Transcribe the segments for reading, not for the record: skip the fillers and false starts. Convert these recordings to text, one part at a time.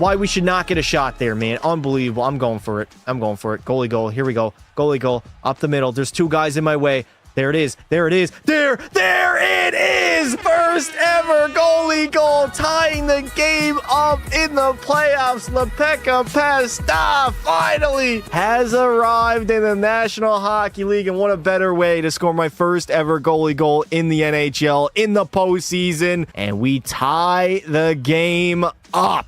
why we should not get a shot there, man. Unbelievable. I'm going for it. Goalie goal. Here we go. Goalie goal. Up the middle. There's two guys in my way. There it is. There it is. There it is. First ever goalie goal, tying the game up in the playoffs. Lepeka Pasta finally has arrived in the National Hockey League, and what a better way to score my first ever goalie goal in the NHL in the postseason, and we tie the game up.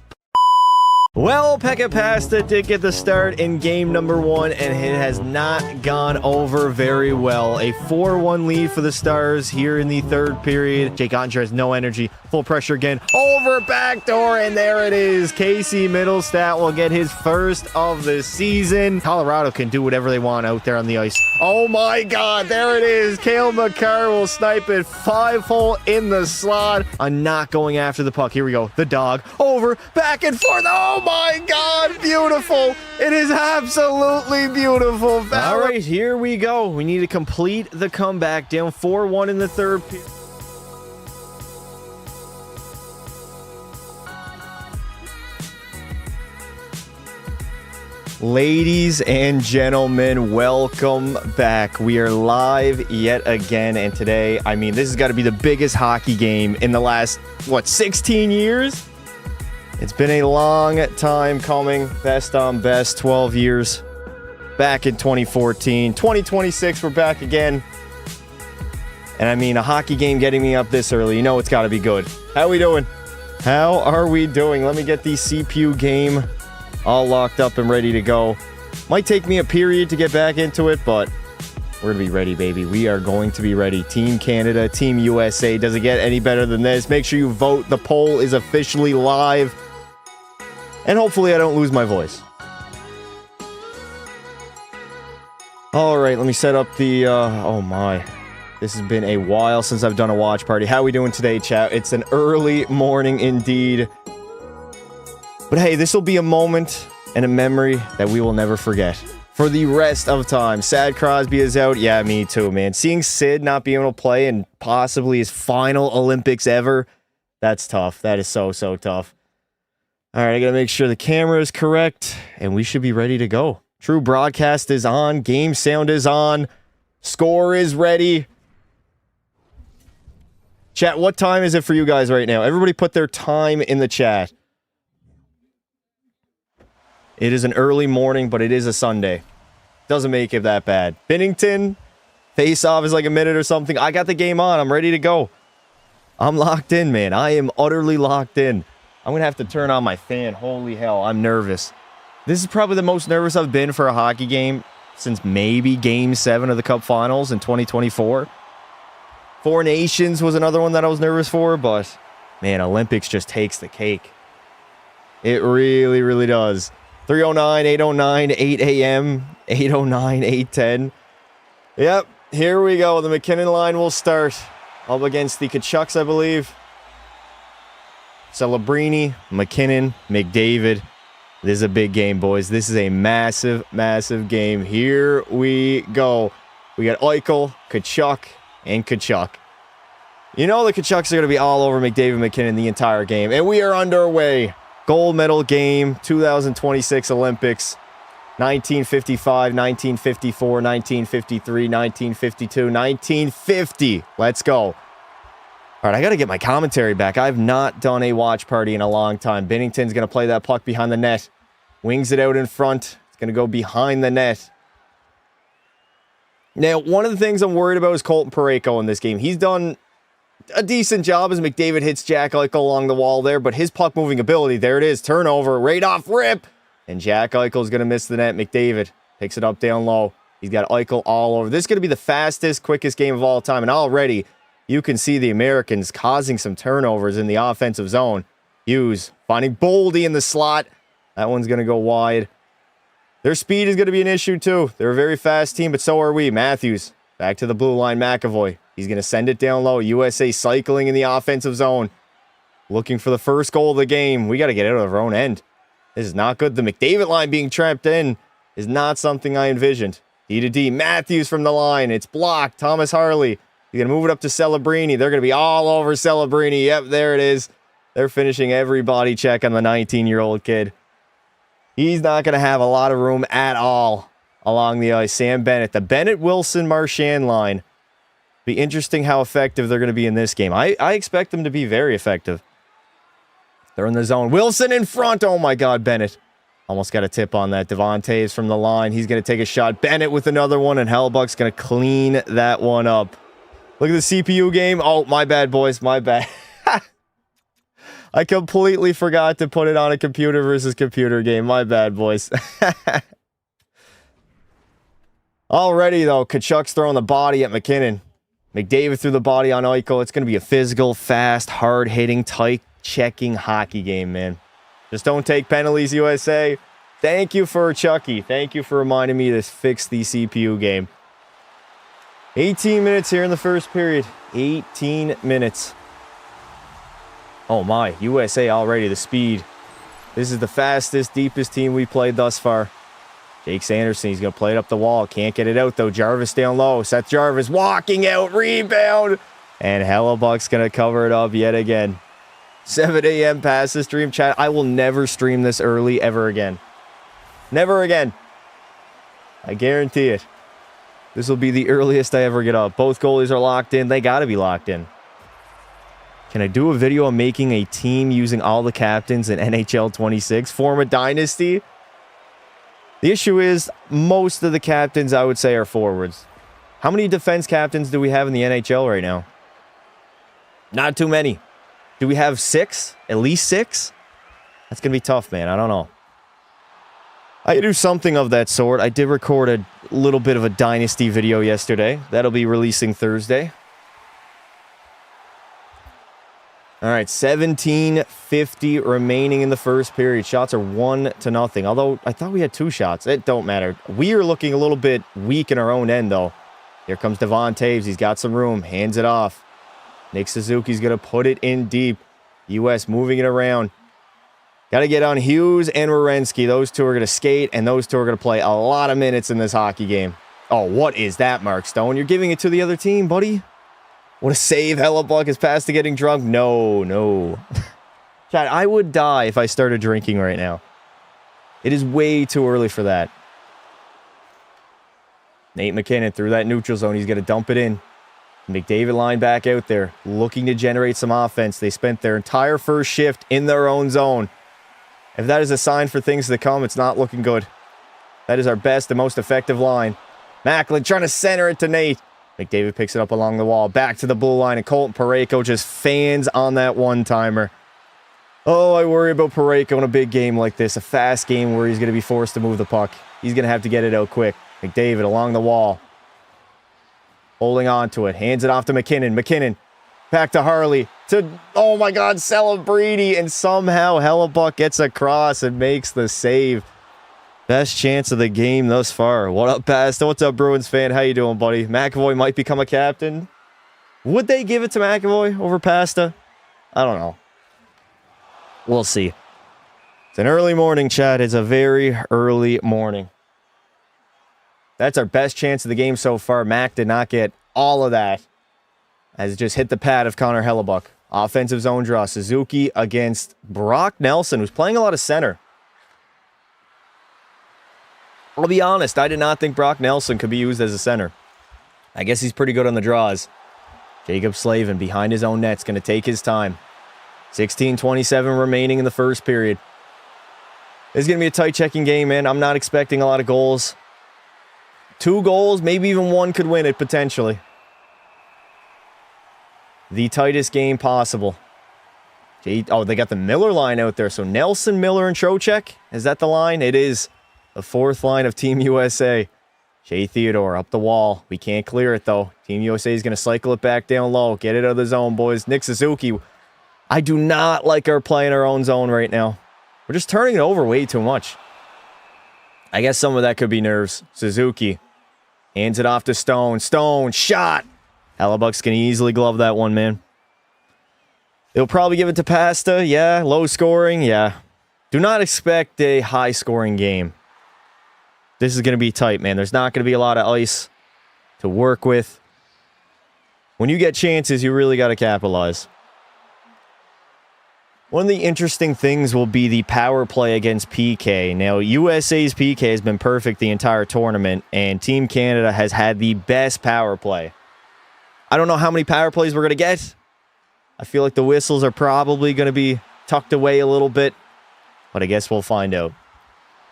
Well, Pekka Pasta did get the start in game number 1, and it has not gone over very well. A 4-1 lead for the Stars here in the third period. Jake Oettinger has no energy. Full pressure again. Over backdoor, and there it is. Casey Mittelstadt will get his first of the season. Colorado can do whatever they want out there on the ice. Oh my God, there it is. Cale Makar will snipe it 5-hole in the slot. I'm not going after the puck. Here we go. The dog. Over, back and forth. Oh my God, beautiful. It is absolutely beautiful. All right, here we go. We need to complete the comeback. Down 4-1 in the third period. Ladies and gentlemen, welcome back. We are live yet again, and today, I mean, this has got to be the biggest hockey game in the last, 16 years? It's been a long time coming. Best on best, 12 years. Back in 2014. 2026, we're back again. And I mean, a hockey game getting me up this early, you know it's got to be good. How we doing? How are we doing? Let me get the CPU game all locked up and ready to go. Might take me a period to get back into it, but we're going to be ready, baby. We are going to be ready. Team Canada, Team USA. Does it get any better than this? Make sure you vote. The poll is officially live. And hopefully I don't lose my voice. All right, let me set up the... oh my. This has been a while since I've done a watch party. How are we doing today, chat? It's an early morning indeed. But hey, this will be a moment and a memory that we will never forget for the rest of time. Sad Crosby is out. Yeah, me too, man. Seeing Sid not being able to play in possibly his final Olympics ever, that's tough. That is so, so tough. All right, I got to make sure the camera is correct, and we should be ready to go. True broadcast is on. Game sound is on. Score is ready. Chat, what time is it for you guys right now? Everybody put their time in the chat. It is an early morning, but it is a Sunday. Doesn't make it that bad. Binnington, face-off is like a minute or something. I got the game on. I'm ready to go. I'm locked in, man. I am utterly locked in. I'm going to have to turn on my fan. Holy hell, I'm nervous. This is probably the most nervous I've been for a hockey game since maybe Game 7 of the Cup Finals in 2024. Four Nations was another one that I was nervous for, but, man, Olympics just takes the cake. It really, really does. 3:09, 8:09, 8 a.m., 8:09, 8:10. Yep, here we go. The McKinnon line will start. Up against the Kachucks, I believe. Celebrini, McKinnon, McDavid. This is a big game, boys. This is a massive, massive game. Here we go. We got Eichel, Tkachuk, and Tkachuk. You know the Kachucks are going to be all over McDavid, McKinnon the entire game. And we are underway. Gold medal game, 2026 Olympics, 1955, 1954, 1953, 1952, 1950. Let's go. All right, I got to get my commentary back. I've not done a watch party in a long time. Binnington's going to play that puck behind the net. Wings it out in front. It's going to go behind the net. Now, one of the things I'm worried about is Colton Parayko in this game. He's done a decent job as McDavid hits Jack Eichel along the wall there, but his puck-moving ability, there it is, turnover, right off rip, and Jack Eichel's going to miss the net. McDavid picks it up down low. He's got Eichel all over. This is going to be the fastest, quickest game of all time, and already you can see the Americans causing some turnovers in the offensive zone. Hughes finding Boldy in the slot. That one's going to go wide. Their speed is going to be an issue, too. They're a very fast team, but so are we. Matthews, back to the blue line, McAvoy. He's going to send it down low. USA cycling in the offensive zone. Looking for the first goal of the game. We got to get out of our own end. This is not good. The McDavid line being trapped in is not something I envisioned. D to D. Matthews from the line. It's blocked. Thomas Harley. He's going to move it up to Celebrini. They're going to be all over Celebrini. Yep, there it is. They're finishing every body check on the 19-year-old kid. He's not going to have a lot of room at all along the ice. Sam Bennett, the Bennett-Wilson-Marchand line. Be interesting how effective they're going to be in this game. I expect them to be very effective. They're in the zone. Wilson in front. Oh, my God, Bennett. Almost got a tip on that. Devon Toews from the line. He's going to take a shot. Bennett with another one, and Hellebuyck's going to clean that one up. Look at the CPU game. Oh, my bad, boys. My bad. I completely forgot to put it on a computer versus computer game. My bad, boys. Already, though, Tkachuk's throwing the body at McKinnon. McDavid threw the body on Eichel. It's going to be a physical, fast, hard-hitting, tight-checking hockey game, man. Just don't take penalties, USA. Thank you for Chucky. Thank you for reminding me to fix the CPU game. 18 minutes here in the first period. 18 minutes. Oh my, USA already, the speed. This is the fastest, deepest team we played thus far. Jake Sanderson, he's going to play it up the wall. Can't get it out, though. Jarvis down low. Seth Jarvis walking out. Rebound. And Hellebuyck's going to cover it up yet again. 7 a.m. past the stream chat. I will never stream this early ever again. Never again. I guarantee it. This will be the earliest I ever get up. Both goalies are locked in. They got to be locked in. Can I do a video on making a team using all the captains in NHL 26? Form a dynasty? The issue is, most of the captains, I would say, are forwards. How many defense captains do we have in the NHL right now? Not too many. Do we have 6? At least 6? That's going to be tough, man. I don't know. I do something of that sort. I did record a little bit of a dynasty video yesterday. That'll be releasing Thursday. All right, 17:50 remaining in the first period. Shots are 1-0. Although, I thought we had 2 shots. It don't matter. We are looking a little bit weak in our own end, though. Here comes Devon Toews. He's got some room. Hands it off. Nick Suzuki's going to put it in deep. U.S. moving it around. Got to get on Hughes and Werenski. Those two are going to skate, and those two are going to play a lot of minutes in this hockey game. Oh, what is that, Mark Stone? You're giving it to the other team, buddy. What a save. Hellebuyck is past to getting drunk. No. Chad, I would die if I started drinking right now. It is way too early for that. Nate McKinnon through that neutral zone. He's going to dump it in. McDavid line back out there, looking to generate some offense. They spent their entire first shift in their own zone. If that is a sign for things to come, it's not looking good. That is our best and most effective line. Macklin trying to center it to Nate. McDavid picks it up along the wall. Back to the blue line, and Colton Parayko just fans on that one-timer. Oh, I worry about Parayko in a big game like this. A fast game where he's going to be forced to move the puck. He's going to have to get it out quick. McDavid along the wall. Holding on to it. Hands it off to McKinnon. McKinnon back to Harley. Oh my God, Celebrity. And somehow Hellebuyck gets across and makes the save. Best chance of the game thus far. What up, Pasta? What's up, Bruins fan? How you doing, buddy? McAvoy might become a captain. Would they give it to McAvoy over Pasta? I don't know. We'll see. It's an early morning, Chad. It's a very early morning. That's our best chance of the game so far. Mac did not get all of that, as it just hit the pad of Connor Hellebuyck. Offensive zone draw. Suzuki against Brock Nelson, who's playing a lot of center. I'll be honest, I did not think Brock Nelson could be used as a center. I guess he's pretty good on the draws. Jacob Slavin behind his own net's going to take his time. 16:27 remaining in the first period. It's going to be a tight checking game, man. I'm not expecting a lot of goals. 2 goals, maybe even 1 could win it, potentially. The tightest game possible. Oh, they got the Miller line out there. So Nelson, Miller, and Trocheck. Is that the line? It is. The 4th line of Team USA. Shea Theodore up the wall. We can't clear it, though. Team USA is going to cycle it back down low. Get it out of the zone, boys. Nick Suzuki. I do not like our play in our own zone right now. We're just turning it over way too much. I guess some of that could be nerves. Suzuki hands it off to Stone. Stone, shot. Hellebuyck's going to easily glove that one, man. They'll probably give it to Pasta. Yeah, low scoring. Yeah. Do not expect a high-scoring game. This is going to be tight, man. There's not going to be a lot of ice to work with. When you get chances, you really got to capitalize. One of the interesting things will be the power play against PK. Now, USA's PK has been perfect the entire tournament, and Team Canada has had the best power play. I don't know how many power plays we're going to get. I feel like the whistles are probably going to be tucked away a little bit, but I guess we'll find out.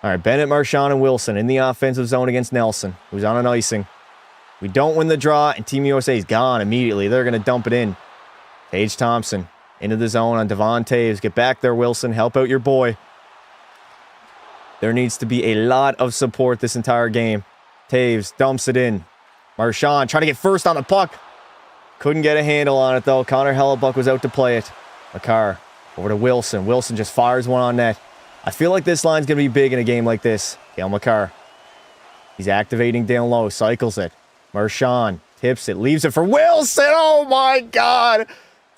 All right, Bennett, Marchand, and Wilson in the offensive zone against Nelson, who's on an icing. We don't win the draw, and Team USA is gone immediately. They're going to dump it in. Tage Thompson into the zone on Devon Toews. Get back there, Wilson. Help out your boy. There needs to be a lot of support this entire game. Toews dumps it in. Marchand trying to get first on the puck. Couldn't get a handle on it, though. Connor Hellebuck was out to play it. Makar over to Wilson. Wilson just fires one on net. I feel like this line's going to be big in a game like this. Cale Makar. He's activating down low. Cycles it. Marchand tips it. Leaves it for Wilson. Oh, my God.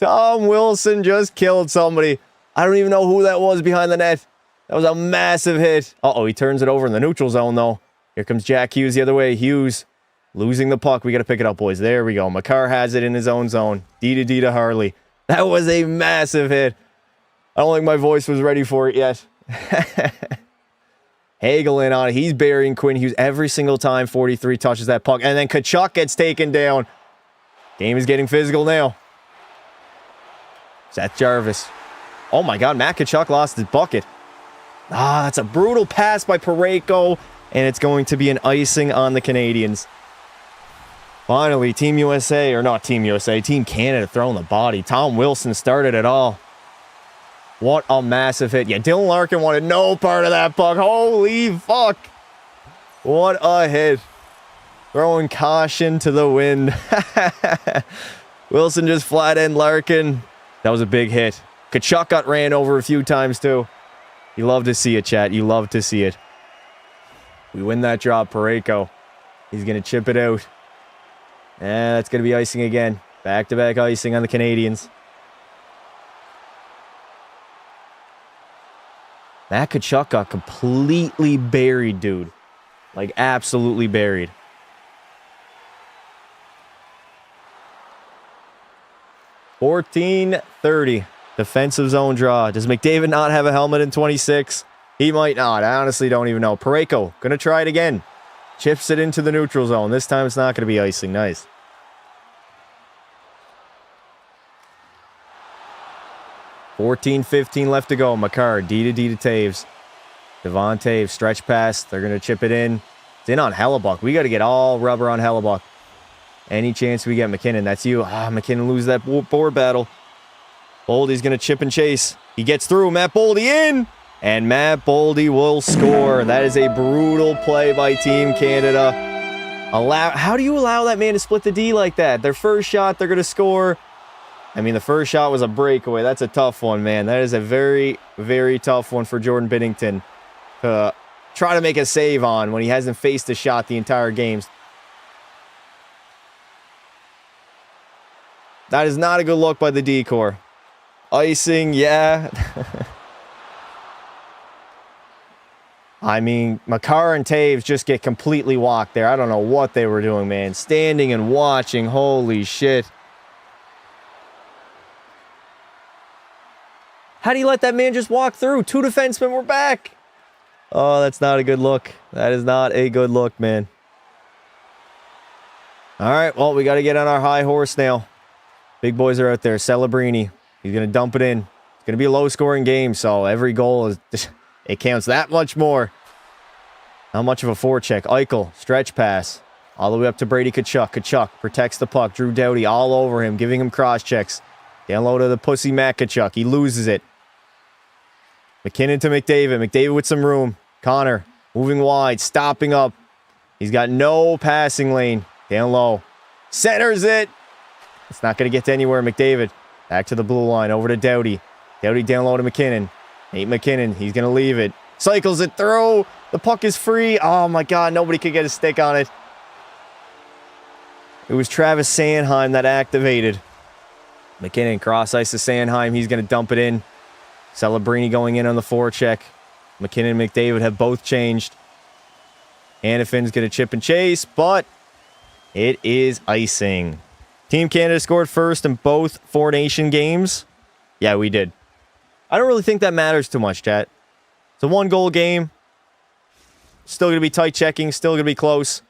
Tom Wilson just killed somebody. I don't even know who that was behind the net. That was a massive hit. Uh-oh, he turns it over in the neutral zone, though. Here comes Jack Hughes the other way. Hughes losing the puck. We got to pick it up, boys. There we go. Makar has it in his own zone. D to Harley. That was a massive hit. I don't think my voice was ready for it yet. Hagel in on it. He's burying Quinn Hughes every single time 43 touches that puck. And then Tkachuk gets taken down. Game is getting physical now. Seth Jarvis. Oh my God, Matt Tkachuk lost his bucket. Ah, that's a brutal pass by Parayko. And it's going to be an icing on the Canadians. Finally, Team USA, or not Team USA, Team Canada throwing the body. Tom Wilson started it all. What a massive hit. Yeah, Dylan Larkin wanted no part of that puck. Holy fuck. What a hit. Throwing caution to the wind. Wilson just flat end Larkin. That was a big hit. Tkachuk got ran over a few times too. You love to see it, chat. You love to see it. We win that draw. Parayko. He's going to chip it out. And that's going to be icing again. Back-to-back icing on the Canadians. Matt Tkachuk got completely buried, dude. Like, absolutely buried. $14:30. Defensive zone draw. Does McDavid not have a helmet in 26? He might not. I honestly don't even know. Parayko, gonna try it again. Chips it into the neutral zone. This time it's not gonna be icing. Nice. $14:15 left to go. Makar, D to Toews. Devon Toews, stretch pass. They're going to chip it in. It's in on Hellebuck. We got to get all rubber on Hellebuck. Any chance we get McKinnon. That's you. McKinnon loses that board battle. Boldy's going to chip and chase. He gets through. Matt Boldy in. And Matt Boldy will score. That is a brutal play by Team Canada. How do you allow that man to split the D like that? Their first shot, they're going to score. I mean, the first shot was a breakaway. That's a tough one, man. That is a very, very tough one for Jordan Binnington to try to make a save on when he hasn't faced a shot the entire game. That is not a good look by the D-Corps. Icing, yeah. I mean, Makar and Toews just get completely walked there. I don't know what they were doing, man. Standing and watching. Holy shit. How do you let that man just walk through? Two defensemen were back. Oh, that's not a good look. That is not a good look, man. All right, well, we got to get on our high horse now. Big boys are out there. Celebrini, he's going to dump it in. It's going to be a low-scoring game, so every goal is it counts that much more. Not much of a forecheck. Eichel, stretch pass. All the way up to Brady Tkachuk. Tkachuk protects the puck. Drew Doughty all over him, giving him cross-checks. Down low to the pussy Matt Tkachuk. He loses it. McKinnon to McDavid. McDavid with some room. Connor moving wide, stopping up. He's got no passing lane. Down low. Centers it. It's not going to get to anywhere. McDavid back to the blue line. Over to Doughty. Doughty down low to McKinnon. Nate McKinnon. He's going to leave it. Cycles it through. The puck is free. Oh, my God. Nobody could get a stick on it. It was Travis Sanheim that activated. McKinnon cross ice to Sanheim. He's going to dump it in. Celebrini going in on the forecheck. McKinnon and McDavid have both changed. Hannafin's going to chip and chase, but it is icing. Team Canada scored first in both Four Nation games. Yeah, we did. I don't really think that matters too much, chat. It's a 1-goal game. Still going to be tight checking. Still going to be close.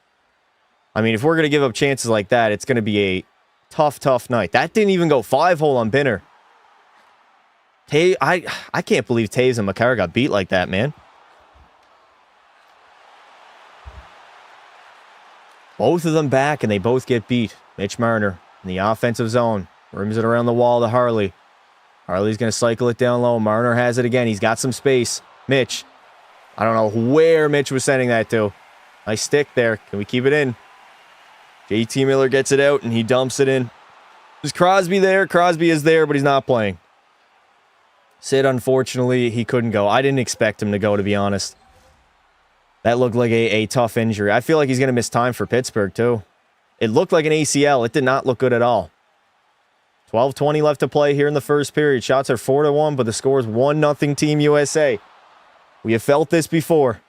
I mean, if we're going to give up chances like that, it's going to be a tough, tough night. That didn't even go 5-hole on Binner. I can't believe Taves and Makar got beat like that, man. Both of them back, and they both get beat. Mitch Marner in the offensive zone. Rims it around the wall to Harley. Harley's going to cycle it down low. Marner has it again. He's got some space. Mitch. I don't know where Mitch was sending that to. Nice stick there. Can we keep it in? JT Miller gets it out, and he dumps it in. Is Crosby there? Crosby is there, but he's not playing. Sid, unfortunately, he couldn't go. I didn't expect him to go, to be honest. That looked like a tough injury. I feel like he's going to miss time for Pittsburgh, too. It looked like an ACL. It did not look good at all. 12:20 left to play here in the first period. Shots are 4-1, but the score is 1-0 Team USA. We have felt this before.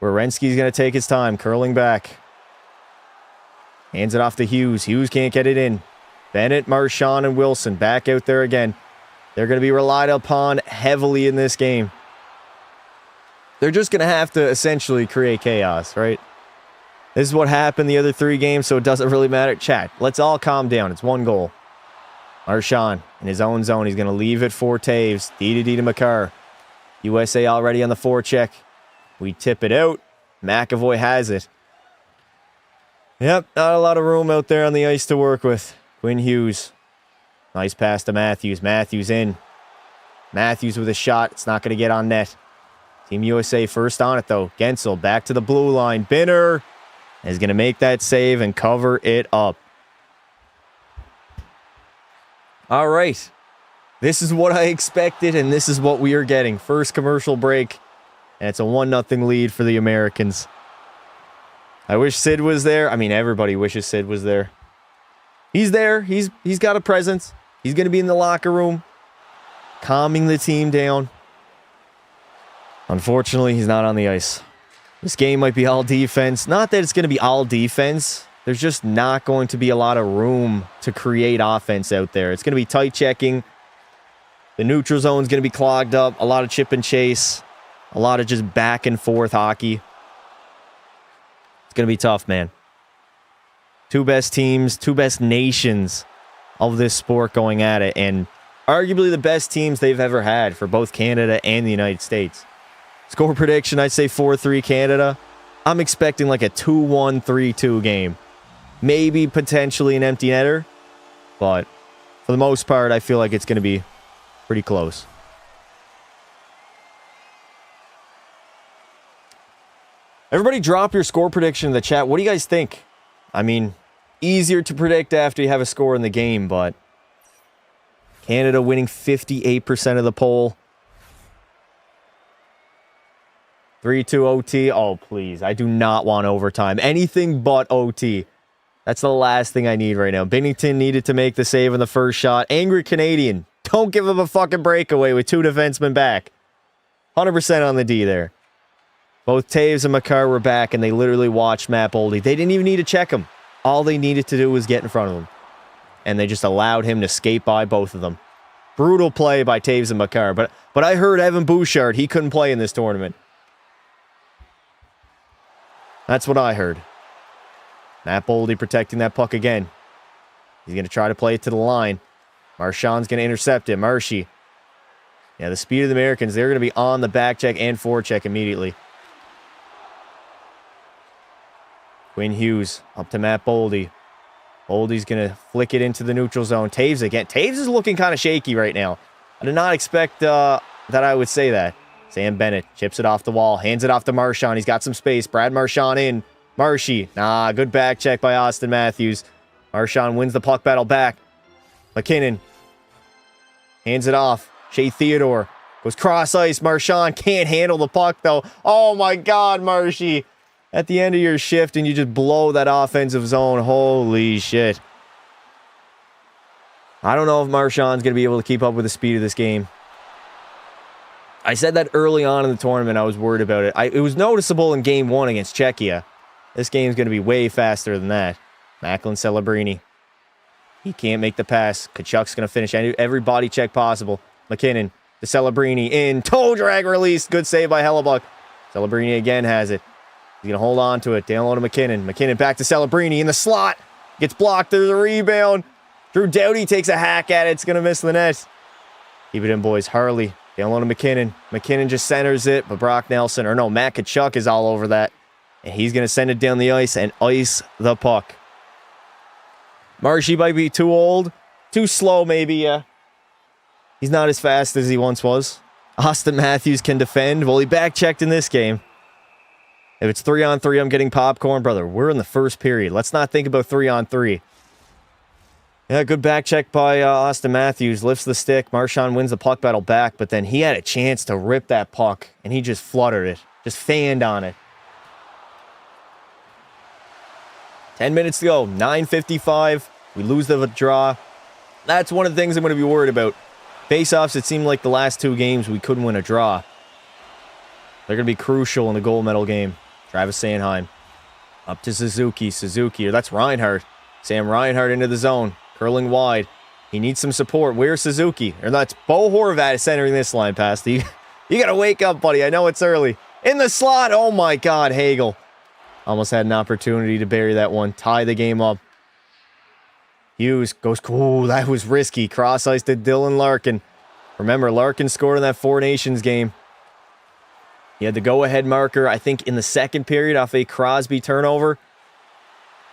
Werenski's going to take his time, curling back. Hands it off to Hughes. Hughes can't get it in. Bennett, Marchand, and Wilson back out there again. They're going to be relied upon heavily in this game. They're just going to have to essentially create chaos, right? This is what happened the other 3 games, so it doesn't really matter. Chat, let's all calm down. It's 1 goal. Marchand in his own zone. He's going to leave it for Taves. D to Makar. USA already on the forecheck. We tip it out. McAvoy has it. Yep, not a lot of room out there on the ice to work with. Quinn Hughes. Nice pass to Matthews. Matthews in. Matthews with a shot. It's not going to get on net. Team USA first on it, though. Gensel back to the blue line. Binner is going to make that save and cover it up. All right. This is what I expected, and this is what we are getting. First commercial break, and it's a 1-0 lead for the Americans. I wish Sid was there. I mean, everybody wishes Sid was there. He's there. He's got a presence. He's going to be in the locker room, calming the team down. Unfortunately, he's not on the ice. This game might be all defense. Not that it's going to be all defense. There's just not going to be a lot of room to create offense out there. It's going to be tight checking. The neutral zone is going to be clogged up. A lot of chip and chase. A lot of just back and forth hockey. It's going to be tough, man. 2 best teams, 2 best nations of this sport going at it. And arguably the best teams they've ever had for both Canada and the United States. Score prediction, I'd say 4-3 Canada. I'm expecting like a 2-1, 3-2 game. Maybe potentially an empty netter. But for the most part, I feel like it's going to be pretty close. Everybody drop your score prediction in the chat. What do you guys think? I mean, easier to predict after you have a score in the game, but Canada winning 58% of the poll. 3-2 OT. Oh, please. I do not want overtime. Anything but OT. That's the last thing I need right now. Binnington needed to make the save on the first shot. Angry Canadian. Don't give him a fucking breakaway with 2 defensemen back. 100% on the D there. Both Taves and Makar were back, and they literally watched Matt Boldy. They didn't even need to check him. All they needed to do was get in front of him. And they just allowed him to skate by both of them. Brutal play by Taves and Makar. But I heard Evan Bouchard, he couldn't play in this tournament. That's what I heard. Matt Boldy protecting that puck again. He's going to try to play it to the line. Marchand's going to intercept it. Marshy. Yeah, the speed of the Americans, they're going to be on the back check and forecheck immediately. Quinn Hughes up to Matt Boldy. Boldy's going to flick it into the neutral zone. Taves again. Taves is looking kind of shaky right now. I did not expect that I would say that. Sam Bennett chips it off the wall. Hands it off to Marchand. He's got some space. Brad Marchand in. Marshy. Nah, good back check by Austin Matthews. Marchand wins the puck battle back. McKinnon hands it off. Shea Theodore goes cross ice. Marchand can't handle the puck, though. Oh, my God, Marshy. At the end of your shift, and you just blow that offensive zone. Holy shit. I don't know if Marchand's going to be able to keep up with the speed of this game. I said that early on in the tournament. I was worried about it. It was noticeable in Game 1 against Czechia. This game's going to be way faster than that. Macklin Celebrini. He can't make the pass. Kachuk's going to finish every body check possible. McKinnon to Celebrini in. Toe drag release. Good save by Hellebuck. Celebrini again has it. He's going to hold on to it. Down low to McKinnon. McKinnon back to Celebrini in the slot. Gets blocked. There's a rebound. Drew Doughty takes a hack at it. It's going to miss the net. Keep it in, boys. Harley. Down low to McKinnon. McKinnon just centers it, but Brock Nelson, or no, Matt Tkachuk is all over that. And he's going to send it down the ice and ice the puck. Marshy might be too old. Too slow, maybe, yeah. He's not as fast as he once was. Austin Matthews can defend. Well, he back-checked in this game. If it's 3-on-3, I'm getting popcorn. Brother, we're in the first period. Let's not think about 3-on-3. Yeah, good back check by Austin Matthews. Lifts the stick. Marchand wins the puck battle back, but then he had a chance to rip that puck, and he just fluttered it. Just fanned on it. 10 minutes to go. 9:55. We lose the draw. That's one of the things I'm going to be worried about. Face-offs, it seemed like the last two games we couldn't win a draw. They're going to be crucial in the gold medal game. Travis Sanheim. Up to Suzuki. Suzuki, or that's Reinhardt. Sam Reinhardt into the zone. Curling wide. He needs some support. Where's Suzuki? Or that's Bo Horvat centering this line pass. You got to wake up, buddy. I know it's early. In the slot. Oh, my God. Hagel. Almost had an opportunity to bury that one. Tie the game up. Hughes goes, cool. That was risky. Cross ice to Dylan Larkin. Remember, Larkin scored in that Four Nations game. He had the go-ahead marker, I think, in the second period off a Crosby turnover.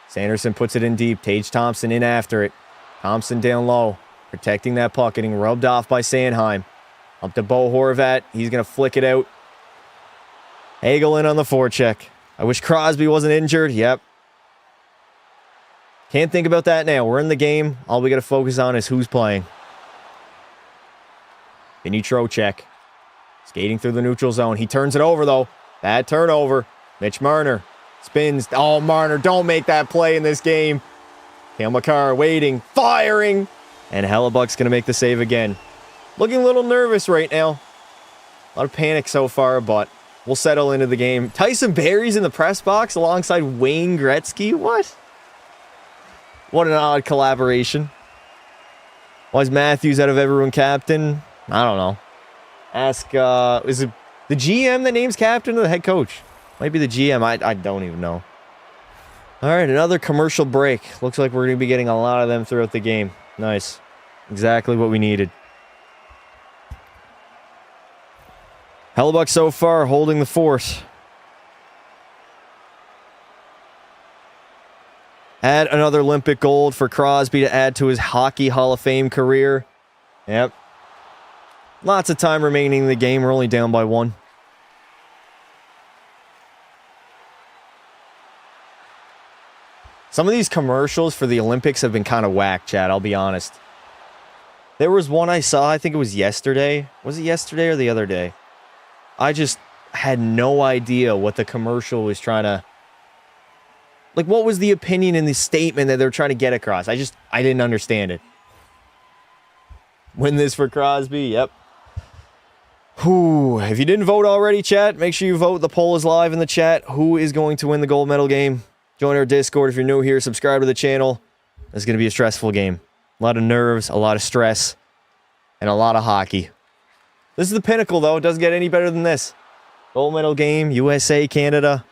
Sanderson puts it in deep. Tage Thompson in after it. Thompson down low. Protecting that puck. Getting rubbed off by Sanheim. Up to Bo Horvat. He's going to flick it out. Hagel in on the forecheck. I wish Crosby wasn't injured. Yep. Can't think about that now. We're in the game. All we got to focus on is who's playing. Vinny Trocheck. Skating through the neutral zone. He turns it over, though. Bad turnover. Mitch Marner. Spins. Oh, Marner, don't make that play in this game. Cale Makar waiting. Firing. And Hellebuck's going to make the save again. Looking a little nervous right now. A lot of panic so far, but we'll settle into the game. Tyson Barrie's in the press box alongside Wayne Gretzky. What? What an odd collaboration. Why is Matthews out of everyone captain? I don't know. Ask, is it the GM that names captain or the head coach? Might be the GM. I don't even know. All right, another commercial break. Looks like we're going to be getting a lot of them throughout the game. Nice. Exactly what we needed. Hellebuck so far holding the fort. Add another Olympic gold for Crosby to add to his Hockey Hall of Fame career. Yep. Lots of time remaining in the game. We're only down by one. Some of these commercials for the Olympics have been kind of whack, Chad. I'll be honest. There was one I saw, I think it was yesterday. Was it yesterday or the other day? I just had no idea what the commercial was trying to... Like, what was the opinion in the statement that they're trying to get across? I didn't understand it. Win this for Crosby, yep. Whew. If you didn't vote already, chat, make sure you vote. The poll is live in the chat. Who is going to win the gold medal game? Join our Discord if you're new here. Subscribe to the channel. It's going to be a stressful game. A lot of nerves, a lot of stress, and a lot of hockey. This is the pinnacle, though. It doesn't get any better than this. Gold medal game, USA, Canada.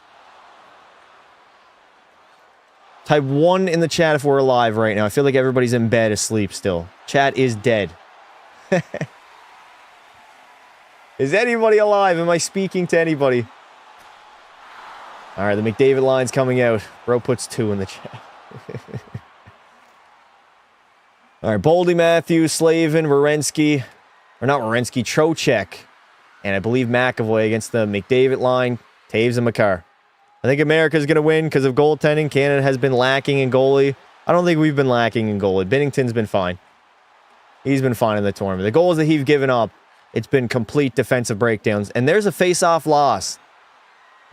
Type 1 in the chat if we're alive right now. I feel like everybody's in bed asleep still. Chat is dead. Is anybody alive? Am I speaking to anybody? All right, the McDavid line's coming out. Bro puts 2 in the chat. All right, Boldy, Matthews, Slavin, Werenski. Or not Werenski, Trocheck. And I believe McAvoy against the McDavid line. Taves and Makar. I think America's going to win because of goaltending. Canada has been lacking in goalie. I don't think we've been lacking in goalie. Binnington's been fine. He's been fine in the tournament. The goals that he's given up, it's been complete defensive breakdowns. And there's a face-off loss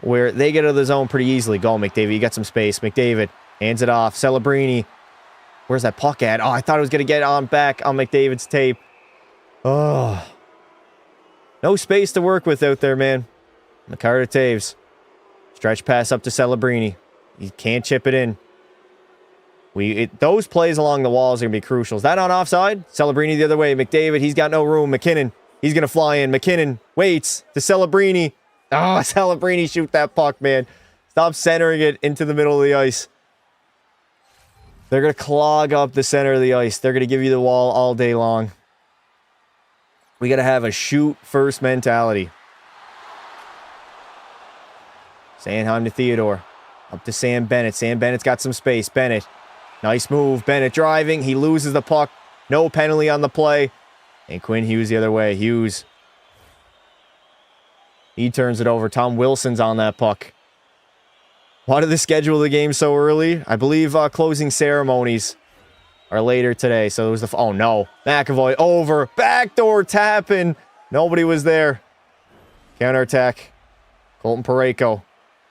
where they get out of the zone pretty easily. Go, McDavid. You got some space. McDavid hands it off. Celebrini. Where's that puck at? Oh, I thought it was going to get on back on McDavid's tape. Oh. No space to work with out there, man. Makar to Taves. Stretch pass up to Celebrini. He can't chip it in. Those plays along the walls are going to be crucial. Is that on offside? Celebrini the other way. McDavid, he's got no room. McKinnon, he's going to fly in. McKinnon waits to Celebrini. Oh, Celebrini, shoot that puck, man. Stop centering it into the middle of the ice. They're going to clog up the center of the ice. They're going to give you the wall all day long. We got to have a shoot-first mentality. Sanheim to Theodore. Up to Sam Bennett. Sam Bennett's got some space. Bennett. Nice move. Bennett driving. He loses the puck. No penalty on the play. And Quinn Hughes the other way. Hughes. He turns it over. Tom Wilson's on that puck. Why did they schedule the game so early? I believe closing ceremonies are later today. So it was the... Oh, no. McAvoy over. Backdoor tapping. Nobody was there. Counterattack. Colton Parayko.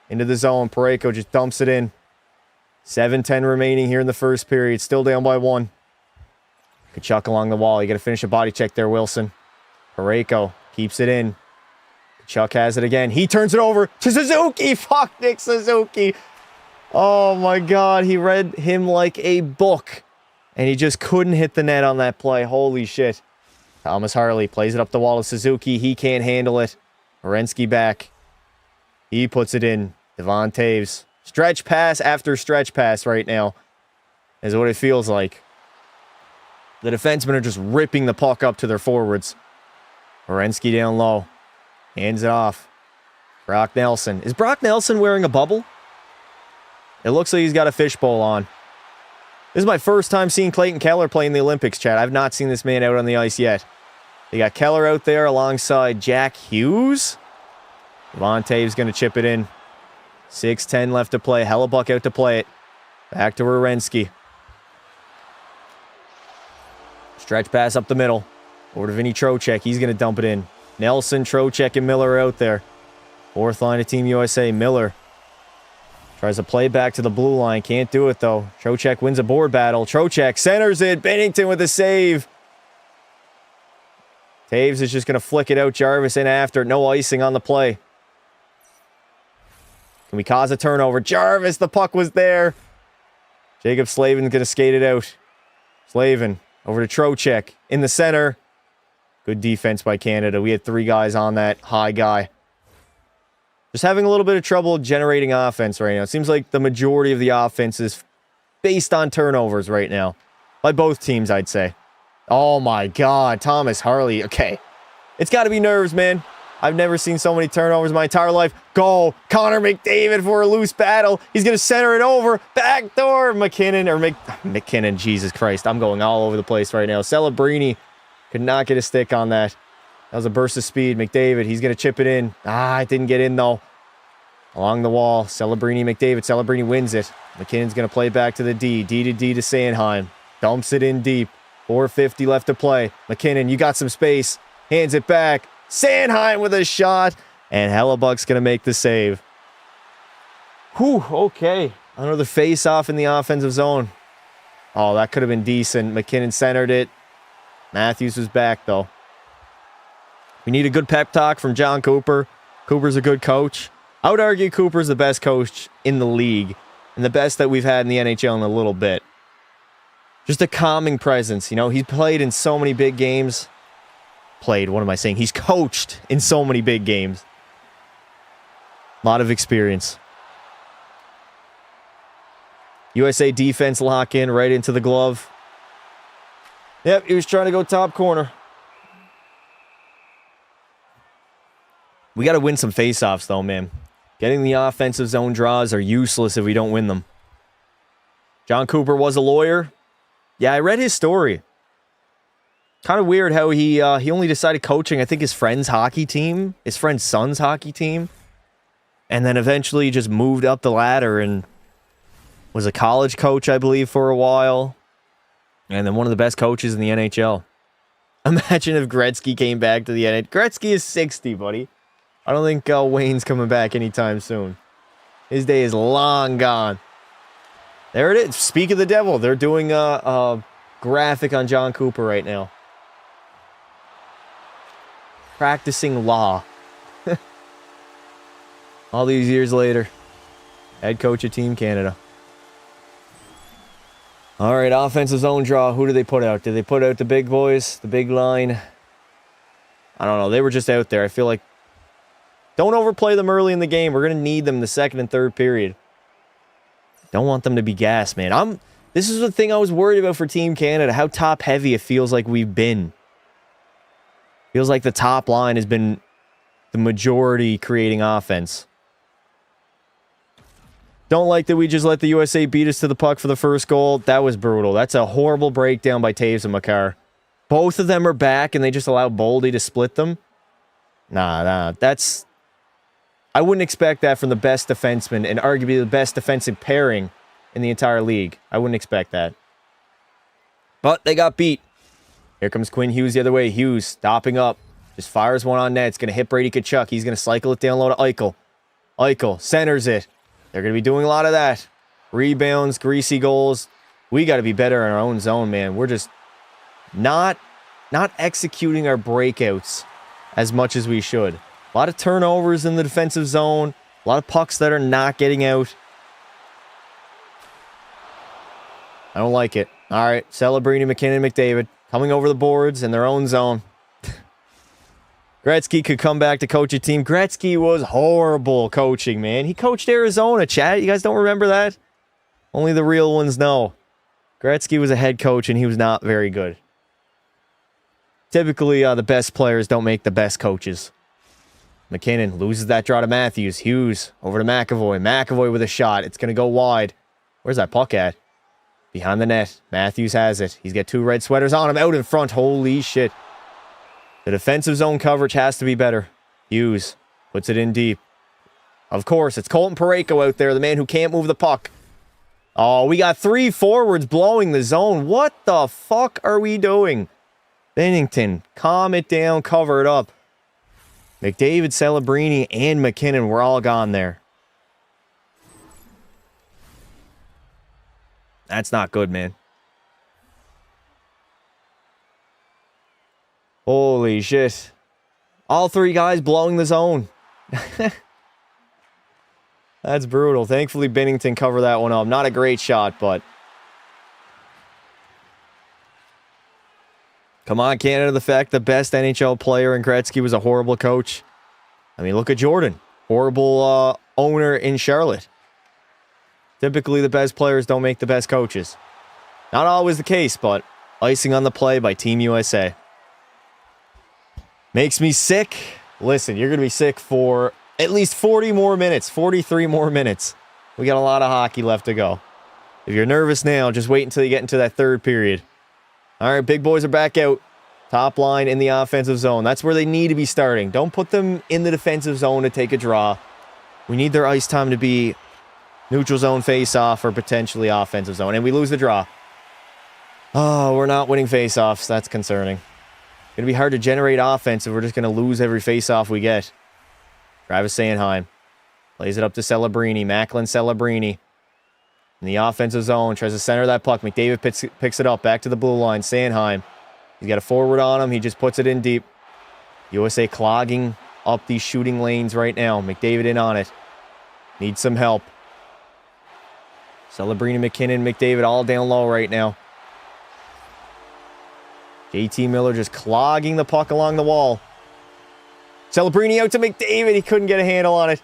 Into the zone. Parayko just dumps it in. 7:10 remaining here in the first period. Still down by 1. Kachuk along the wall. You got to finish a body check there, Wilson. Parayko keeps it in. Kachuk has it again. He turns it over to Suzuki. Fuck Nick Suzuki. Oh my God. He read him like a book. And he just couldn't hit the net on that play. Holy shit. Thomas Harley plays it up the wall to Suzuki. He can't handle it. Werenski back. He puts it in. Devon Taves. Stretch pass after stretch pass right now is what it feels like. The defensemen are just ripping the puck up to their forwards. Werenski down low. Hands it off. Brock Nelson. Is Brock Nelson wearing a bubble? It looks like he's got a fishbowl on. This is my first time seeing Clayton Keller play in the Olympics, Chad. I've not seen this man out on the ice yet. They got Keller out there alongside Jack Hughes. Devon Taves going to chip it in. 6:10 left to play. Hellebuck out to play it. Back to Werenski. Stretch pass up the middle. Over to Vinny Trocheck. He's going to dump it in. Nelson, Trocheck, and Miller are out there. Fourth line of Team USA. Miller tries to play back to the blue line. Can't do it, though. Trocheck wins a board battle. Trocheck centers it. Bennington with a save. Taves is just going to flick it out. Jarvis in after. No icing on the play. Can we cause a turnover? Jarvis, the puck was there. Jacob Slavin's going to skate it out. Slavin over to Trocheck in the center. Good defense by Canada. We had 3 guys on that high guy. Just having a little bit of trouble generating offense right now. It seems like the majority of the offense is based on turnovers right now. By both teams, I'd say. Oh my God, Thomas Harley. Okay. It's got to be nerves, man. I've never seen so many turnovers in my entire life. Goal. Connor McDavid for a loose battle. He's going to center it over. Backdoor. McKinnon. Jesus Christ. I'm going all over the place right now. Celebrini could not get a stick on that. That was a burst of speed. McDavid, he's going to chip it in. It didn't get in, though. Along the wall. Celebrini, McDavid. Celebrini wins it. McKinnon's going to play back to the D. D to Sanheim. Dumps it in deep. 4:50 left to play. McKinnon, you got some space. Hands it back. Sanheim with a shot. And Hellebuck's going to make the save. Whew, okay. Another face-off in the offensive zone. Oh, that could have been decent. McKinnon centered it. Matthews was back, though. We need a good pep talk from John Cooper. Cooper's a good coach. I would argue Cooper's the best coach in the league. And the best that we've had in the NHL in a little bit. Just a calming presence. You know, he's played in so many big games. What am I saying? He's coached in so many big games. A lot of experience. USA defense lock in right into the glove. Yep, he was trying to go top corner. We got to win some faceoffs, though, man. Getting the offensive zone draws are useless if we don't win them. John Cooper was a lawyer. Yeah, I read his story. Kind of weird how he only decided coaching, I think, his friend's hockey team. His friend's son's hockey team. And then eventually just moved up the ladder and was a college coach, I believe, for a while. And then one of the best coaches in the NHL. Imagine if Gretzky came back to the NHL. Gretzky is 60, buddy. I don't think Wayne's coming back anytime soon. His day is long gone. There it is. Speak of the devil. They're doing a graphic on John Cooper right now. Practicing law. All these years later. Head coach of Team Canada. All right, offensive zone draw. Who did they put out? Did they put out the big boys? The big line? I don't know. They were just out there. I feel like don't overplay them early in the game. We're going to need them in the second and third period. Don't want them to be gassed, man. This is the thing I was worried about for Team Canada, how top-heavy it feels like we've been. Feels like the top line has been the majority creating offense. Don't like that we just let the USA beat us to the puck for the first goal. That was brutal. That's a horrible breakdown by Taves and Makar. Both of them are back, and they just allow Boldy to split them. Nah. That's... I wouldn't expect that from the best defenseman and arguably the best defensive pairing in the entire league. I wouldn't expect that. But they got beat. Here comes Quinn Hughes the other way. Hughes stopping up. Just fires one on net. It's going to hit Brady Tkachuk. He's going to cycle it down low to Eichel. Eichel centers it. They're going to be doing a lot of that. Rebounds, greasy goals. We got to be better in our own zone, man. We're just not executing our breakouts as much as we should. A lot of turnovers in the defensive zone. A lot of pucks that are not getting out. I don't like it. All right, Celebrini, McKinnon, McDavid coming over the boards in their own zone. Gretzky could come back to coach a team. Gretzky was horrible coaching, man. He coached Arizona, chat. You guys don't remember that? Only the real ones know. Gretzky was a head coach, and he was not very good. Typically, the best players don't make the best coaches. McKinnon loses that draw to Matthews. Hughes over to McAvoy. McAvoy with a shot. It's going to go wide. Where's that puck at? Behind the net. Matthews has it. He's got two red sweaters on him. Out in front. Holy shit. The defensive zone coverage has to be better. Hughes puts it in deep. Of course, it's Colton Parayko out there, the man who can't move the puck. Oh, we got three forwards blowing the zone. What the fuck are we doing? Bennington, calm it down, cover it up. McDavid, Celebrini, and McKinnon were all gone there. That's not good, man. Holy shit. All three guys blowing the zone. That's brutal. Thankfully, Bennington covered that one up. Not a great shot, but... Come on, Canada. The fact the best NHL player in Gretzky was a horrible coach. I mean, look at Jordan. Horrible owner in Charlotte. Typically, the best players don't make the best coaches. Not always the case, but icing on the play by Team USA. Makes me sick. Listen, you're going to be sick for at least 40 more minutes, 43 more minutes. We got a lot of hockey left to go. If you're nervous now, just wait until you get into that third period. All right, big boys are back out. Top line in the offensive zone. That's where they need to be starting. Don't put them in the defensive zone to take a draw. We need their ice time to be neutral zone face-off or potentially offensive zone. And we lose the draw. Oh, we're not winning face-offs. That's concerning. Going to be hard to generate offense if we're just going to lose every face-off we get. Travis Sanheim plays it up to Celebrini. Macklin Celebrini in the offensive zone. Tries to center that puck. McDavid picks it up. Back to the blue line. Sanheim. He's got a forward on him. He just puts it in deep. USA clogging up these shooting lanes right now. McDavid in on it. Needs some help. Celebrini, McKinnon, McDavid all down low right now. JT Miller just clogging the puck along the wall. Celebrini out to McDavid. He couldn't get a handle on it.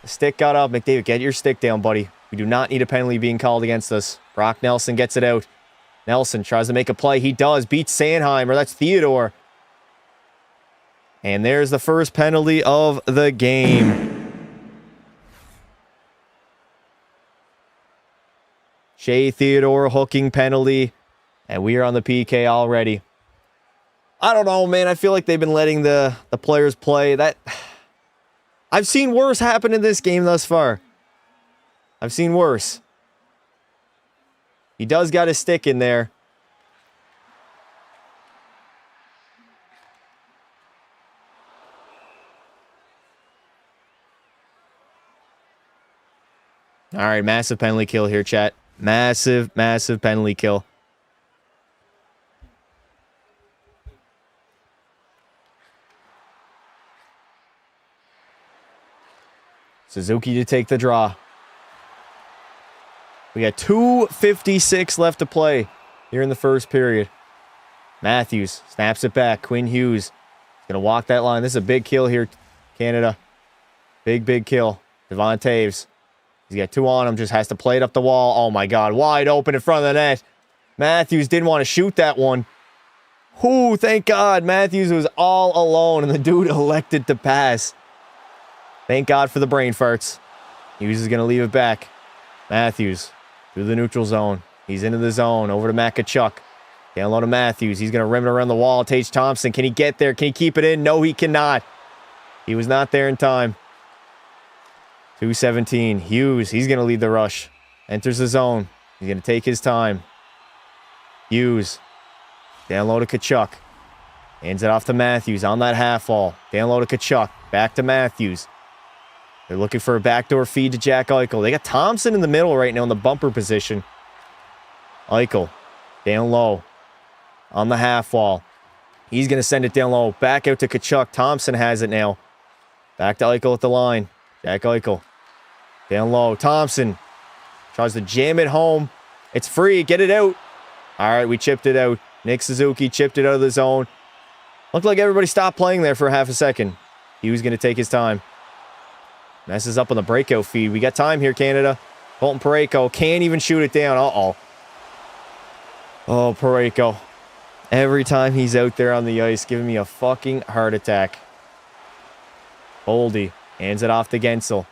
The stick got up. McDavid, get your stick down, buddy. We do not need a penalty being called against us. Brock Nelson gets it out. Nelson tries to make a play. He does. Beats Sanheim, or that's Theodore. And there's the first penalty of the game. Shea Theodore hooking penalty. And we are on the PK already. I don't know, man. I feel like they've been letting the players play. I've seen worse happen in this game thus far. I've seen worse. He does got his stick in there. All right, massive penalty kill here, chat. Massive, massive penalty kill. Suzuki to take the draw. We got 2:56 left to play here in the first period. Matthews snaps it back. Quinn Hughes going to walk that line. This is a big kill here, Canada. Big kill. Devon Taves. He's got 2 on him. Just has to play it up the wall. Oh, my God. Wide open in front of the net. Matthews didn't want to shoot that one. Ooh, thank God. Matthews was all alone, and the dude elected to pass. Thank God for the brain farts. Hughes is going to leave it back. Matthews through the neutral zone. He's into the zone. Over to Matt Tkachuk. Down low to Matthews. He's going to rim it around the wall. Tage Thompson. Can he get there? Can he keep it in? No, he cannot. He was not there in time. 2:17. Hughes. He's going to lead the rush. Enters the zone. He's going to take his time. Hughes. Down low to Tkachuk. Hands it off to Matthews on that half wall. Down low to Tkachuk. Back to Matthews. They're looking for a backdoor feed to Jack Eichel. They got Thompson in the middle right now in the bumper position. Eichel. Down low. On the half wall. He's going to send it down low. Back out to Tkachuk. Thompson has it now. Back to Eichel at the line. Jack Eichel. Down low. Thompson. Tries to jam it home. It's free. Get it out. All right, we chipped it out. Nick Suzuki chipped it out of the zone. Looked like everybody stopped playing there for half a second. He was going to take his time. Messes up on the breakout feed. We got time here, Canada. Colton Parayko can't even shoot it down. Uh-oh. Oh, Parayko. Every time he's out there on the ice, giving me a fucking heart attack. Boldy hands it off to Gensel.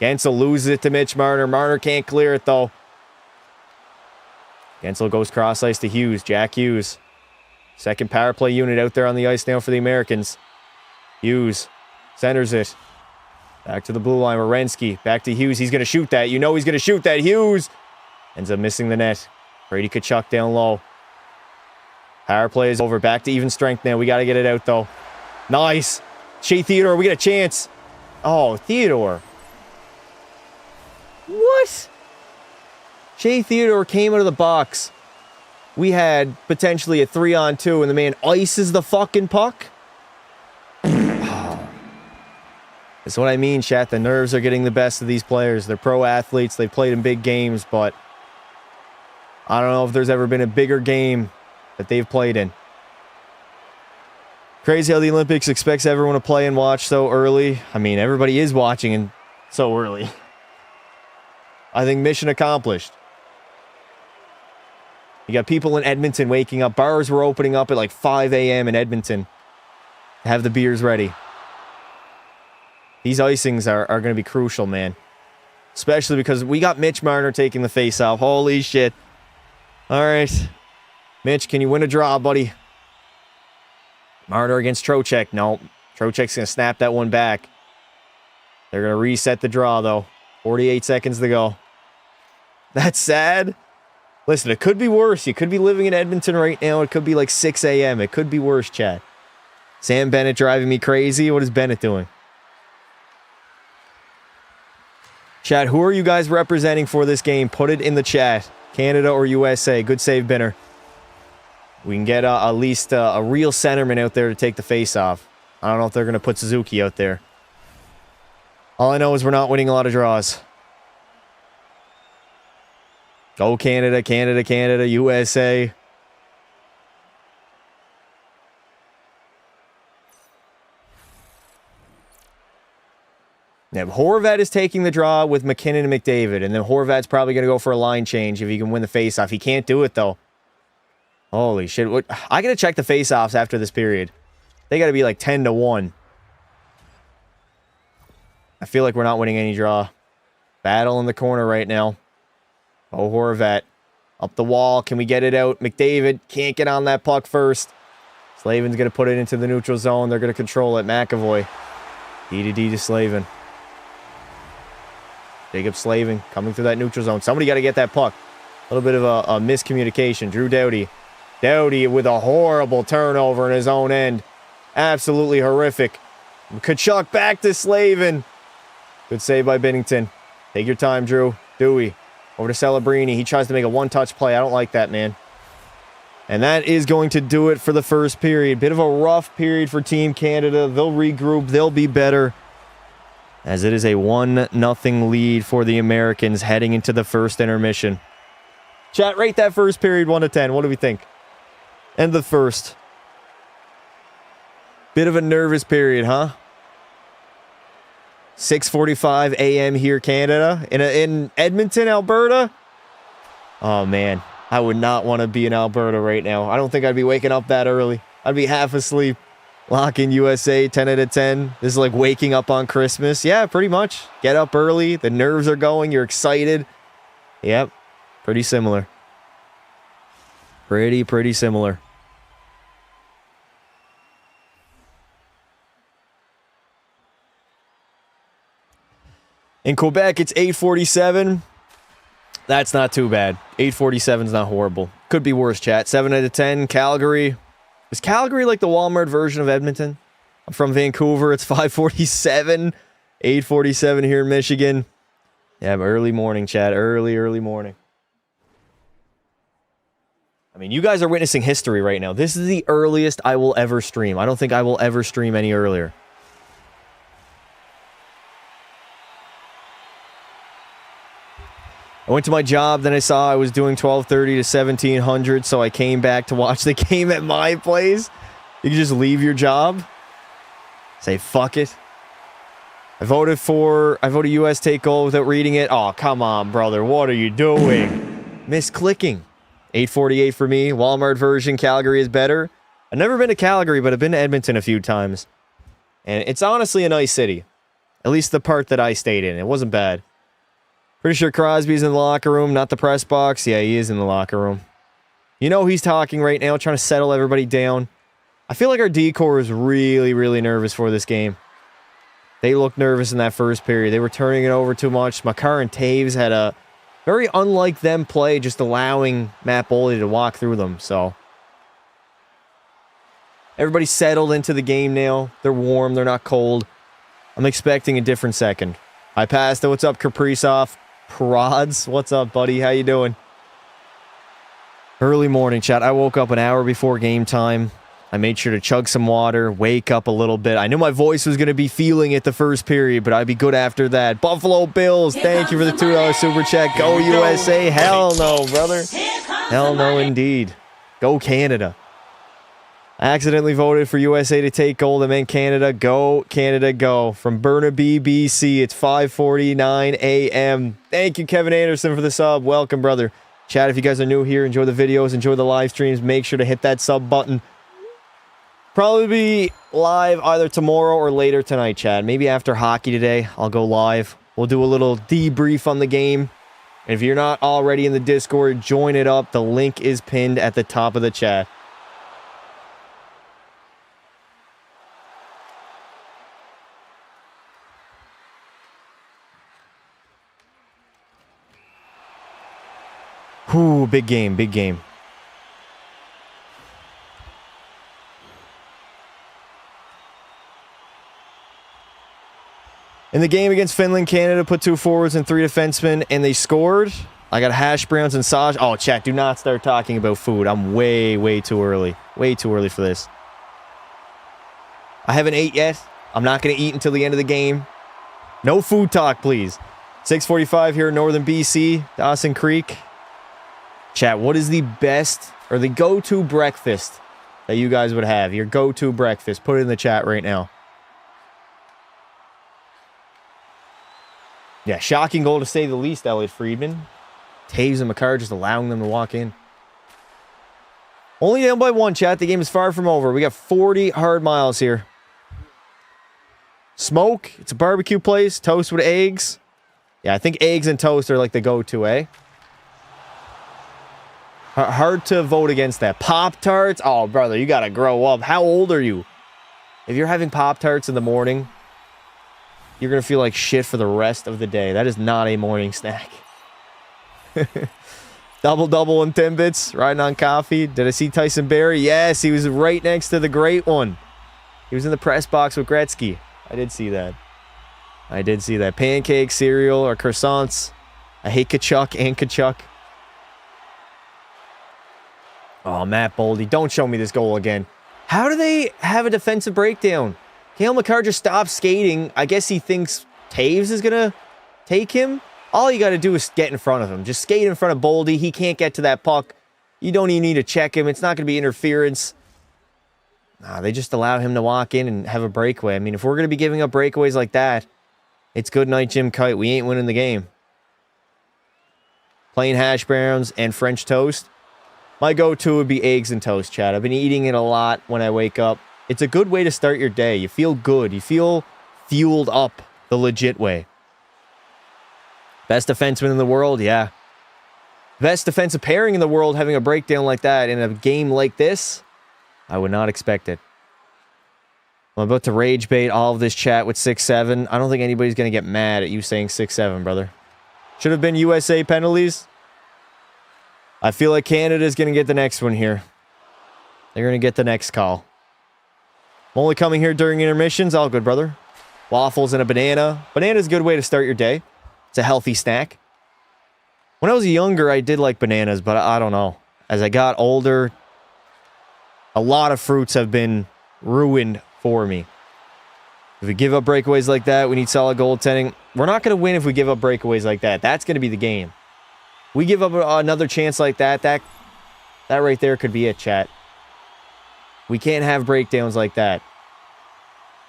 Gensel loses it to Mitch Marner. Marner can't clear it, though. Gensel goes cross-ice to Hughes. Jack Hughes. Second power play unit out there on the ice now for the Americans. Hughes centers it. Back to the blue line. Werenski. Back to Hughes. He's going to shoot that. You know he's going to shoot that. Hughes ends up missing the net. Brady Tkachuk down low. Power play is over. Back to even strength now. We got to get it out, though. Nice. Shea Theodore, we get a chance. Oh, Theodore. What? Shea Theodore came out of the box. We had potentially a 3-on-2, and the man ices the fucking puck. That's what I mean, chat. The nerves are getting the best of these players. They're pro athletes. They've played in big games, but I don't know if there's ever been a bigger game that they've played in. Crazy how the Olympics expects everyone to play and watch so early. I mean, everybody is watching and so early. I think mission accomplished. You got people in Edmonton waking up. Bars were opening up at like 5 a.m. in Edmonton to have the beers ready. These icings are going to be crucial, man. Especially because we got Mitch Marner taking the face-off. Holy shit. All right. Mitch, can you win a draw, buddy? Marner against Trocheck. No. Trocheck's going to snap that one back. They're going to reset the draw, though. 48 seconds to go. That's sad. Listen, it could be worse. You could be living in Edmonton right now. It could be like 6 a.m. It could be worse, Chad. Sam Bennett driving me crazy. What is Bennett doing? Chat, who are you guys representing for this game? Put it in the chat. Canada or USA. Good save, Binner. We can get at least a real centerman out there to take the face off. I don't know if they're going to put Suzuki out there. All I know is we're not winning a lot of draws. Go Canada, Canada, Canada, USA. Now, Horvat is taking the draw with McKinnon and McDavid, and then Horvat's probably going to go for a line change if he can win the faceoff. He can't do it, though. Holy shit. I got to check the faceoffs after this period. They got to be like 10-1. I feel like we're not winning any draw. Battle in the corner right now. Oh, Horvat. Up the wall. Can we get it out? McDavid can't get on that puck first. Slavin's going to put it into the neutral zone. They're going to control it. McAvoy. D to Slavin. Jacob Slavin coming through that neutral zone. Somebody got to get that puck. A little bit of a miscommunication. Drew Doughty. Doughty with a horrible turnover in his own end. Absolutely horrific. Tkachuk back to Slavin. Good save by Binnington. Take your time, Drew. Dewey. Over to Celebrini. He tries to make a one-touch play. I don't like that, man. And that is going to do it for the first period. Bit of a rough period for Team Canada. They'll regroup. They'll be better. as it is a 1-0 lead for the Americans heading into the first intermission. Chat, rate that first period 1 to 10. What do we think? End the first. Bit of a nervous period, huh? 6:45 a.m. here, Canada. In Edmonton, Alberta. Oh, man. I would not want to be in Alberta right now. I don't think I'd be waking up that early. I'd be half asleep. Lock in USA, 10 out of 10. This is like waking up on Christmas. Yeah, pretty much. Get up early. The nerves are going. You're excited. Yep. Pretty similar. Pretty similar. In Quebec, it's 8:47. That's not too bad. 8:47 is not horrible. Could be worse, chat. 7 out of 10. Calgary. Is Calgary like the Walmart version of Edmonton? I'm from Vancouver. It's 5:47. 8:47 here in Michigan. Yeah, early morning, chat. Early morning. I mean, you guys are witnessing history right now. This is the earliest I will ever stream. I don't think I will ever stream any earlier. I went to my job, then I saw I was doing 12:30 to 1700, so I came back to watch the game at my place. You can just leave your job. Say, fuck it. I voted US take goal without reading it. Oh, come on, brother. What are you doing? Misclicking. 8:48 for me. Walmart version. Calgary is better. I've never been to Calgary, but I've been to Edmonton a few times. And it's honestly a nice city. At least the part that I stayed in. It wasn't bad. Pretty sure Crosby's in the locker room, not the press box. Yeah, he is in the locker room. You know he's talking right now, trying to settle everybody down. I feel like our D-core is really nervous for this game. They looked nervous in that first period. They were turning it over too much. Makar and Taves had a very unlike them play, just allowing Matt Boldy to walk through them. So everybody's settled into the game now. They're warm. They're not cold. I'm expecting a different second. I passed it. What's up, Kaprizov? Prods, what's up, buddy? How you doing? Early morning, chat. I woke up an hour before game time. I made sure to chug some water, wake up a little bit. I knew my voice was going to be feeling it the first period, but I'd be good after that. Buffalo Bills, thank you for the $2 super chat. Go USA. Hell no, brother. Hell no, indeed. Go Canada. I accidentally voted for USA to take gold. I meant Canada. Go, Canada, go. From Burnaby, BC, it's 5:49 a.m. Thank you, Kevin Anderson, for the sub. Welcome, brother. Chat, if you guys are new here, enjoy the videos, enjoy the live streams. Make sure to hit that sub button. Probably be live either tomorrow or later tonight, chat. Maybe after hockey today, I'll go live. We'll do a little debrief on the game. And if you're not already in the Discord, join it up. The link is pinned at the top of the chat. Ooh, big game, big game. In the game against Finland, Canada put 2 forwards and 3 defensemen, and they scored. I got hash browns and sausage. Oh, chat, do not start talking about food. I'm way too early. Way too early for this. I haven't ate yet. I'm not going to eat until the end of the game. No food talk, please. 6:45 here in northern BC, Dawson Creek. Chat, what is the best or the go-to breakfast that you guys would have? Your go-to breakfast. Put it in the chat right now. Yeah, shocking goal to say the least, Elliot Friedman. Taves and Makar just allowing them to walk in. Only down by 1, chat. The game is far from over. We got 40 hard miles here. Smoke. It's a barbecue place. Toast with eggs. Yeah, I think eggs and toast are like the go-to, eh? Hard to vote against that. Pop-Tarts? Oh, brother, you gotta grow up. How old are you? If you're having Pop-Tarts in the morning, you're gonna feel like shit for the rest of the day. That is not a morning snack. Double-double and Timbits, riding on coffee. Did I see Tyson Barrie? Yes, he was right next to the great one. He was in the press box with Gretzky. I did see that. I did see that. Pancakes, cereal, or croissants. I hate Kachuk and Kachuk. Oh, Matt Boldy, don't show me this goal again. How do they have a defensive breakdown? Cale Makar just stopped skating. I guess he thinks Taves is going to take him. All you got to do is get in front of him. Just skate in front of Boldy. He can't get to that puck. You don't even need to check him. It's not going to be interference. Nah, they just allow him to walk in and have a breakaway. I mean, if we're going to be giving up breakaways like that, it's good night, Jim Kite. We ain't winning the game. Plain hash browns and French toast. My go-to would be eggs and toast, Chad. I've been eating it a lot when I wake up. It's a good way to start your day. You feel good. You feel fueled up the legit way. Best defenseman in the world? Yeah. Best defensive pairing in the world having a breakdown like that in a game like this? I would not expect it. I'm about to rage bait all of this chat with 6-7. I don't think anybody's going to get mad at you saying 6-7, brother. Should have been USA penalties. I feel like Canada's going to get the next one here. They're going to get the next call. I'm only coming here during intermissions. All good, brother. Waffles and a banana. Banana's a good way to start your day. It's a healthy snack. When I was younger, I did like bananas, but I don't know. As I got older, a lot of fruits have been ruined for me. If we give up breakaways like that, we need solid goaltending. We're not going to win if we give up breakaways like that. That's going to be the game. We give up another chance like that, that right there could be it, chat. We can't have breakdowns like that.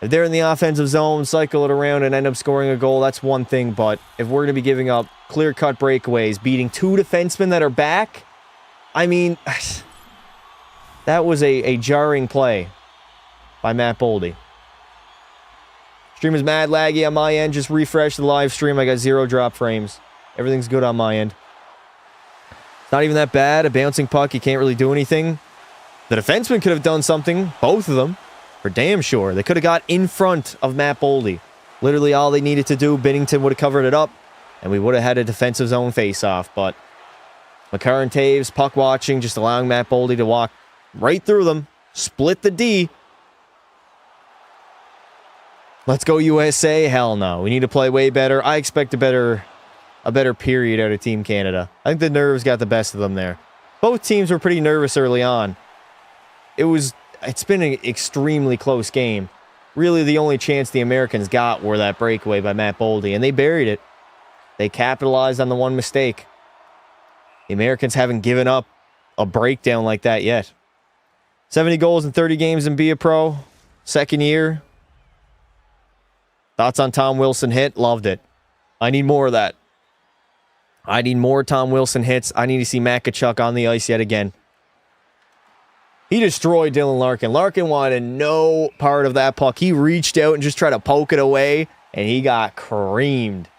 If they're in the offensive zone, cycle it around and end up scoring a goal, that's one thing. But if we're going to be giving up clear-cut breakaways, beating two defensemen that are back, I mean, that was a jarring play by Matt Boldy. Stream is mad laggy on my end. Just refresh the live stream. I got 0 drop frames. Everything's good on my end. It's not even that bad. A bouncing puck, you can't really do anything. The defenseman could have done something. Both of them. For damn sure. They could have got in front of Matt Boldy. Literally all they needed to do, Binnington would have covered it up, and we would have had a defensive zone face-off. But Makar and Taves, puck watching, just allowing Matt Boldy to walk right through them. Split the D. Let's go USA. Hell no. We need to play way better. I expect a better period out of Team Canada. I think the nerves got the best of them there. Both teams were pretty nervous early on. It's been an extremely close game. Really, the only chance the Americans got were that breakaway by Matt Boldy, and they buried it. They capitalized on the one mistake. The Americans haven't given up a breakdown like that yet. 70 goals in 30 games and be a pro. Second year. Thoughts on Tom Wilson hit? Loved it. I need more of that. I need more Tom Wilson hits. I need to see Matt Tkachuk on the ice yet again. He destroyed Dylan Larkin. Larkin wanted no part of that puck. He reached out and just tried to poke it away, and he got creamed.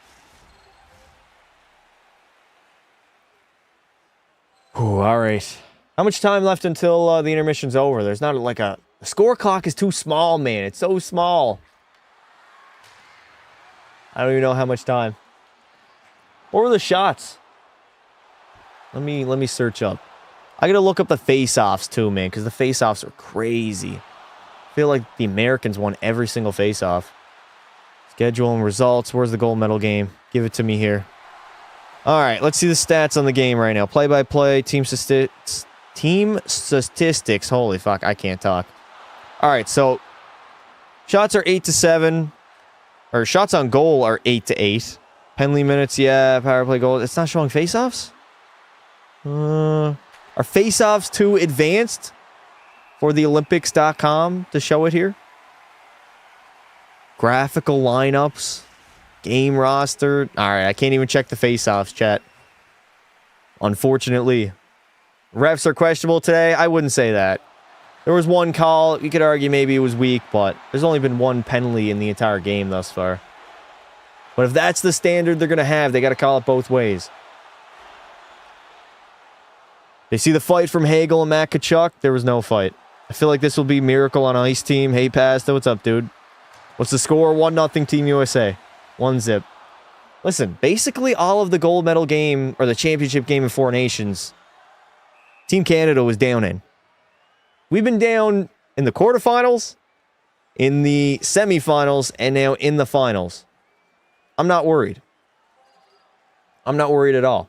Ooh, all right. How much time left until the intermission's over? There's not like the score clock is too small, man. It's so small. I don't even know how much time. What were the shots? Let me search up. I gotta look up the face-offs too, man, because the face-offs are crazy. I feel like the Americans won every single face-off. Schedule and results. Where's the gold medal game? Give it to me here. All right, let's see the stats on the game right now. Play-by-play, team statistics. Holy fuck, I can't talk. All right, so shots are 8-7. Or shots on goal are 8-8. Penalty minutes, yeah. Power play goals. It's not showing face-offs? Are face-offs too advanced for the Olympics.com to show it here? Graphical lineups. Game roster. All right, I can't even check the face-offs, chat. Unfortunately. Refs are questionable today. I wouldn't say that. There was one call. You could argue maybe it was weak, but there's only been one penalty in the entire game thus far. But if that's the standard they're going to have, they got to call it both ways. They see the fight from Hagel and Matt Tkachuk. There was no fight. I feel like this will be Miracle on Ice team. Hey, Pasta, what's up, dude? What's the score? 1-0 Team USA. 1-0. Listen, basically all of the gold medal game, or the championship game in Four Nations, Team Canada was down in. We've been down in the quarterfinals, in the semifinals, and now in the finals. I'm not worried. I'm not worried at all.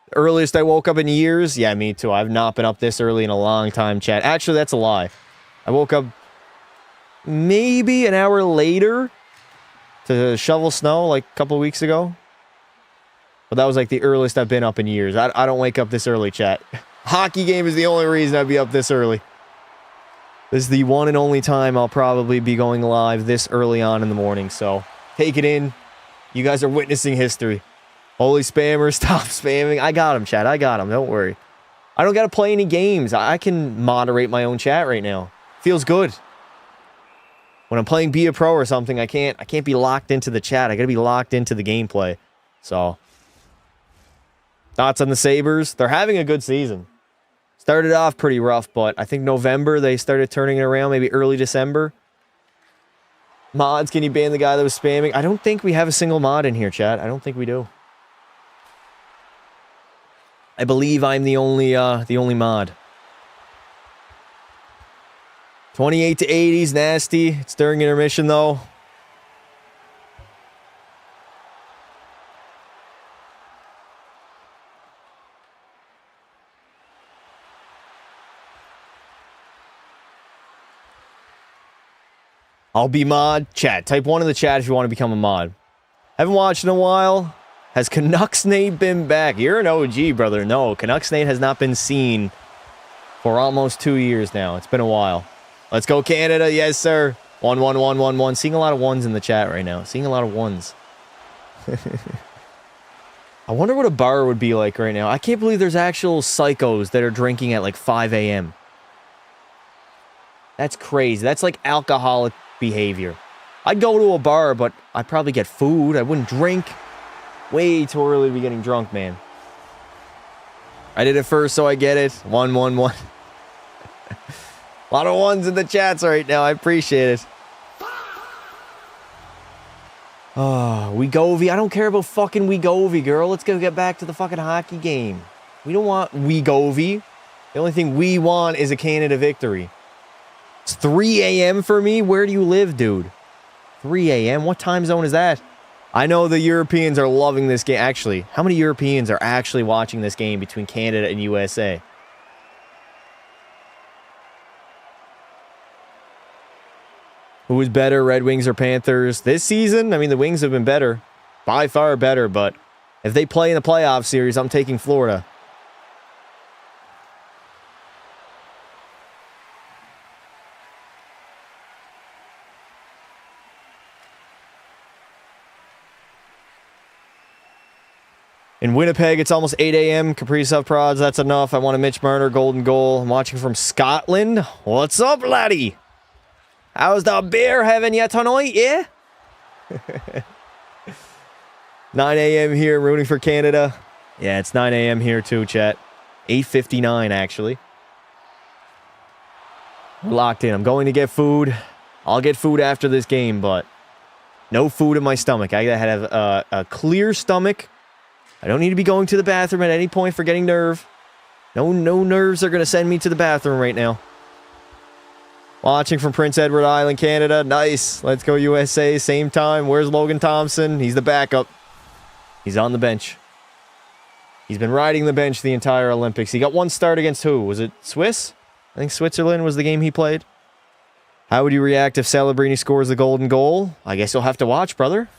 The earliest I woke up in years? Yeah, me too. I've not been up this early in a long time, chat. Actually, that's a lie. I woke up maybe an hour later to shovel snow like a couple weeks ago. But that was like the earliest I've been up in years. I don't wake up this early, chat. Hockey game is the only reason I'd be up this early. This is the one and only time I'll probably be going live this early on in the morning. So take it in. You guys are witnessing history. Holy spammers, stop spamming. I got him, chat. I got him. Don't worry. I don't got to play any games. I can moderate my own chat right now. Feels good. When I'm playing Be a Pro or something, I can't be locked into the chat. I got to be locked into the gameplay. So, thoughts on the Sabres? They're having a good season. Started off pretty rough, but I think November they started turning it around, maybe early December. Mods, can you ban the guy that was spamming? I don't think we have a single mod in here, chat. I don't think we do. I believe I'm the only mod. 28 to 80s, nasty. It's during intermission, though. I'll be mod. Chat. Type 1 in the chat if you want to become a mod. Haven't watched in a while. Has Canucks Nate been back? You're an OG, brother. No, Canucks Nate has not been seen for almost 2 years now. It's been a while. Let's go, Canada. Yes, sir. 1, 1, 1, 1, 1. Seeing a lot of ones in the chat right now. Seeing a lot of ones. I wonder what a bar would be like right now. I can't believe there's actual psychos that are drinking at like 5 a.m. That's crazy. That's like alcoholic behavior. I'd go to a bar, but I'd probably get food. I wouldn't drink. Way too early to be getting drunk, man. I did it first, so I get it. 1, 1, 1. A lot of ones in the chats right now. I appreciate it. Oh, Wegovy. I don't care about fucking Wegovy, girl. Let's go get back to the fucking hockey game. We don't want Wegovy. The only thing we want is a Canada victory. It's 3 a.m. for me. Where do you live, dude? 3 a.m.? What time zone is that? I know the Europeans are loving this game. Actually, how many Europeans are actually watching this game between Canada and USA? Who is better, Red Wings or Panthers? This season, I mean, the Wings have been better. By far better, but if they play in the playoff series, I'm taking Florida. In Winnipeg, it's almost 8 a.m. Kaprizov prods, that's enough. I want a Mitch Marner golden goal. I'm watching from Scotland. What's up, laddie? How's the beer having you tonight, yeah? 9 a.m. here, rooting for Canada. Yeah, it's 9 a.m. here too, chat. 8:59, actually. We're locked in. I'm going to get food. I'll get food after this game, but no food in my stomach. I gotta have a clear stomach. I don't need to be going to the bathroom at any point for getting nerve. No nerves are going to send me to the bathroom right now. Watching from Prince Edward Island, Canada. Nice. Let's go USA. Same time. Where's Logan Thompson? He's the backup. He's on the bench. He's been riding the bench the entire Olympics. He got one start against who? Was it Swiss? I think Switzerland was the game he played. How would you react if Celebrini scores the golden goal? I guess you'll have to watch, brother.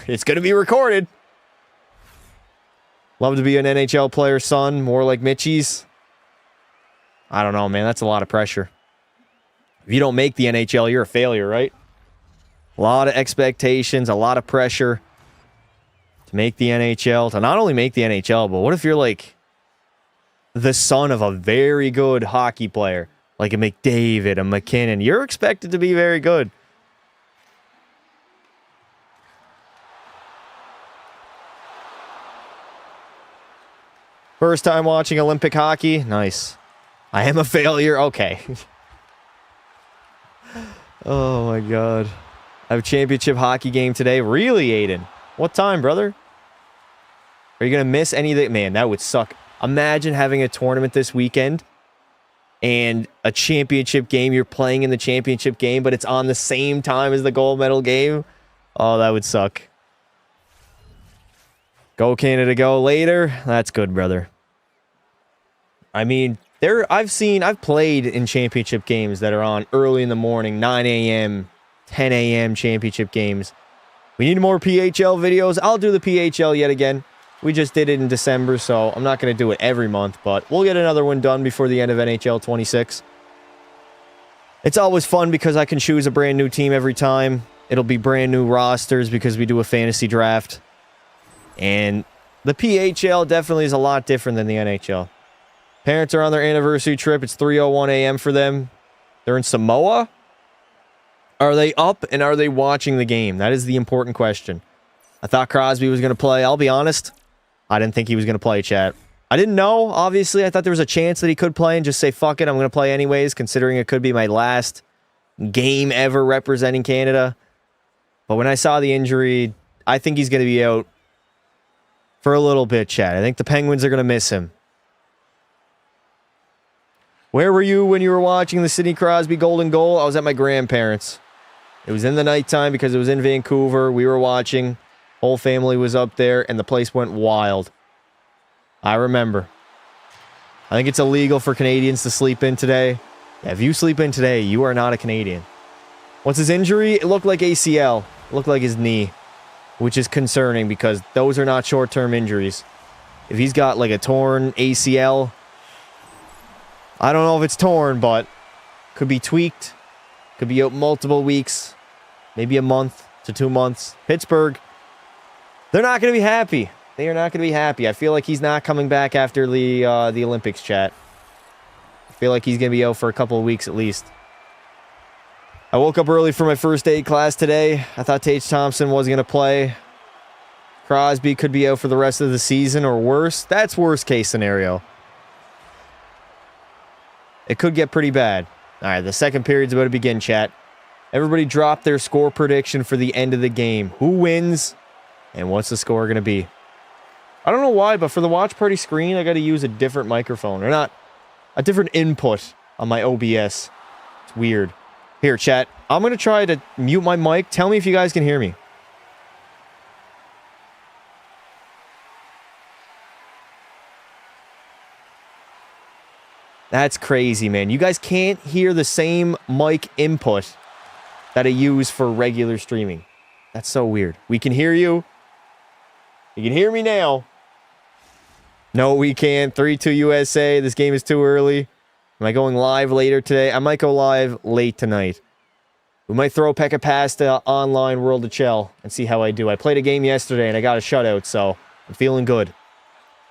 It's going to be recorded. Love to be an NHL player's son, more like Mitchie's. I don't know, man. That's a lot of pressure. If you don't make the NHL, you're a failure, right? A lot of expectations, a lot of pressure to make the NHL. To not only make the NHL, but what if you're like the son of a very good hockey player, like a McDavid, a McKinnon? You're expected to be very good. First time watching Olympic hockey. Nice. I am a failure. Okay. Oh my god. I have a championship hockey game today. Really, Aiden? What time, brother? Are you going to miss any of the... Man, that would suck. Imagine having a tournament this weekend and a championship game. You're playing in the championship game, but it's on the same time as the gold medal game. Oh, that would suck. Go Canada, go later. That's good, brother. I mean, I've played in championship games that are on early in the morning, 9 a.m., 10 a.m. championship games. We need more PHL videos. I'll do the PHL yet again. We just did it in December, so I'm not going to do it every month, but we'll get another one done before the end of NHL 26. It's always fun because I can choose a brand new team every time. It'll be brand new rosters because we do a fantasy draft. And the PHL definitely is a lot different than the NHL. Parents are on their anniversary trip. It's 3:01 a.m. for them. They're in Samoa. Are they up and are they watching the game? That is the important question. I thought Crosby was going to play. I'll be honest. I didn't think he was going to play, chat. I didn't know, obviously. I thought there was a chance that he could play and just say, fuck it, I'm going to play anyways, considering it could be my last game ever representing Canada. But when I saw the injury, I think he's going to be out for a little bit, chat. I think the Penguins are going to miss him. Where were you when you were watching the Sidney Crosby golden goal? I was at my grandparents'. It was in the nighttime because it was in Vancouver. We were watching. Whole family was up there, and the place went wild. I remember. I think it's illegal for Canadians to sleep in today. Yeah, if you sleep in today, you are not a Canadian. What's his injury? It looked like ACL. It looked like his knee, which is concerning because those are not short-term injuries. If he's got like a torn ACL, I don't know if it's torn, but could be tweaked. Could be out multiple weeks, maybe a month to 2 months. Pittsburgh, they're not going to be happy. They are not going to be happy. I feel like he's not coming back after the Olympics, chat. I feel like he's going to be out for a couple of weeks at least. I woke up early for my first aid class today. I thought Tage Thompson was going to play. Crosby could be out for the rest of the season or worse. That's worst case scenario. It could get pretty bad. All right, the second period's about to begin, chat. Everybody drop their score prediction for the end of the game. Who wins and what's the score going to be? I don't know why, but for the watch party screen, I got to use a different microphone. Or not, a different input on my OBS. It's weird. Here, chat. I'm going to try to mute my mic. Tell me if you guys can hear me. That's crazy, man. You guys can't hear the same mic input that I use for regular streaming. That's so weird. We can hear you. You can hear me now. No, we can't. 3-2 USA. This game is too early. Am I going live later today? I might go live late tonight. We might throw Pekka Pasta online World of Chell and see how I do. I played a game yesterday and I got a shutout, so I'm feeling good.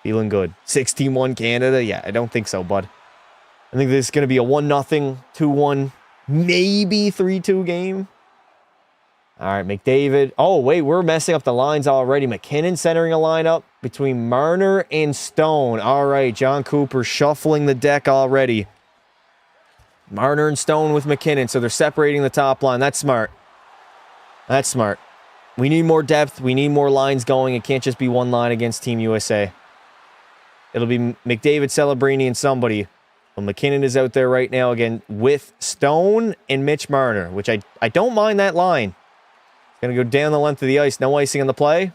Feeling good. 16-1 Canada? Yeah, I don't think so, bud. I think this is going to be a 1-0, 2-1, maybe 3-2 game. All right, McDavid. Oh, wait, we're messing up the lines already. McKinnon centering a lineup between Marner and Stone. All right, John Cooper shuffling the deck already. Marner and Stone with McKinnon, so they're separating the top line. That's smart. That's smart. We need more depth. We need more lines going. It can't just be one line against Team USA. It'll be McDavid, Celebrini, and somebody. Well, McKinnon is out there right now again with Stone and Mitch Marner, which I don't mind that line. Going to go down the length of the ice. No icing on the play.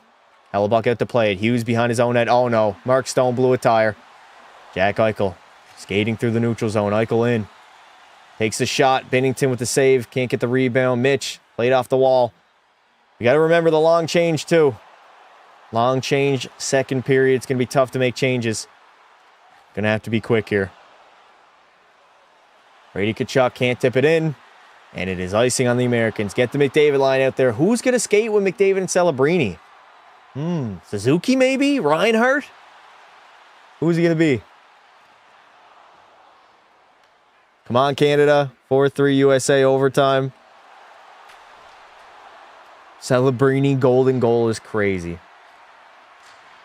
Hellebuck out to play it. Hughes behind his own net. Oh, no. Mark Stone blew a tire. Jack Eichel skating through the neutral zone. Eichel in. Takes the shot. Binnington with the save. Can't get the rebound. Mitch played off the wall. We got to remember the long change, too. Long change. Second period. It's going to be tough to make changes. Going to have to be quick here. Brady Tkachuk can't tip it in. And it is icing on the Americans. Get the McDavid line out there. Who's going to skate with McDavid and Celebrini? Suzuki maybe? Reinhardt? Who's he going to be? Come on, Canada. 4-3 USA overtime. Celebrini golden goal is crazy.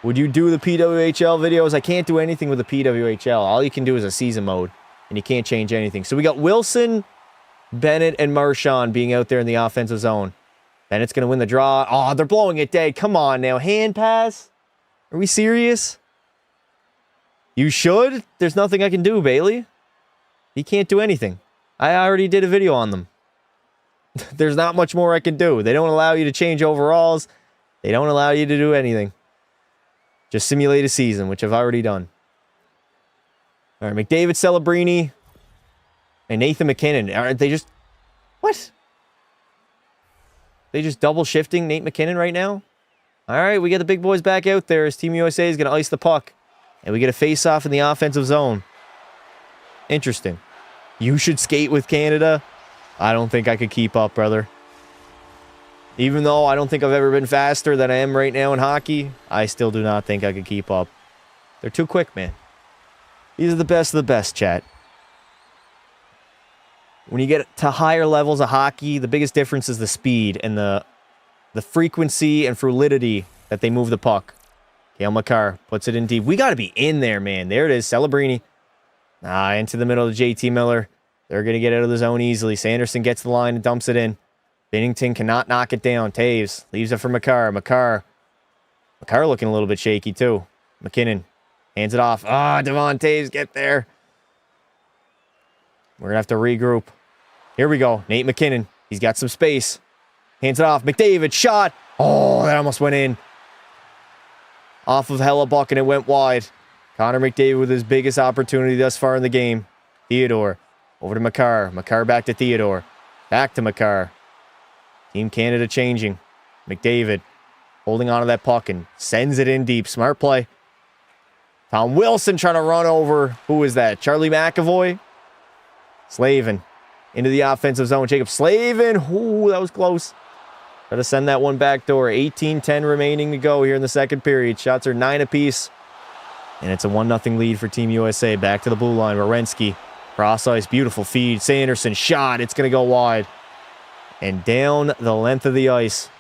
Would you do the PWHL videos? I can't do anything with the PWHL. All you can do is a season mode. And you can't change anything. So we got Wilson, Bennett, and Marchand being out there in the offensive zone. Bennett's going to win the draw. Oh, they're blowing it dead. Come on now. Hand pass? Are we serious? You should? There's nothing I can do, Bailey. He can't do anything. I already did a video on them. There's not much more I can do. They don't allow you to change overalls. They don't allow you to do anything. Just simulate a season, which I've already done. All right, McDavid, Celebrini, and Nathan McKinnon. Aren't they just... What? They just double shifting Nate McKinnon right now? All right, we get the big boys back out there as Team USA is going to ice the puck. And we get a face-off in the offensive zone. Interesting. You should skate with Canada. I don't think I could keep up, brother. Even though I don't think I've ever been faster than I am right now in hockey, I still do not think I could keep up. They're too quick, man. These are the best of the best, chat. When you get to higher levels of hockey, the biggest difference is the speed and the frequency and fluidity that they move the puck. Cale Makar puts it in deep. We got to be in there, man. There it is. Celebrini. Into the middle of JT Miller. They're going to get out of the zone easily. Sanderson gets the line and dumps it in. Binnington cannot knock it down. Taves leaves it for Makar. Makar looking a little bit shaky, too. McKinnon hands it off. Devon Taves, get there. We're going to have to regroup. Here we go. Nate McKinnon. He's got some space. Hands it off. McDavid, shot. Oh, that almost went in. Off of Hellebuck, and it went wide. Connor McDavid with his biggest opportunity thus far in the game. Theodore. Over to Makar. Makar back to Theodore. Back to Makar. Team Canada changing. McDavid holding onto that puck and sends it in deep. Smart play. Tom Wilson trying to run over. Who is that? Charlie McAvoy? Slavin. Into the offensive zone. Jacob Slavin. Ooh, that was close. Got to send that one back door. 18-10 remaining to go here in the second period. Shots are 9 apiece. And it's a 1-0 lead for Team USA. Back to the blue line. Werenski. Cross ice. Beautiful feed. Sanderson. Shot. It's going to go wide. And down the length of the ice.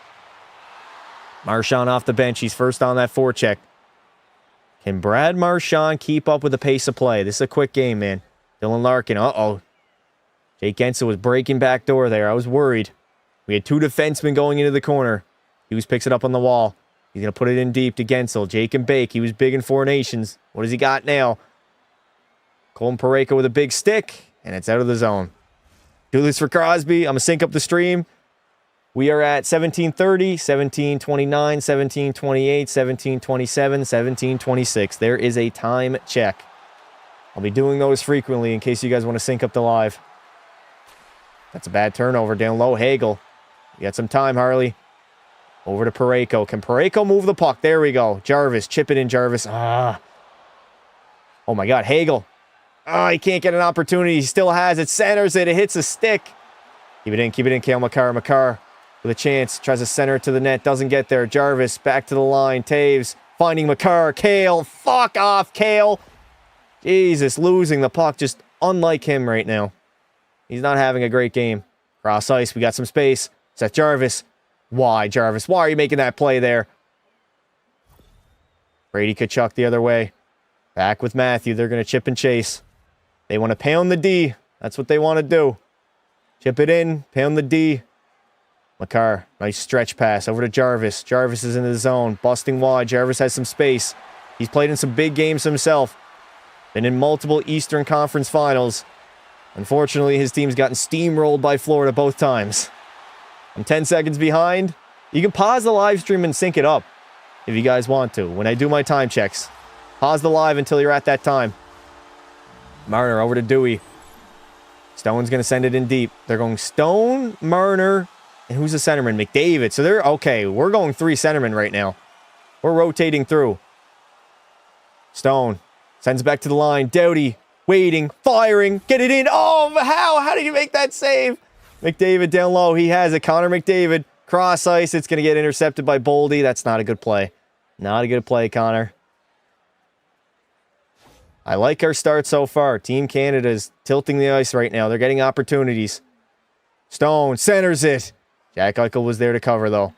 Marchand off the bench. He's first on that forecheck. Can Brad Marchand keep up with the pace of play? This is a quick game, man. Dylan Larkin. Uh-oh. Jake Guentzel was breaking back door there. I was worried. We had 2 defensemen going into the corner. Hughes picks it up on the wall. He's going to put it in deep to Guentzel. Jake and Bake. He was big in Four Nations. What does he got now? Colton Parayko with a big stick. And it's out of the zone. Do this for Crosby. I'm going to sync up the stream. We are at 17:30, 17:29, 17:28, 17:27, 17:26. There is a time check. I'll be doing those frequently in case you guys want to sync up the live. That's a bad turnover down low. Hagel. You got some time, Harley. Over to Parayko. Can Parayko move the puck? There we go. Jarvis. Chip it in, Jarvis. Oh, my God. Hagel. He can't get an opportunity. He still has it. Centers it. It hits a stick. Keep it in. Keep it in, Cale Makar. Makar with a chance. Tries to center it to the net. Doesn't get there. Jarvis back to the line. Taves finding Makar. Cale. Fuck off, Cale. Jesus, losing the puck. Just unlike him right now. He's not having a great game. Cross ice. We got some space. Seth Jarvis. Why, Jarvis? Why are you making that play there? Brady Tkachuk the other way. Back with Matthew. They're going to chip and chase. They want to pound the D. That's what they want to do. Chip it in. Pound the D. Makar. Nice stretch pass. Over to Jarvis. Jarvis is in the zone. Busting wide. Jarvis has some space. He's played in some big games himself. Been in multiple Eastern Conference finals. Unfortunately, his team's gotten steamrolled by Florida both times. I'm 10 seconds behind. You can pause the live stream and sync it up if you guys want to. When I do my time checks, pause the live until you're at that time. Marner over to Dewey. Stone's going to send it in deep. They're going Stone, Marner, and who's the centerman? McDavid. So they're, okay, we're going 3 centermen right now. We're rotating through. Stone sends it back to the line. Doughty waiting, firing, get it in. Oh, how? How did you make that save? McDavid down low. He has it. Connor McDavid. Cross ice. It's going to get intercepted by Boldy. That's not a good play. Not a good play, Connor. I like our start so far. Team Canada is tilting the ice right now. They're getting opportunities. Stone centers it. Jack Eichel was there to cover, though.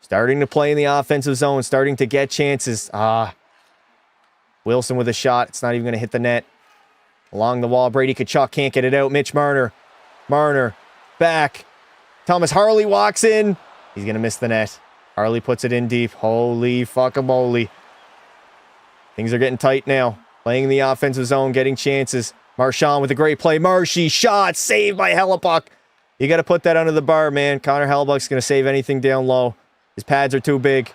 Starting to play in the offensive zone. Starting to get chances. Wilson with a shot. It's not even going to hit the net. Along the wall, Brady Tkachuk can't get it out. Mitch Marner. Marner. Back. Thomas Harley walks in. He's going to miss the net. Harley puts it in deep. Holy fuck-a-moly. Things are getting tight now. Playing in the offensive zone, getting chances. Marchand with a great play. Marshy, shot, saved by Hellebuck. You got to put that under the bar, man. Connor Hellebuck's going to save anything down low. His pads are too big.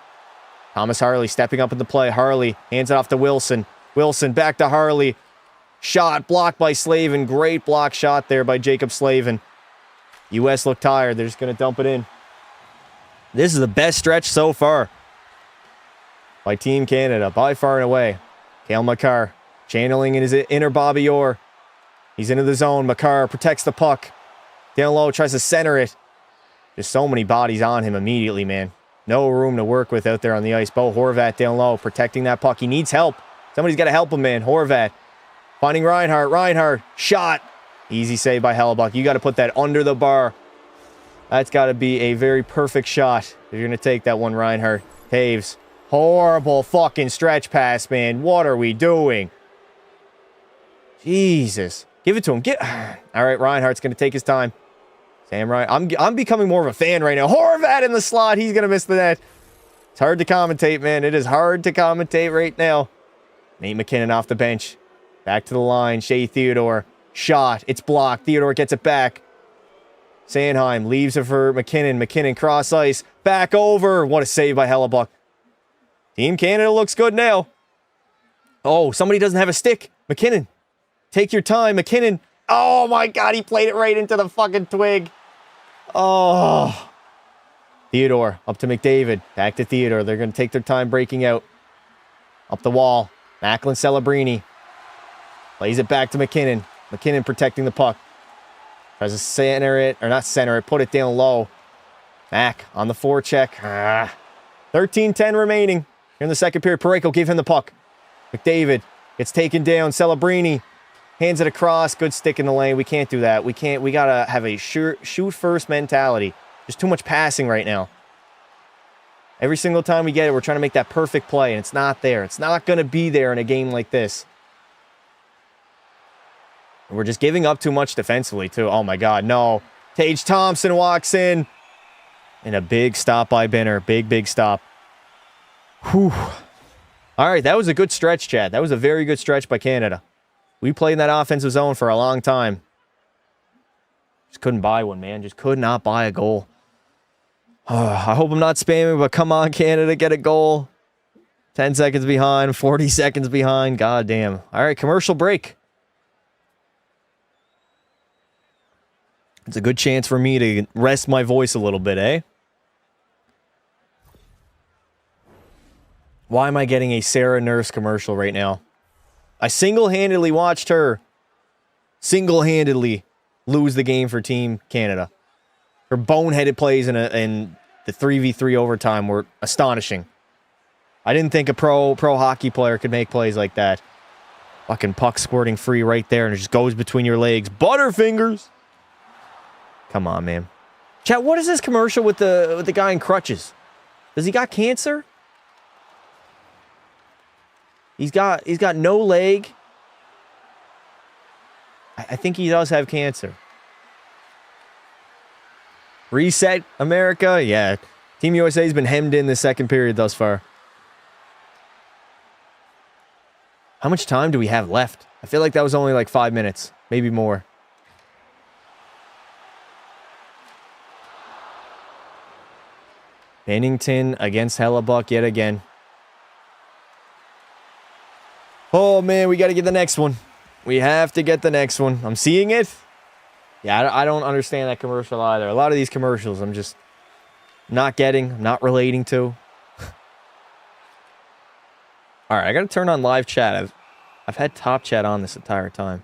Thomas Harley stepping up in the play. Harley hands it off to Wilson. Wilson back to Harley. Shot blocked by Slavin. Great block shot there by Jacob Slavin. U.S. look tired. They're just going to dump it in. This is the best stretch so far by Team Canada, by far and away. Cale Makar channeling in his inner Bobby Orr. He's into the zone. Makar protects the puck. Down low, tries to center it. There's so many bodies on him immediately, man. No room to work with out there on the ice. Bo Horvat down low, protecting that puck. He needs help. Somebody's got to help him, man. Horvat finding Reinhart. Reinhart, shot. Easy save by Hellebuck. You got to put that under the bar. That's got to be a very perfect shot if you're going to take that one, Reinhart. Taves. Horrible fucking stretch pass, man. What are we doing? Jesus. Give it to him. All right, Reinhart's going to take his time. Sam Ryan. I'm becoming more of a fan right now. Horvat in the slot. He's going to miss the net. It's hard to commentate, man. It is hard to commentate right now. Nate MacKinnon off the bench. Back to the line. Shea Theodore. Shot. It's blocked. Theodore gets it back. Sanheim leaves it for MacKinnon. MacKinnon cross ice. Back over. What a save by Hellebuck. Team Canada looks good now. Oh, somebody doesn't have a stick. MacKinnon. Take your time. MacKinnon. Oh, my God. He played it right into the fucking twig. Oh. Theodore up to McDavid. Back to Theodore. They're going to take their time breaking out. Up the wall. Macklin Celebrini. Plays it back to MacKinnon. MacKinnon protecting the puck. Tries to center it. Or not center it. Put it down low. Mac on the forecheck. 13-10 remaining. Here in the second period. Parayko gave him the puck. McDavid gets taken down. Celebrini hands it across. Good stick in the lane. We can't do that. We can't. We got to have a shoot first mentality. There's too much passing right now. Every single time we get it, we're trying to make that perfect play, and it's not there. It's not going to be there in a game like this. We're just giving up too much defensively, too. Oh, my God, no. Tage Thompson walks in. And a big stop by Benner. Big stop. Whew. All right, that was a good stretch, Chad. That was a very good stretch by Canada. We played in that offensive zone for a long time. Just couldn't buy one, man. Just could not buy a goal. I hope I'm not spamming, but come on, Canada, get a goal. 10 seconds behind, 40 seconds behind. God damn. All right, commercial break. It's a good chance for me to rest my voice a little bit, eh? Why am I getting a Sarah Nurse commercial right now? I single-handedly watched her lose the game for Team Canada. Her boneheaded plays in the 3v3 overtime were astonishing. I didn't think a pro hockey player could make plays like that. Fucking puck squirting free right there, and it just goes between your legs. Butterfingers! Come on, man. Chat, what is this commercial with the guy in crutches? Does he got cancer? He's got no leg. I think he does have cancer. Reset, America. Yeah. Team USA's been hemmed in the second period thus far. How much time do we have left? I feel like that was only like 5 minutes. Maybe more. Bennington against Hellebuck yet again. Oh, man, we got to get the next one. We have to get the next one. I'm seeing it. Yeah, I don't understand that commercial either. A lot of these commercials I'm just not getting, not relating to. All right, I got to turn on live chat. I've had top chat on this entire time.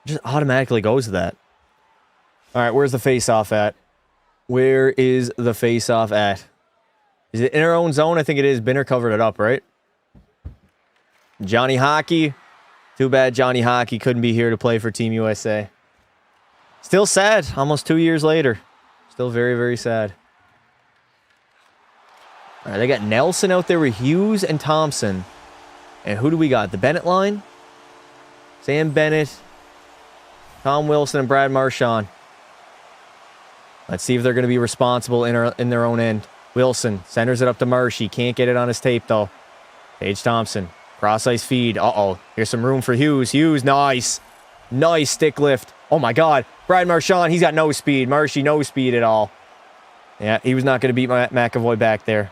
It just automatically goes to that. All right, where's the face-off at? Where is the face-off at? Is it in our own zone? I think it is. Binner covered it up, right? Johnny Hockey. Too bad Johnny Hockey couldn't be here to play for Team USA. Still sad. Almost 2 years later. Still very, very sad. All right, they got Nelson out there with Hughes and Thompson. And who do we got? The Bennett line? Sam Bennett, Tom Wilson, and Brad Marchand. Let's see if they're going to be responsible in their own end. Wilson centers it up to Marshy. Can't get it on his tape, though. Tage Thompson. Cross-ice feed. Uh-oh. Here's some room for Hughes. Hughes, nice. Nice stick lift. Oh, my God. Brad Marchand, he's got no speed. Marshy, no speed at all. Yeah, he was not going to beat McAvoy back there.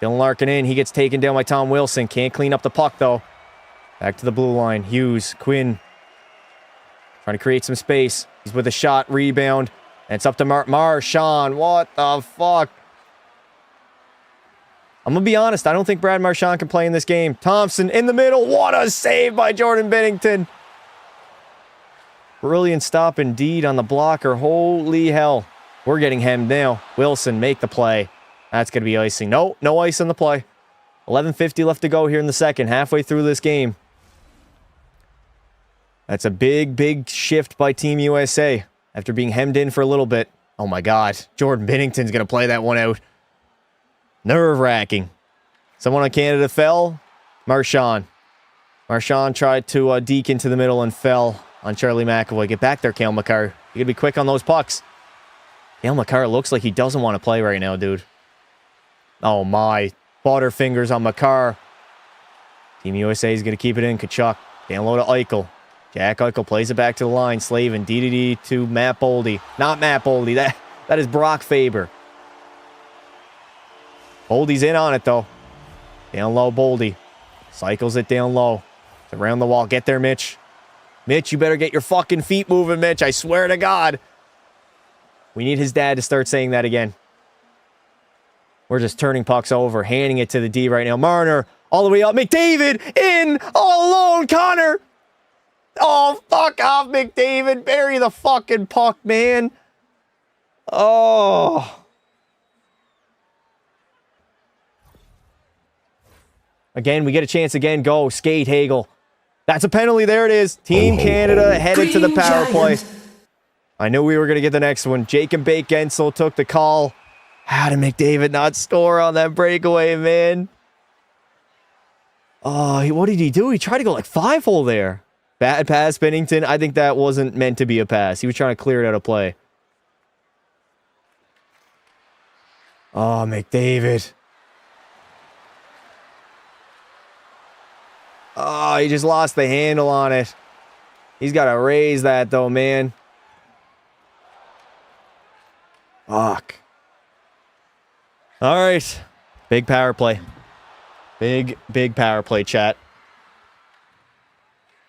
Dylan Larkin in. He gets taken down by Tom Wilson. Can't clean up the puck, though. Back to the blue line. Hughes, Quinn. Trying to create some space. He's with a shot. Rebound. And it's up to Marchand. What the fuck? I'm going to be honest. I don't think Brad Marchand can play in this game. Thompson in the middle. What a save by Jordan Binnington. Brilliant stop indeed on the blocker. Holy hell. We're getting hemmed now. Wilson, make the play. That's going to be icing. No ice on the play. 11:50 left to go here in the second. Halfway through this game. That's a big shift by Team USA after being hemmed in for a little bit. Oh my God. Jordan Binnington's going to play that one out. Nerve-wracking. Someone on Canada fell. Marchand. Marchand tried to deke into the middle and fell on Charlie McAvoy. Get back there, Cale Makar. You gotta be quick on those pucks. Cale Makar looks like he doesn't want to play right now, dude. Oh my. Butterfingers on Makar. Team USA is gonna keep it in. Tkachuk. Down low to Eichel. Jack Eichel plays it back to the line. Slavin. DDD to Matt Boldy. Not Matt Boldy. That is Brock Faber. Boldy's in on it, though. Down low, Boldy. Cycles it down low. It's around the wall. Get there, Mitch. Mitch, you better get your fucking feet moving, Mitch. I swear to God. We need his dad to start saying that again. We're just turning pucks over, handing it to the D right now. Marner, all the way up. McDavid, in, all alone. Connor. Oh, fuck off, McDavid. Bury the fucking puck, man. Oh. Again, we get a chance again. Go. Skate, Hagel. That's a penalty. There it is. Team Canada headed to the power play. I knew we were going to get the next one. Jacob Bake-Gensel took the call. How did McDavid not score on that breakaway, man? Oh, what did he do? He tried to go like 5-hole there. Bad pass, Binnington. I think that wasn't meant to be a pass. He was trying to clear it out of play. Oh, McDavid. Oh, he just lost the handle on it. He's got to raise that, though, man. Fuck. All right. Big power play. Big power play, chat.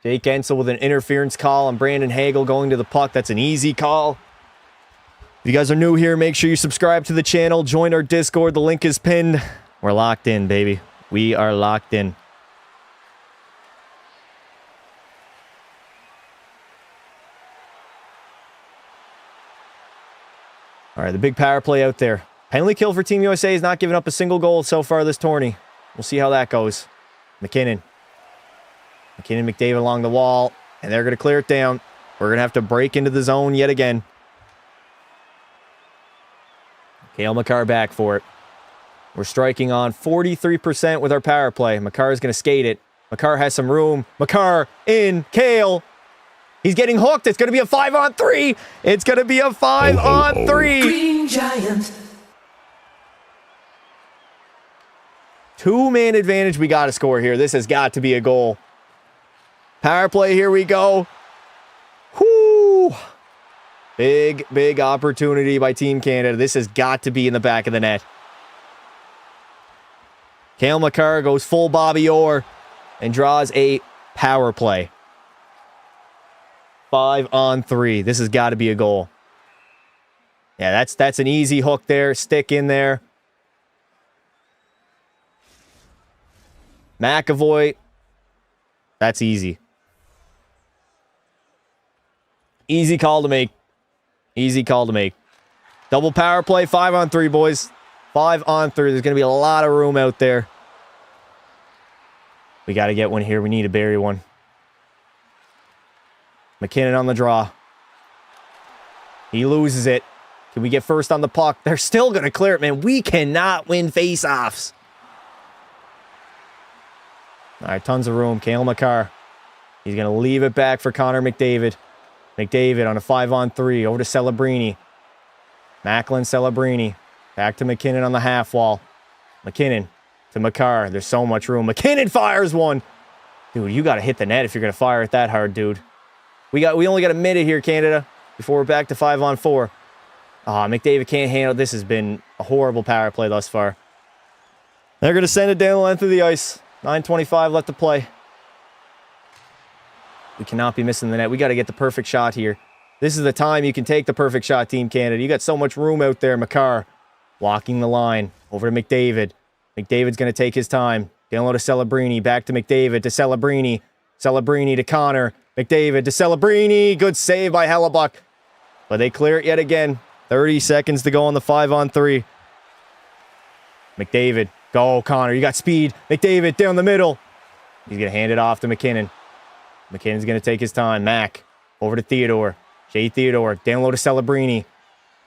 Jake Guentzel with an interference call on Brandon Hagel going to the puck. That's an easy call. If you guys are new here, make sure you subscribe to the channel. Join our Discord. The link is pinned. We're locked in, baby. We are locked in. All right, the big power play out there. Penalty kill for Team USA is not giving up a single goal so far this tourney. We'll see how that goes. McKinnon, McDavid along the wall, and they're going to clear it down. We're going to have to break into the zone yet again. Cale Makar back for it. We're striking on 43% with our power play. Makar is going to skate it. Makar has some room. Makar in. Cale. He's getting hooked. It's going to be a 5-on-3. It's going to be a 5-on-3. Green Giant. Two-man advantage. We got to score here. This has got to be a goal. Power play. Here we go. Whoo! Big opportunity by Team Canada. This has got to be in the back of the net. Cale Makar goes full Bobby Orr and draws a power play. 5-on-3. This has got to be a goal. Yeah, that's an easy hook there. Stick in there. McAvoy. That's easy. Easy call to make. Easy call to make. Double power play. 5-on-3, boys. 5-on-3. There's going to be a lot of room out there. We got to get one here. We need to bury one. McKinnon on the draw. He loses it. Can we get first on the puck? They're still going to clear it, man. We cannot win faceoffs. All right, tons of room. Cale Makar. He's going to leave it back for Connor McDavid. McDavid on a 5-on-3. Over to Celebrini. Macklin, Celebrini. Back to McKinnon on the half wall. McKinnon to Makar. There's so much room. McKinnon fires one. Dude, you got to hit the net if you're going to fire it that hard, dude. We only got a minute here, Canada, before we're back to 5-on-4. McDavid can't handle it. This has been a horrible power play thus far. They're going to send it down the length of the ice. 9:25 left to play. We cannot be missing the net. We got to get the perfect shot here. This is the time you can take the perfect shot, Team Canada. You got so much room out there. Makar walking the line over to McDavid. McDavid's going to take his time. Down low to Celebrini. Back to McDavid to Celebrini. Celebrini to Connor. McDavid to Celebrini. Good save by Hellebuck. But they clear it yet again. 30 seconds to go on the 5-on-3. McDavid. Go, Connor. You got speed. McDavid down the middle. He's going to hand it off to McKinnon. McKinnon's going to take his time. Mac. Over to Theodore. Shea Theodore. Down low to Celebrini.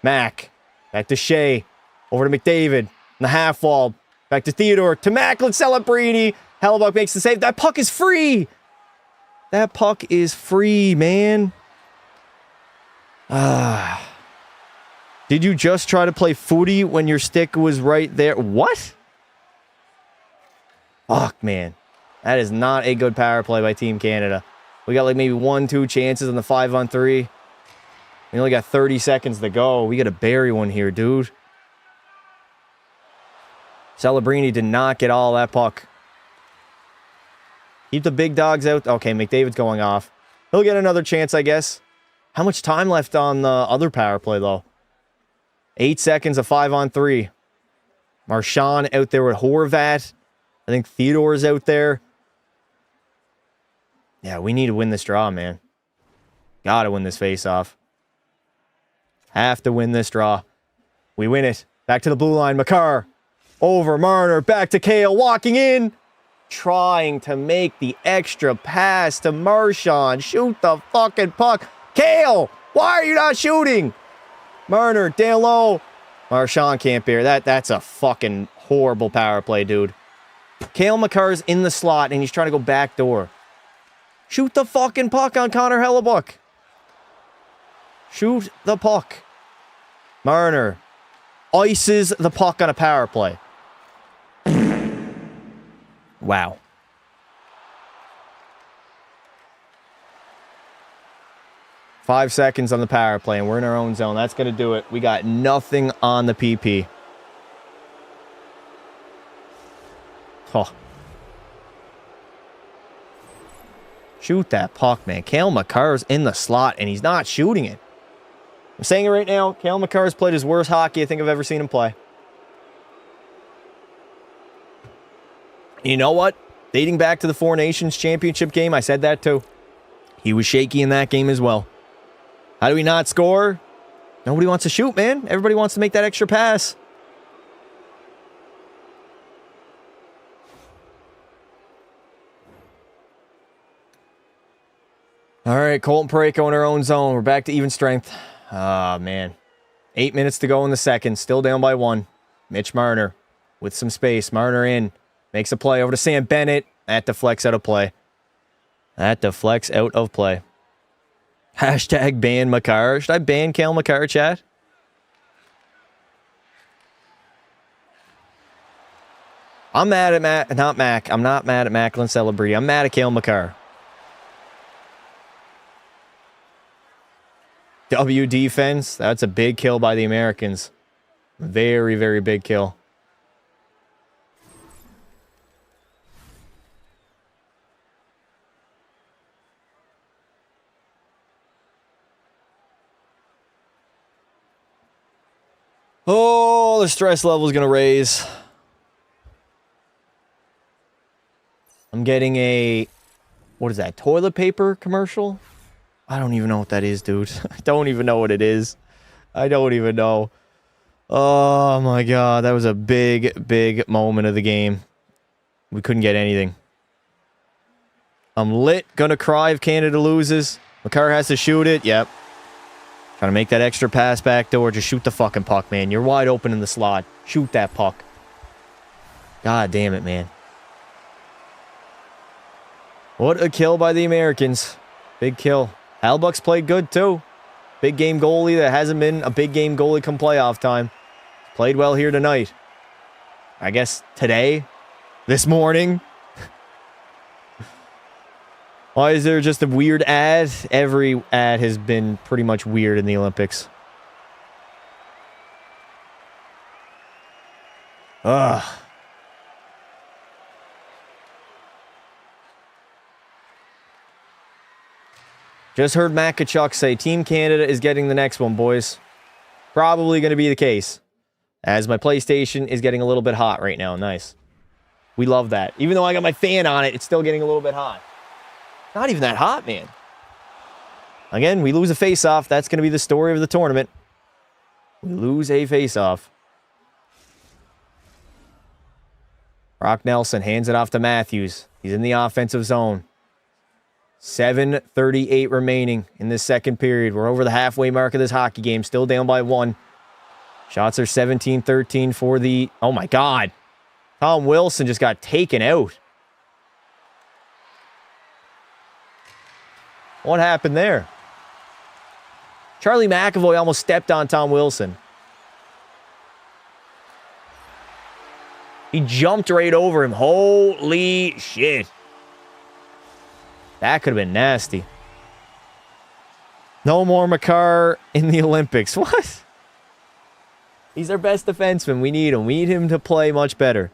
Mac. Back to Shea. Over to McDavid. In the half wall. Back to Theodore. To Macklin. Celebrini. Hellebuck makes the save. That puck is free. That puck is free, man. Did you just try to play footy when your stick was right there? What? Fuck, man. That is not a good power play by Team Canada. We got like maybe 1-2 chances on the 5-on-3. We only got 30 seconds to go. We got to bury one here, dude. Celebrini did not get all that puck. Keep the big dogs out. Okay, McDavid's going off. He'll get another chance, I guess. How much time left on the other power play, though? 8 seconds of 5-on-3. Marchand out there with Horvat. I think Theodore's out there. Yeah, we need to win this draw, man. Gotta win this face-off. Have to win this draw. We win it. Back to the blue line. Makar. Over Marner. Back to Kale. Walking in. Trying to make the extra pass to Marchand. Shoot the fucking puck. Kale, why are you not shooting? Marner, down low. Marchand can't bear that. That's a fucking horrible power play, dude. Kale Makar's in the slot, and he's trying to go back door. Shoot the fucking puck on Connor Hellebuck. Shoot the puck. Marner ices the puck on a power play. Wow. Five seconds on the power play, and we're in our own zone. That's going to do it. We got nothing on the PP. Oh. Shoot that puck, man. Cale Makar's in the slot, and he's not shooting it. I'm saying it right now. Cale Makar's played his worst hockey I think I've ever seen him play. You know what? Dating back to the Four Nations Championship game, I said that too. He was shaky in that game as well. How do we not score? Nobody wants to shoot, man. Everybody wants to make that extra pass. All right, Colton Parayko in our own zone. We're back to even strength. Ah, man. 8 minutes to go in the second. Still down by 1. Mitch Marner with some space. Marner in. Makes a play over to Sam Bennett. That deflects out of play. That deflects out of play. Hashtag ban Makar. Should I ban Cale Makar, chat? I'm mad at not Mac. I'm not mad at Macklin Celebrini. I'm mad at Cale Makar. W defense. That's a big kill by the Americans. Very, very big kill. Oh, the stress level is going to raise. I'm getting a... What is that? Toilet paper commercial? I don't even know what that is, dude. I don't even know what it is. I don't even know. Oh, my God. That was a big, big moment of the game. We couldn't get anything. I'm lit. Gonna cry if Canada loses. Makar has to shoot it. Yep. Trying to make that extra pass back door. Just shoot the fucking puck, man. You're wide open in the slot. Shoot that puck. God damn it, man. What a kill by the Americans. Big kill. Hellebuck's played good, too. Big game goalie that hasn't been a big game goalie come playoff time. Played well here tonight. I guess today. This morning. Why is there just a weird ad? Every ad has been pretty much weird in the Olympics. Ugh. Just heard Matt Tkachuk say Team Canada is getting the next one, boys. Probably going to be the case. As my PlayStation is getting a little bit hot right now. Nice. We love that. Even though I got my fan on it, it's still getting a little bit hot. Not even that hot, man. Again, we lose a face-off. That's going to be the story of the tournament. We lose a face-off. Brock Nelson hands it off to Matthews. He's in the offensive zone. 7:38 remaining in this second period. We're over the halfway mark of this hockey game. Still down by 1. Shots are 17-13 for the... Oh, my God. Tom Wilson just got taken out. What happened there? Charlie McAvoy almost stepped on Tom Wilson. He jumped right over him. Holy shit. That could have been nasty. No more Makar in the Olympics. What? He's our best defenseman. We need him. We need him to play much better.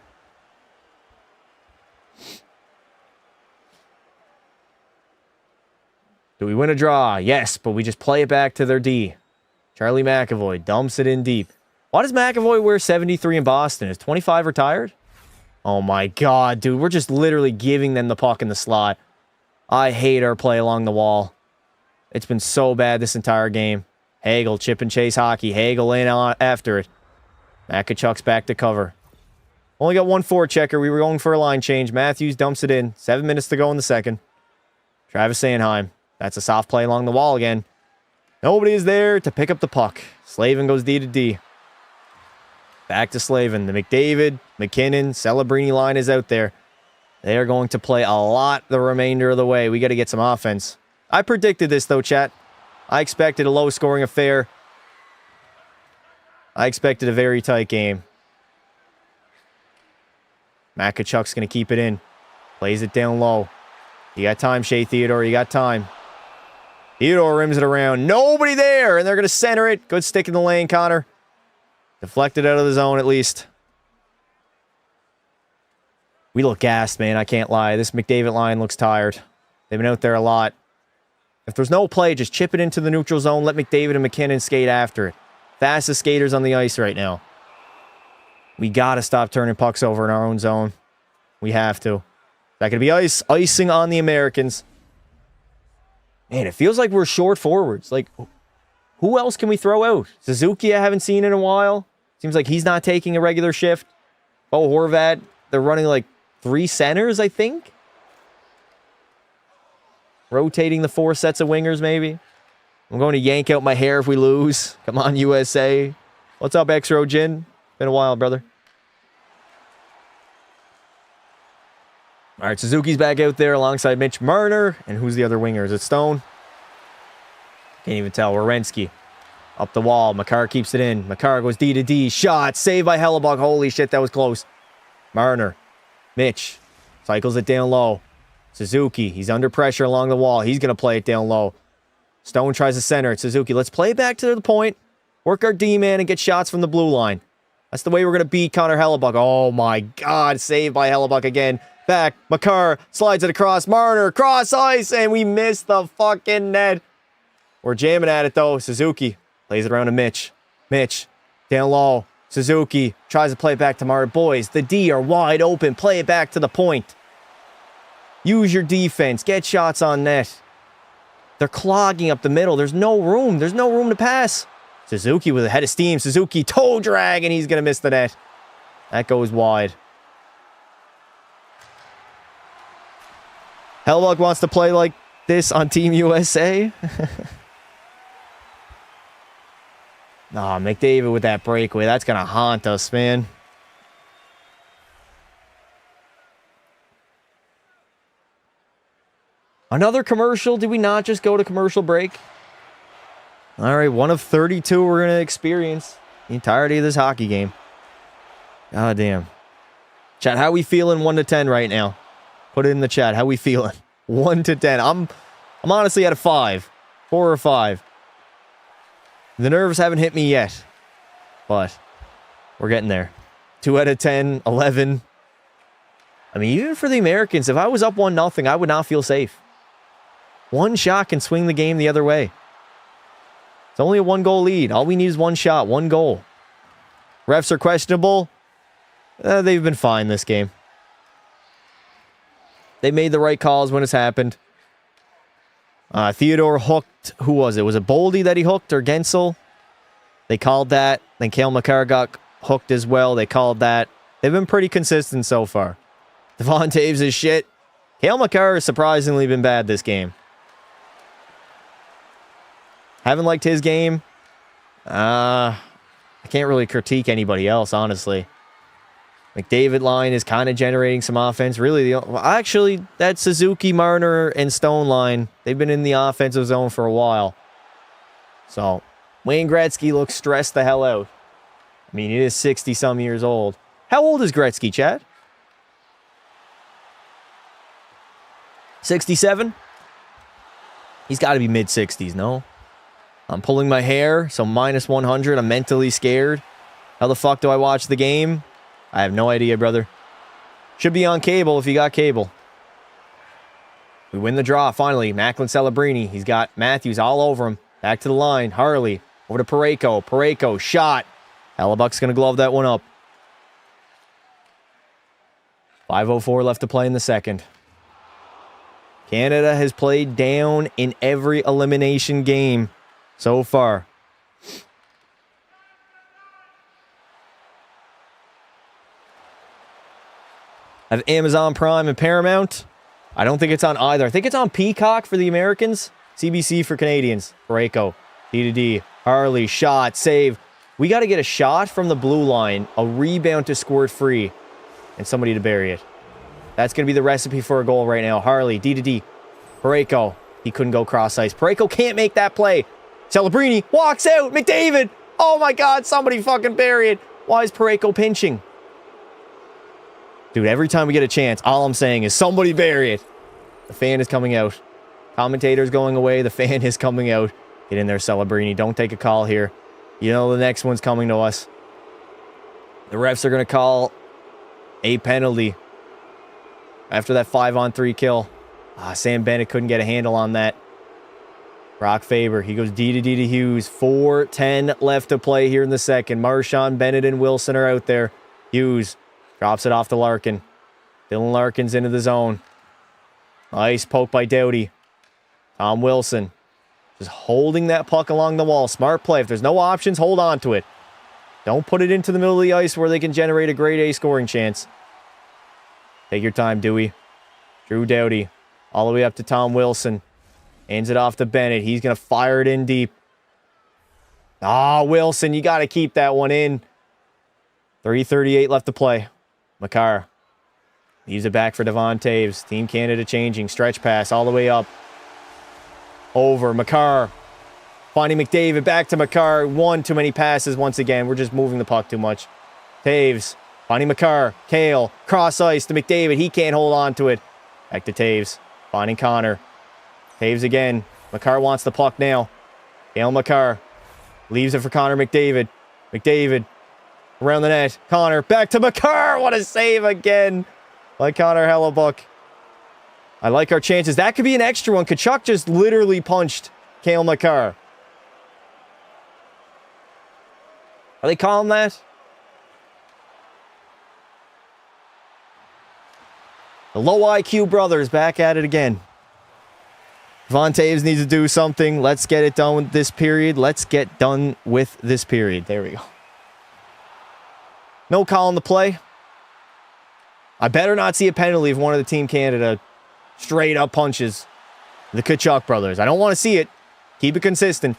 Do we win a draw? Yes, but we just play it back to their D. Charlie McAvoy dumps it in deep. Why does McAvoy wear 73 in Boston? Is 25 retired? Oh my God, dude. We're just literally giving them the puck in the slot. I hate our play along the wall. It's been so bad this entire game. Hagel, chip and chase hockey. Hagel in on after it. Tkachuk's back to cover. Only got one forechecker. We were going for a line change. Matthews dumps it in. 7 minutes to go in the second. Travis Sanheim. That's a soft play along the wall again. Nobody is there to pick up the puck. Slavin goes D to D. Back to Slavin. The McDavid, McKinnon, Celebrini line is out there. They are going to play a lot the remainder of the way. We got to get some offense. I predicted this, though, chat. I expected a low-scoring affair. I expected a very tight game. Matt Tkachuk's going to keep it in. Plays it down low. You got time, Shea Theodore. You got time. Theodore rims it around. Nobody there, and they're going to center it. Good stick in the lane, Connor. Deflected out of the zone, at least. We look gassed, man. I can't lie. This McDavid line looks tired. They've been out there a lot. If there's no play, just chip it into the neutral zone. Let McDavid and McKinnon skate after it. Fastest skaters on the ice right now. We got to stop turning pucks over in our own zone. We have to. That could be icing on the Americans. Man, it feels like we're short forwards. Like, who else can we throw out? Suzuki I haven't seen in a while. Seems like he's not taking a regular shift. Bo Horvat, they're running like 3 centers, I think. Rotating the 4 sets of wingers, maybe. I'm going to yank out my hair if we lose. Come on, USA. What's up, X-Rojin? Been a while, brother. All right, Suzuki's back out there alongside Mitch Marner. And who's the other winger? Is it Stone? Can't even tell. Werenski. Up the wall. Makar keeps it in. Makar goes D to D. Shot. Saved by Hellebuyck. Holy shit, that was close. Marner. Mitch. Cycles it down low. Suzuki. He's under pressure along the wall. He's going to play it down low. Stone tries to center it. Suzuki. Let's play it back to the point. Work our D-man and get shots from the blue line. That's the way we're going to beat Connor Hellebuyck. Oh my God. Saved by Hellebuyck again. Back. Makar slides it across. Marner. Cross ice. And we missed the fucking net. We're jamming at it though. Suzuki. Plays it around to Mitch. Mitch. Down low. Suzuki. Tries to play it back to Marner. Boys, the D are wide open. Play it back to the point. Use your defense. Get shots on net. They're clogging up the middle. There's no room. There's no room to pass. Suzuki with a head of steam. Suzuki toe drag, and he's going to miss the net. That goes wide. Hellebuyck wants to play like this on Team USA. Nah, McDavid with that breakaway. That's going to haunt us, man. Another commercial? Did we not just go to commercial break? All right, one of 32 we're going to experience the entirety of this hockey game. God damn. Chat, how we feeling 1 to 10 right now? Put it in the chat. How we feeling? 1 to 10. I'm honestly at a 5. 4 or 5. The nerves haven't hit me yet, but we're getting there. 2 out of 10, 11. I mean, even for the Americans, if I was up 1-0, I would not feel safe. One shot can swing the game the other way. It's only a 1-goal lead. All we need is one shot, one goal. Refs are questionable. They've been fine this game. They made the right calls when it's happened. Theodore hooked. Who was it? Was it Boldy that he hooked or Gensel? They called that. Then Cale Makar got hooked as well. They called that. They've been pretty consistent so far. Devon Toews is shit. Cale Makar has surprisingly been bad this game. Haven't liked his game. I can't really critique anybody else, honestly. McDavid line is kind of generating some offense. Really, actually, that Suzuki, Marner, and Stone line, they've been in the offensive zone for a while. So, Wayne Gretzky looks stressed the hell out. I mean, he is 60-some years old. How old is Gretzky, Chad? 67? He's got to be mid-60s, no? I'm pulling my hair, so minus 100. I'm mentally scared. How the fuck do I watch the game? I have no idea, brother. Should be on cable if you got cable. We win the draw, finally. Macklin Celebrini. He's got Matthews all over him. Back to the line. Harley. Over to Parayko. Parayko. Shot. Hellebuck's going to glove that one up. 5:04 left to play in the second. Canada has played down in every elimination game so far. I have Amazon Prime and Paramount. I don't think it's on either. I think it's on Peacock for the Americans. CBC for Canadians. Parayko. D-to-D. Harley. Shot. Save. We got to get a shot from the blue line. A rebound to squirt free. And somebody to bury it. That's going to be the recipe for a goal right now. Harley. D-to-D. Parayko. He couldn't go cross ice. Parayko can't make that play. Celebrini walks out. McDavid. Oh my God. Somebody fucking bury it. Why is Parayko pinching? Dude, every time we get a chance, all I'm saying is somebody bury it. The fan is coming out. Commentator's going away. The fan is coming out. Get in there, Celebrini. Don't take a call here. You know the next one's coming to us. The refs are going to call a penalty after that 5-on-3 kill. Sam Bennett couldn't get a handle on that. Brock Faber, he goes D-to-D to Hughes. 4:10 left to play here in the second. Marchand, Bennett, and Wilson are out there. Hughes drops it off to Larkin. Dylan Larkin's into the zone. Nice poke by Doughty. Tom Wilson just holding that puck along the wall. Smart play. If there's no options, hold on to it. Don't put it into the middle of the ice where they can generate a grade A scoring chance. Take your time, Dewey. Drew Doughty. All the way up to Tom Wilson. Hands it off to Bennett. He's going to fire it in deep. Wilson, you got to keep that one in. 3:38 left to play. Makar leaves it back for Devon Toews. Team Canada changing. Stretch pass all the way up. Over. Makar finding McDavid. Back to Makar. One too many passes once again. We're just moving the puck too much. Toews finding Makar. Cale. Cross ice to McDavid. He can't hold on to it. Back to Toews. Finding Connor. Toews again. Makar wants the puck now. Cale Makar leaves it for Connor McDavid. McDavid around the net. Connor back to Makar. What a save again by Connor Hellebuck. I like our chances. That could be an extra one. Tkachuk just literally punched Cale Makar. Are they calling that? The low IQ brothers back at it again. Devon Toews needs to do something. Let's get it done with this period. Let's get done with this period. There we go. No call on the play. I better not see a penalty if one of the Team Canada straight up punches the Tkachuk brothers. I don't want to see it. Keep it consistent.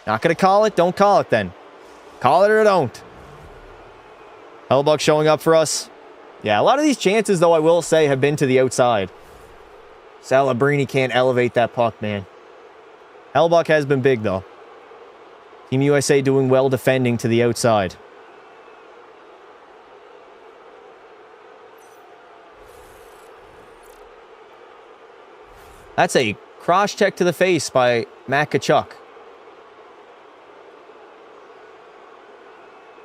Not going to call it? Don't call it then. Call it or don't. Hellebuck showing up for us. Yeah, a lot of these chances, though, I will say, have been to the outside. Celebrini can't elevate that puck, man. Hellebuck has been big, though. Team USA doing well defending to the outside. That's a cross-check to the face by Matt Tkachuk.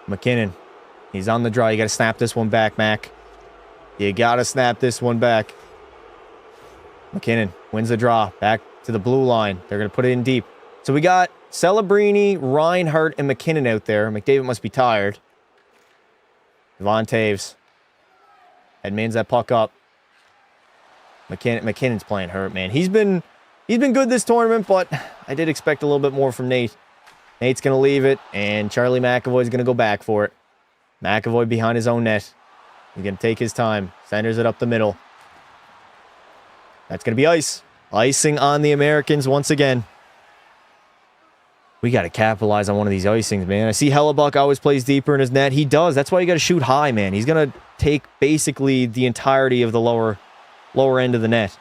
McKinnon. He's on the draw. You got to snap this one back, Mac. You got to snap this one back. McKinnon wins the draw. Back to the blue line. They're going to put it in deep. So we got Celebrini, Reinhart, and McKinnon out there. McDavid must be tired. Devon Toews. Edmonds that puck up. McKinnon's playing hurt, man. He's been good this tournament, but I did expect a little bit more from Nate. Nate's going to leave it, and Charlie McAvoy's going to go back for it. McAvoy behind his own net. He's going to take his time. Centers it up the middle. That's going to be ice. Icing on the Americans once again. We got to capitalize on one of these icings, man. I see Hellebuck always plays deeper in his net. He does. That's why you got to shoot high, man. He's going to take basically the entirety of the lower end of the net.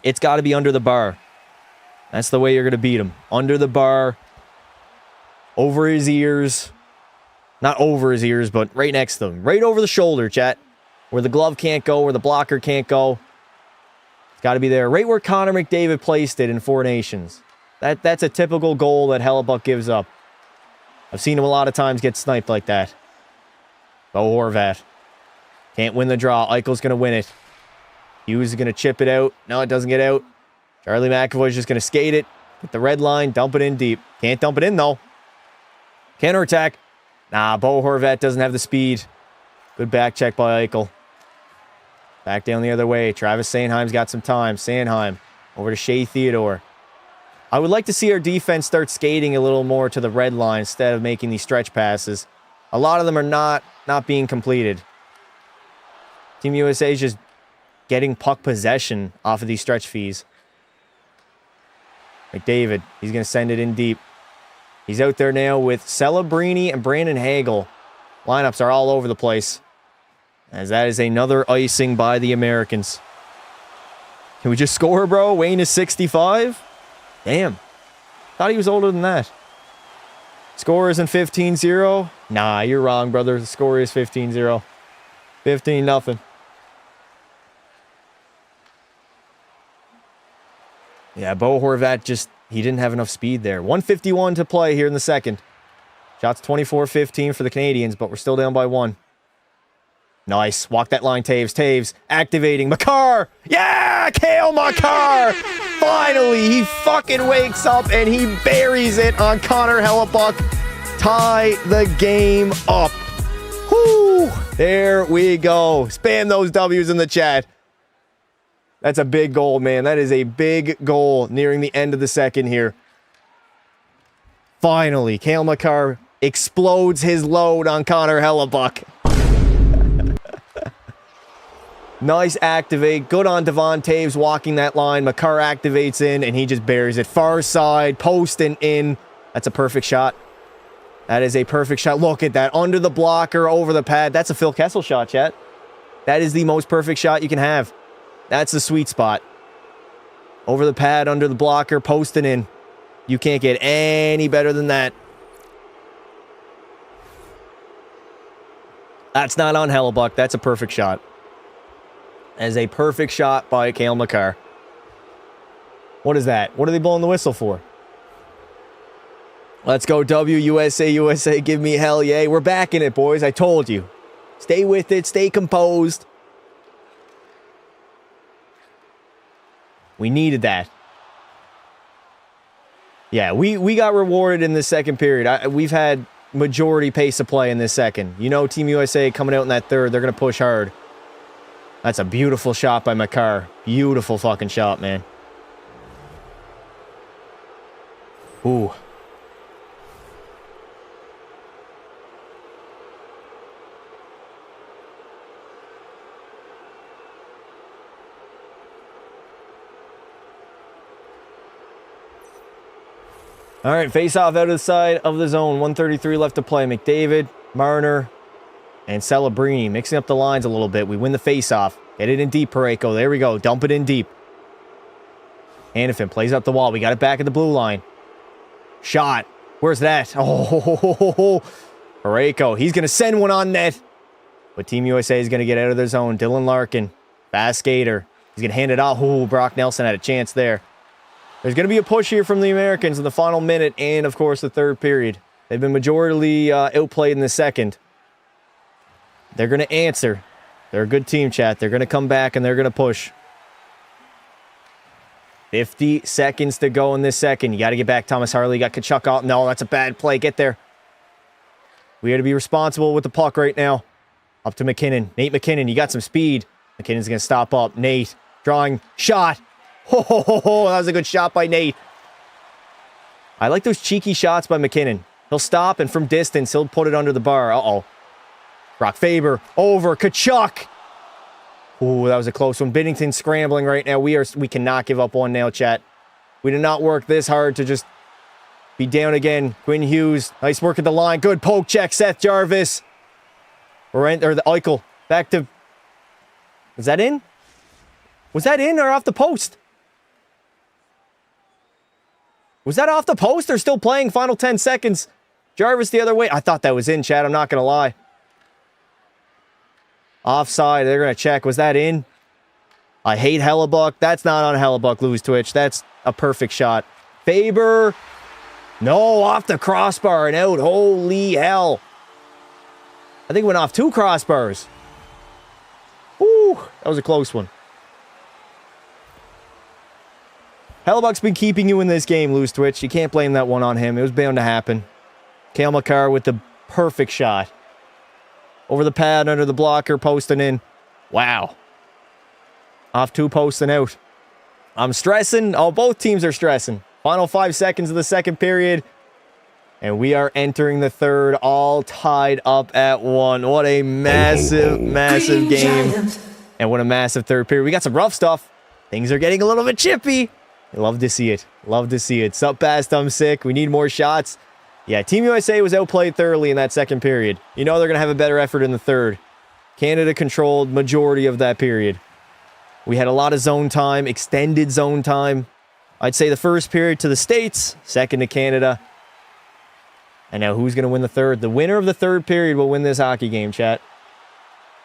It's got to be under the bar. That's the way you're going to beat him. Under the bar. Over his ears. Not over his ears, but right next to him. Right over the shoulder, chat. Where the glove can't go, where the blocker can't go. It's got to be there. Right where Connor McDavid placed it in Four Nations. That's a typical goal that Hellebuck gives up. I've seen him a lot of times get sniped like that. Bo Horvat. Can't win the draw. Eichel's going to win it. Hughes is going to chip it out. No, it doesn't get out. Charlie McAvoy's just going to skate it. Hit the red line. Dump it in deep. Can't dump it in, though. Counterattack. Nah, Bo Horvat doesn't have the speed. Good back check by Eichel. Back down the other way. Travis Sanheim's got some time. Sanheim over to Shea Theodore. I would like to see our defense start skating a little more to the red line instead of making these stretch passes. A lot of them are not being completed. Team USA is just getting puck possession off of these stretch fees. McDavid, he's going to send it in deep. He's out there now with Celebrini and Brandon Hagel. Lineups are all over the place. As that is another icing by the Americans. Can we just score, bro? Wayne is 65? Damn. Thought he was older than that. Score isn't 15-0? Nah, you're wrong, brother. The score is 15-0. 15-0. Yeah, Bo Horvat he didn't have enough speed there. 1:51 to play here in the second. Shots 24-15 for the Canadians, but we're still down by 1. Nice. Walk that line, Taves. Taves activating. Makar! Yeah! Cale Makar! Finally, he fucking wakes up and he buries it on Connor Hellebuck. Tie the game up. Whoo! There we go. Spam those W's in the chat. That's a big goal, man. That is a big goal nearing the end of the second here. Finally, Cale Makar explodes his load on Connor Hellebuck. Nice activate. Good on Devon Toews walking that line. Makar activates in, and he just buries it. Far side, post and in. That's a perfect shot. That is a perfect shot. Look at that. Under the blocker, over the pad. That's a Phil Kessel shot, chat. That is the most perfect shot you can have. That's the sweet spot. Over the pad, under the blocker, post and in. You can't get any better than that. That's not on Hellebuck. That's a perfect shot. As a perfect shot by Cale Makar. What is that? What are they blowing the whistle for? Let's go W, USA, USA. Give me hell, yay. We're back in it, boys. I told you. Stay with it. Stay composed. We needed that. Yeah, we got rewarded in the second period. We've had majority pace of play in this second. You know, Team USA coming out in that third, they're going to push hard. That's a beautiful shot by Makar. Beautiful fucking shot, man. Ooh. All right, face-off out of the side of the zone. 1:33 left to play. McDavid, Marner, and Celebrini mixing up the lines a little bit. We win the face-off. Get it in deep, Parayko. There we go. Dump it in deep. Hanifin plays up the wall. We got it back at the blue line. Shot. Where's that? Oh, Parayko. He's going to send one on net. But Team USA is going to get out of their zone. Dylan Larkin. Fast skater. He's going to hand it off. Oh, Brock Nelson had a chance there. There's going to be a push here from the Americans in the final minute and, of course, the third period. They've been majorly outplayed in the second. They're going to answer. They're a good team, chat. They're going to come back and they're going to push. 50 seconds to go in this second. You got to get back, Thomas Harley. You got Tkachuk out. No, that's a bad play. Get there. We got to be responsible with the puck right now. Up to McKinnon. Nate McKinnon, you got some speed. McKinnon's going to stop up. Nate, drawing, shot. That was a good shot by Nate. I like those cheeky shots by McKinnon. He'll stop, and from distance, he'll put it under the bar. Uh-oh. Brock Faber, over, Tkachuk. Ooh, that was a close one. Binnington scrambling right now. We cannot give up one now, chat. We did not work this hard to just be down again. Quinn Hughes, nice work at the line. Good poke check, Seth Jarvis. Or the Eichel, back to... Is that in? Was that in or off the post? Was that off the post or still playing? Final 10 seconds. Jarvis the other way. I thought that was in, chat. I'm not going to lie. Offside. They're going to check. Was that in? I hate Hellebuck. That's not on Hellebuck, Lose Twitch. That's a perfect shot. Faber. No, off the crossbar and out. Holy hell. I think it went off 2 crossbars. Ooh, that was a close one. Hellebuck's been keeping you in this game, Lose Twitch. You can't blame that one on him. It was bound to happen. Cale Makar with the perfect shot. Over the pad, under the blocker, posting in. Wow. Off 2 posts and out. I'm stressing. Oh, both teams are stressing. Final 5 seconds of the second period. And we are entering the third, all tied up at 1. What a massive, massive game. And what a massive third period. We got some rough stuff. Things are getting a little bit chippy. Love to see it. Love to see it. Sup, Bast, I'm sick. We need more shots. Yeah, Team USA was outplayed thoroughly in that second period. You know they're going to have a better effort in the third. Canada controlled majority of that period. We had a lot of zone time, extended zone time. I'd say the first period to the States, second to Canada. And now who's going to win the third? The winner of the third period will win this hockey game, chat.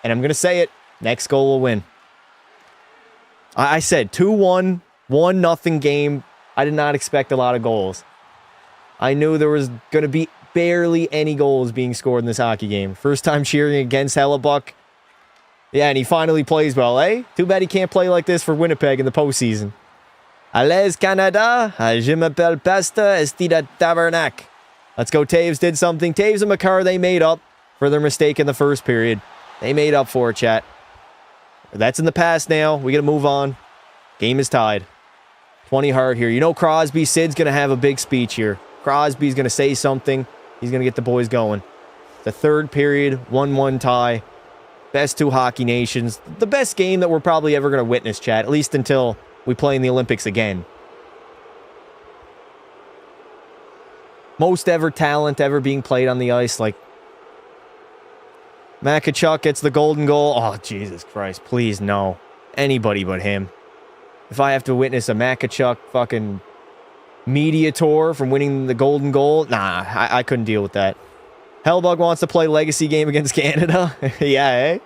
And I'm going to say it. Next goal will win. I said 2-1, 1-0 game. I did not expect a lot of goals. I knew there was going to be barely any goals being scored in this hockey game. First time cheering against Hellebuck. Yeah, and he finally plays well, eh? Too bad he can't play like this for Winnipeg in the postseason. Allez, Canada. Je m'appelle Pasta Estida Tavernac. Let's go. Taves did something. Taves and Makar, they made up for their mistake in the first period. They made up for it, chat. That's in the past now. We got to move on. Game is tied. 20 hard here. You know Crosby, Sid's going to have a big speech here. Crosby's going to say something. He's going to get the boys going. The third period, 1-1 tie. Best 2 hockey nations. The best game that we're probably ever going to witness, chat. At least until we play in the Olympics again. Most ever talent ever being played on the ice. Like, Matt Tkachuk gets the golden goal. Oh, Jesus Christ. Please, no. Anybody but him. If I have to witness a Matt Tkachuk fucking media tour from winning the golden goal, nah, I couldn't deal with that. Hellebuck wants to play legacy game against Canada. Yeah, eh?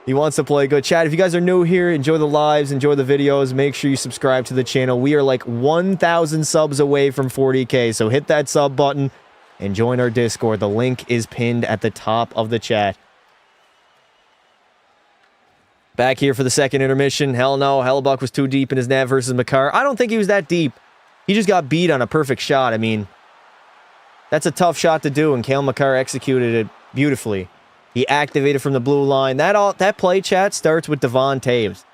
He wants to play good. Chat, if you guys are new here, enjoy the lives, enjoy the videos. Make sure you subscribe to the channel. We are like 1,000 subs away from 40K, so hit that sub button and join our Discord. The link is pinned at the top of the chat. Back here for the second intermission. Hell no, Hellebuck was too deep in his net versus Makar. I don't think he was that deep. He just got beat on a perfect shot. I mean, that's a tough shot to do, and Cale Makar executed it beautifully. He activated from the blue line. That play, chat, starts with Devon Taves.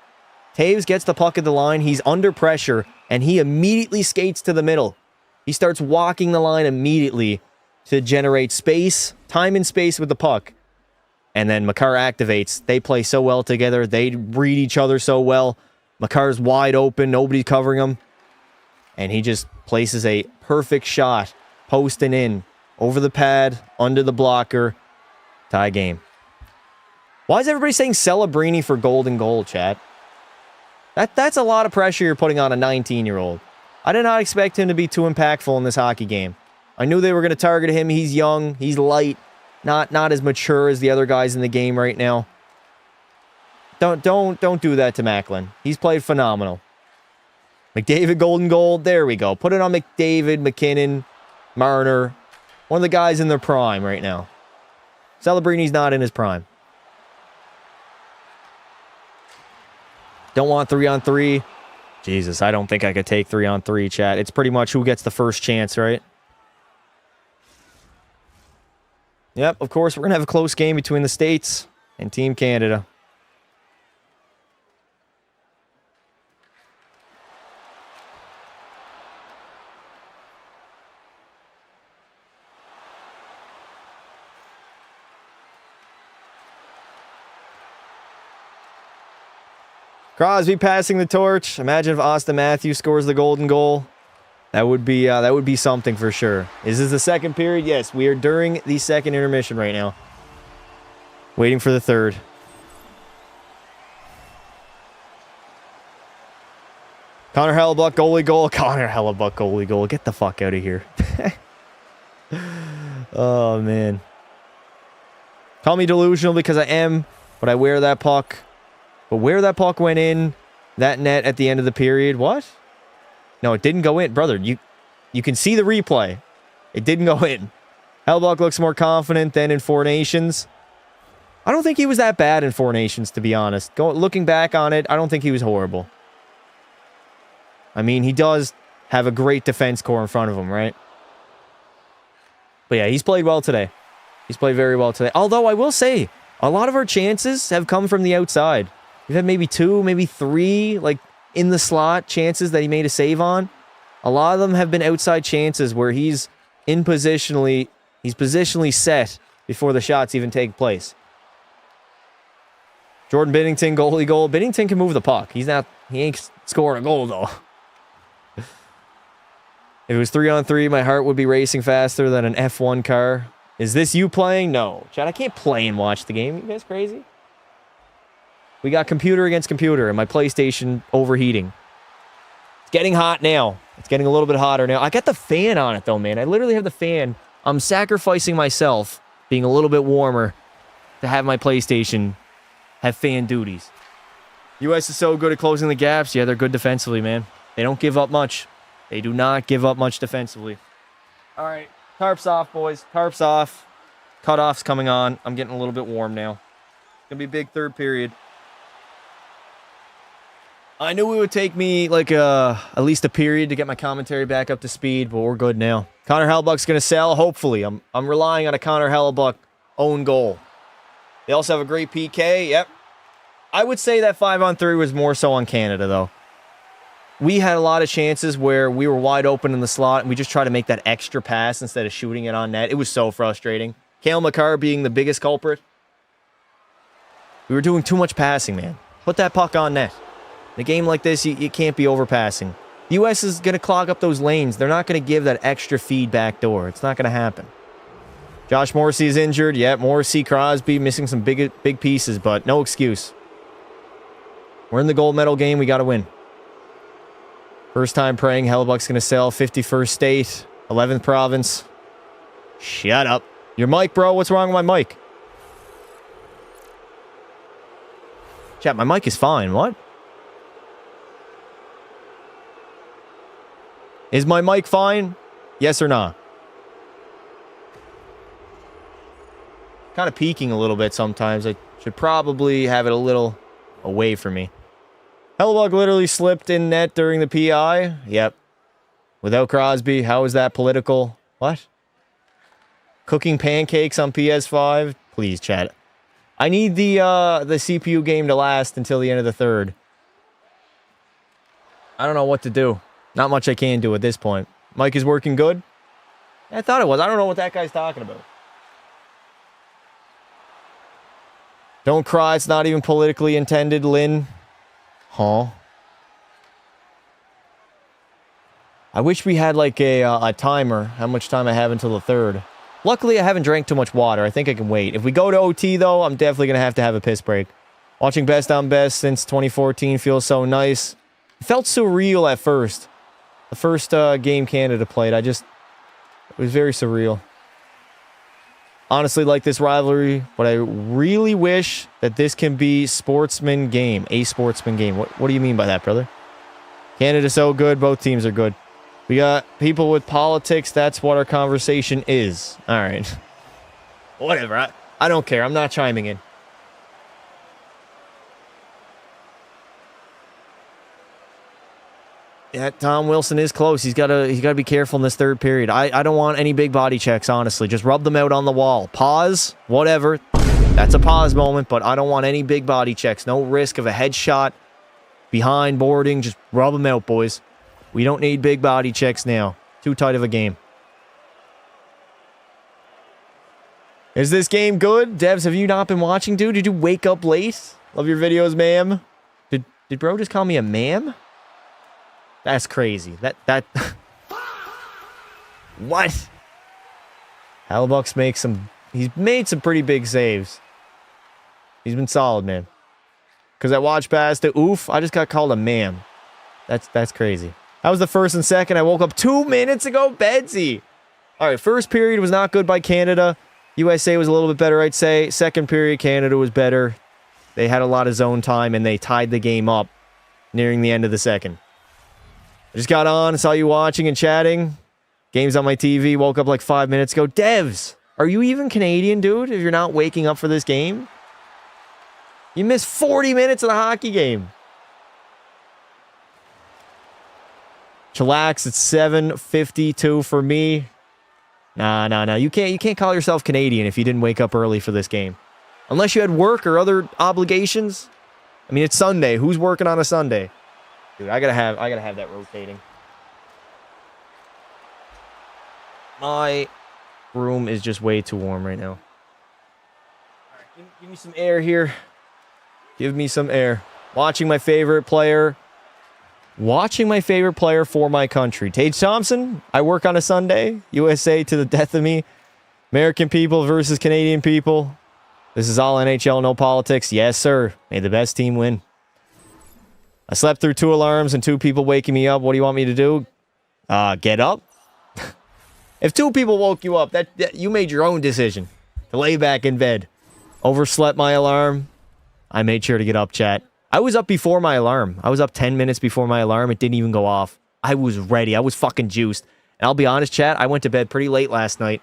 Taves gets the puck at the line. He's under pressure, and he immediately skates to the middle. He starts walking the line immediately to generate space, time and space with the puck. And then Makar activates. They play so well together. They read each other so well. Makar's wide open. Nobody's covering him. And he just places a perfect shot, posting in, over the pad, under the blocker. Tie game. Why is everybody saying Celebrini for golden goal, chat? That's a lot of pressure you're putting on a 19-year-old. I did not expect him to be too impactful in this hockey game. I knew they were going to target him. He's young. He's light. Not as mature as the other guys in the game right now. Don't do that to Macklin. He's played phenomenal. McDavid golden goal. There we go. Put it on McDavid, McKinnon, Marner. One of the guys in their prime right now. Celebrini's not in his prime. Don't want 3-on-3. Jesus, I don't think I could take 3-on-3, chat. It's pretty much who gets the first chance, right? Yep, of course, we're going to have a close game between the States and Team Canada. Crosby passing the torch. Imagine if Austin Matthews scores the golden goal. That would be something for sure. Is this the second period? Yes, we are during the second intermission right now. Waiting for the third. Connor Hellebuyck, goalie goal. Connor Hellebuyck, goalie goal. Get the fuck out of here. Oh, man. Call me delusional because I am, but I wear that puck. But where that puck went in, that net at the end of the period, what? No, it didn't go in. Brother, you can see the replay. It didn't go in. Hellebuyck looks more confident than in Four Nations. I don't think he was that bad in Four Nations, to be honest. Looking back on it, I don't think he was horrible. I mean, he does have a great defense core in front of him, right? But yeah, he's played well today. He's played very well today. Although, I will say, a lot of our chances have come from the outside. We've had maybe 2, maybe 3, like, in the slot chances that he made a save on. A lot of them have been outside chances where he's positionally set before the shots even take place. Jordan Binnington, goalie goal. Binnington can move the puck. He ain't scoring a goal, though. If it was 3-on-3, my heart would be racing faster than an F1 car. Is this you playing? No. Chad, I can't play and watch the game. You guys crazy? We got computer against computer and my PlayStation overheating. It's getting hot now. It's getting a little bit hotter now. I got the fan on it, though, man. I literally have the fan. I'm sacrificing myself being a little bit warmer to have my PlayStation have fan duties. U.S. is so good at closing the gaps. Yeah, they're good defensively, man. They don't give up much. They do not give up much defensively. All right. Tarps off, boys. Tarps off. Cutoff's coming on. I'm getting a little bit warm now. It's going to be a big third period. I knew it would take me like at least a period to get my commentary back up to speed, but we're good now. Connor Hellebuyck's going to sell, hopefully. I'm relying on a Connor Hellebuyck own goal. They also have a great PK. Yep. I would say that 5-on-3 was more so on Canada, though. We had a lot of chances where we were wide open in the slot, and we just tried to make that extra pass instead of shooting it on net. It was so frustrating. Cale Makar being the biggest culprit. We were doing too much passing, man. Put that puck on net. In a game like this, you can't be overpassing. The U.S. is going to clog up those lanes. They're not going to give that extra feedback door. It's not going to happen. Josh Morrissey is injured. Yeah, Morrissey, Crosby, missing some big pieces, but no excuse. We're in the gold medal game. We got to win. First time praying Hellebuyck's going to sell. 51st state, 11th province. Shut up. Your mic, bro. What's wrong with my mic? Chat, my mic is fine. What? Is my mic fine? Yes or no? Kind of peaking a little bit sometimes. I should probably have it a little away from me. Hellebuyck literally slipped in net during the PI. Yep. Without Crosby, how is that political? What? Cooking pancakes on PS5? Please, chat. I need the CPU game to last until the end of the third. I don't know what to do. Not much I can do at this point. Mic is working good? I thought it was. I don't know what that guy's talking about. Don't cry. It's not even politically intended, Lynn. Huh? I wish we had like a timer. How much time I have until the third. Luckily, I haven't drank too much water. I think I can wait. If we go to OT, though, I'm definitely going to have a piss break. Watching Best on Best since 2014 feels so nice. It felt surreal at first. The first game Canada played, it was very surreal. Honestly, like this rivalry, but I really wish that this can be a sportsman game. What do you mean by that, brother? Canada's so good, both teams are good. We got people with politics, that's what our conversation is. All right. Whatever, I don't care, I'm not chiming in. Yeah, Tom Wilson is close. He's gotta be careful in this third period. I don't want any big body checks, honestly. Just rub them out on the wall. Pause, whatever. That's a pause moment, but I don't want any big body checks. No risk of a headshot behind boarding. Just rub them out, boys. We don't need big body checks now. Too tight of a game. Is this game good? Devs, have you not been watching, dude? Did you wake up late? Love your videos, ma'am. Did bro just call me a ma'am? That's crazy. That What? Hellbucks makes some... He's made some pretty big saves. He's been solid, man. Because I watched past it. Oof, I just got called a ma'am. That's crazy. That was the first and second. I woke up 2 minutes ago. Bedsy. All right, first period was not good by Canada. USA was a little bit better, I'd say. Second period, Canada was better. They had a lot of zone time, and they tied the game up nearing the end of the second. I just got on, saw you watching and chatting. Game's on my TV, woke up like 5 minutes ago. Devs, are you even Canadian, dude, if you're not waking up for this game? You missed 40 minutes of the hockey game. Chillax, it's 7:52 for me. Nah. You can't call yourself Canadian if you didn't wake up early for this game. Unless you had work or other obligations. I mean, it's Sunday. Who's working on a Sunday? Dude, I gotta have that rotating. My room is just way too warm right now. All right, give me some air here. Give me some air. Watching my favorite player for my country. Tage Thompson, I work on a Sunday. USA to the death of me. American people versus Canadian people. This is all NHL, no politics. Yes, sir. May the best team win. I slept through 2 alarms and 2 people waking me up. What do you want me to do? Get up? If 2 people woke you up, that you made your own decision to lay back in bed. Overslept my alarm. I made sure to get up, chat. I was up before my alarm. I was up 10 minutes before my alarm. It didn't even go off. I was ready. I was fucking juiced. And I'll be honest, chat, I went to bed pretty late last night.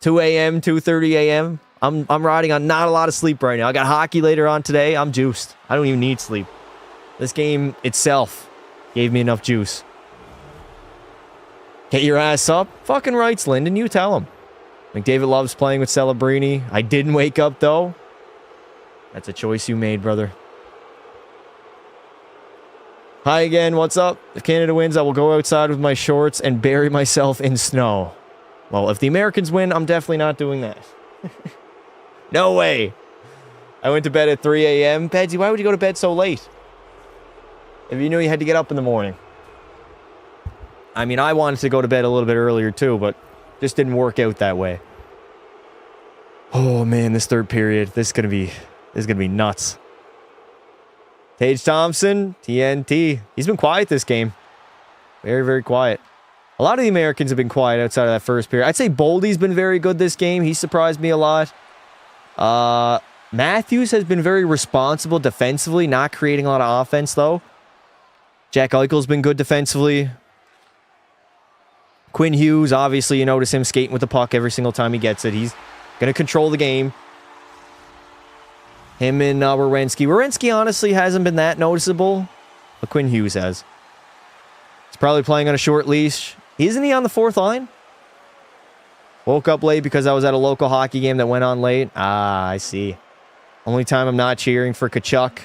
2 a.m., 2:30 a.m. I'm riding on not a lot of sleep right now. I got hockey later on today. I'm juiced. I don't even need sleep. This game itself gave me enough juice. Get your ass up. Fucking rights, Lyndon. You tell him. McDavid loves playing with Celebrini. I didn't wake up, though. That's a choice you made, brother. Hi again, what's up? If Canada wins, I will go outside with my shorts and bury myself in snow. Well, if the Americans win, I'm definitely not doing that. No way. I went to bed at 3 a.m. Bedsy, why would you go to bed so late? If you knew you had to get up in the morning. I mean, I wanted to go to bed a little bit earlier too, but just didn't work out that way. Oh man, this third period, this is gonna be nuts. Tage Thompson, TNT. He's been quiet this game. Very, very quiet. A lot of the Americans have been quiet outside of that first period. I'd say Boldy's been very good this game. He surprised me a lot. Matthews has been very responsible defensively, not creating a lot of offense, though. Jack Eichel's been good defensively. Quinn Hughes, obviously, you notice him skating with the puck every single time he gets it. He's going to control the game. Him and Werenski. Werenski, honestly, hasn't been that noticeable, but Quinn Hughes has. He's probably playing on a short leash. Isn't he on the 4th line? Woke up late because I was at a local hockey game that went on late. Ah, I see. Only time I'm not cheering for Tkachuk.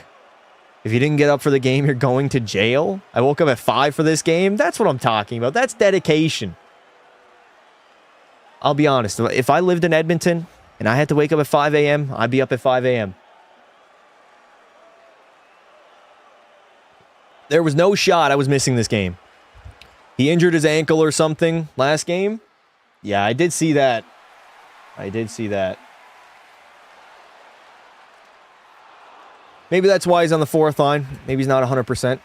If you didn't get up for the game, you're going to jail. I woke up at 5 for this game. That's what I'm talking about. That's dedication. I'll be honest. If I lived in Edmonton and I had to wake up at 5 a.m., I'd be up at 5 a.m. There was no shot I was missing this game. He injured his ankle or something last game. Yeah, I did see that. Maybe that's why he's on the 4th line. Maybe he's not 100%.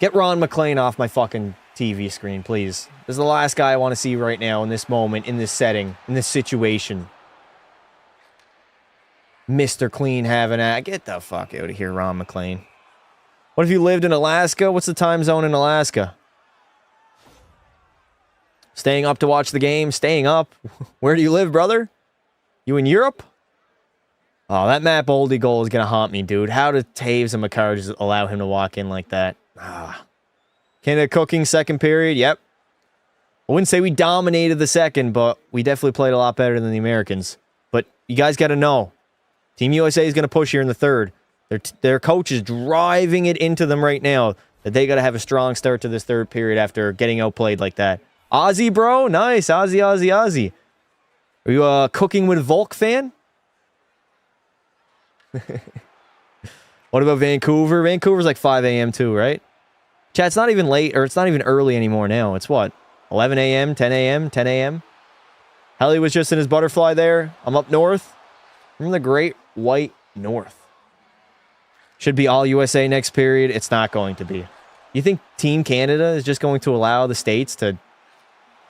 Get Ron McLean off my fucking TV screen, please. This is the last guy I want to see right now in this moment, in this setting, in this situation. Mr. Clean having a... Get the fuck out of here, Ron McLean. What if you lived in Alaska? What's the time zone in Alaska? Staying up to watch the game? Staying up? Where do you live, brother? You in Europe? Oh, that Matt Boldy goal is going to haunt me, dude. How did Taves and Makar just allow him to walk in like that? Ah. Canada cooking second period. Yep. I wouldn't say we dominated the second, but we definitely played a lot better than the Americans. But you guys got to know, Team USA is going to push here in the third. Their coach is driving it into them right now that they got to have a strong start to this third period after getting outplayed like that. Aussie, bro. Nice. Aussie, Aussie, Aussie. Are you a Cooking with Volk fan? What about Vancouver? Vancouver's like 5 a.m. too, right? Chat, it's not even late, or it's not even early anymore now. It's what? 11 a.m., 10 a.m., 10 a.m.? Helly was just in his butterfly there. I'm up north. I'm in the Great White North. Should be all USA next period. It's not going to be. You think Team Canada is just going to allow the States to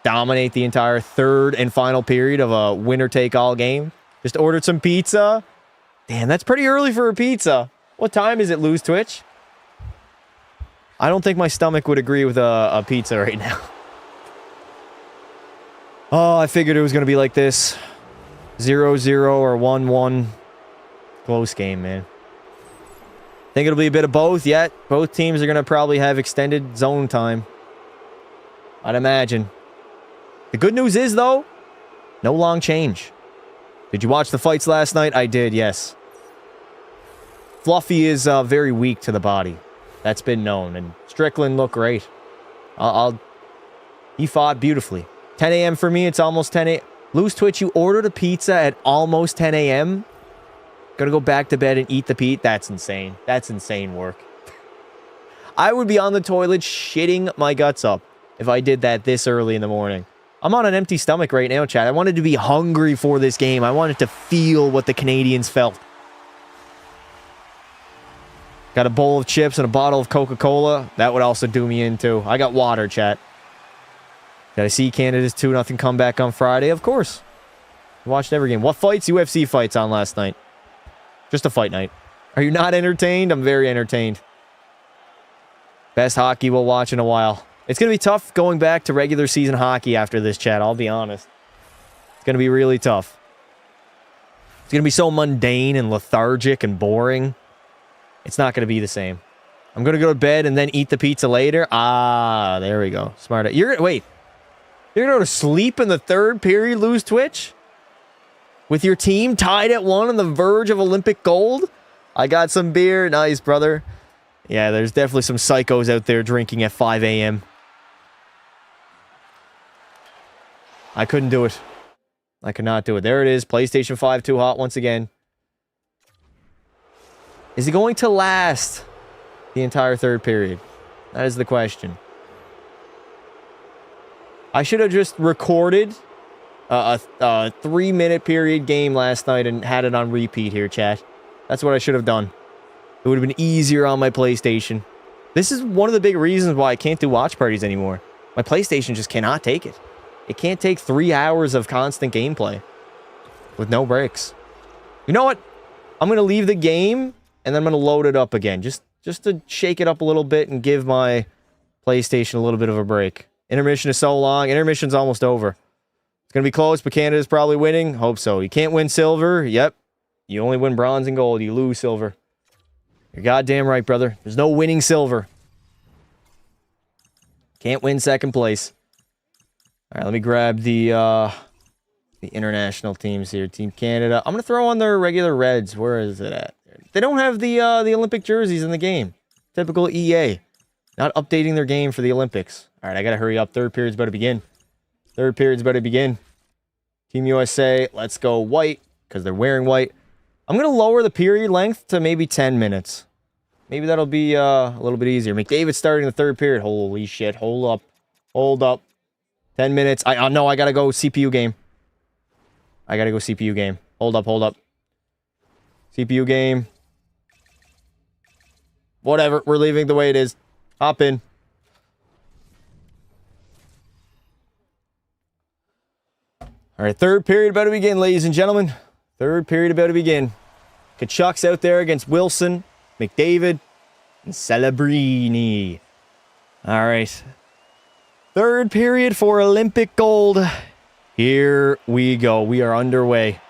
dominate the entire third and final period of a winner-take-all game? Just ordered some pizza. Damn, that's pretty early for a pizza. What time is it, Lose Twitch? I don't think my stomach would agree with a pizza right now. Oh, I figured it was going to be like this. 0-0 or 1-1. Close game, man. Think it'll be a bit of both yet. Both teams are going to probably have extended zone time. I'd imagine. The good news is, though, no long change. Did you watch the fights last night? I did, yes. Fluffy is very weak to the body. That's been known. And Strickland looked great. He fought beautifully. 10 a.m. for me. It's almost 10 a.m. Loose Twitch, you ordered a pizza at almost 10 a.m.? Gonna go back to bed and eat the pizza? That's insane. That's insane work. I would be on the toilet shitting my guts up if I did that this early in the morning. I'm on an empty stomach right now, chat. I wanted to be hungry for this game. I wanted to feel what the Canadians felt. Got a bowl of chips and a bottle of Coca-Cola. That would also do me in, too. I got water, chat. Did I see Canada's 2-0 comeback on Friday? Of course. I watched every game. What fights? UFC fights on last night. Just a fight night. Are you not entertained? I'm very entertained. Best hockey we'll watch in a while. It's going to be tough going back to regular season hockey after this, chat. I'll be honest. It's going to be really tough. It's going to be so mundane and lethargic and boring. It's not going to be the same. I'm going to go to bed and then eat the pizza later. Ah, there we go. Smart. Wait. You're going to go to sleep in the third period, Lose Twitch? With your team tied at 1 on the verge of Olympic gold? I got some beer. Nice, brother. Yeah, there's definitely some psychos out there drinking at 5 a.m. I couldn't do it. I could not do it. There it is. PlayStation 5 too hot once again. Is it going to last the entire third period? That is the question. I should have just recorded a 3-minute period game last night and had it on repeat here, chat. That's what I should have done. It would have been easier on my PlayStation. This is one of the big reasons why I can't do watch parties anymore. My PlayStation just cannot take it. It can't take 3 hours of constant gameplay with no breaks. You know what? I'm going to leave the game and then I'm going to load it up again. Just to shake it up a little bit and give my PlayStation a little bit of a break. Intermission is so long. Intermission's almost over. It's going to be close, but Canada's probably winning. Hope so. You can't win silver. Yep. You only win bronze and gold. You lose silver. You're goddamn right, brother. There's no winning silver. Can't win second place. All right, let me grab the international teams here. Team Canada. I'm going to throw on their regular reds. Where is it at? They don't have the Olympic jerseys in the game. Typical EA. Not updating their game for the Olympics. All right, I got to hurry up. Third period's about to begin. Third period's about to begin. Team USA, let's go white because they're wearing white. I'm going to lower the period length to maybe 10 minutes. Maybe that'll be a little bit easier. McDavid starting the third period. Holy shit. Hold up. Hold up. 10 minutes. I know I got to go CPU game. I got to go CPU game. Hold up, hold up. CPU game. Whatever. We're leaving the way it is. Hop in. All right, third period about to begin, ladies and gentlemen. Third period about to begin. Kachuk's out there against Wilson, McDavid, and Celebrini. All right. Third period for Olympic gold. Here we go. We are underway.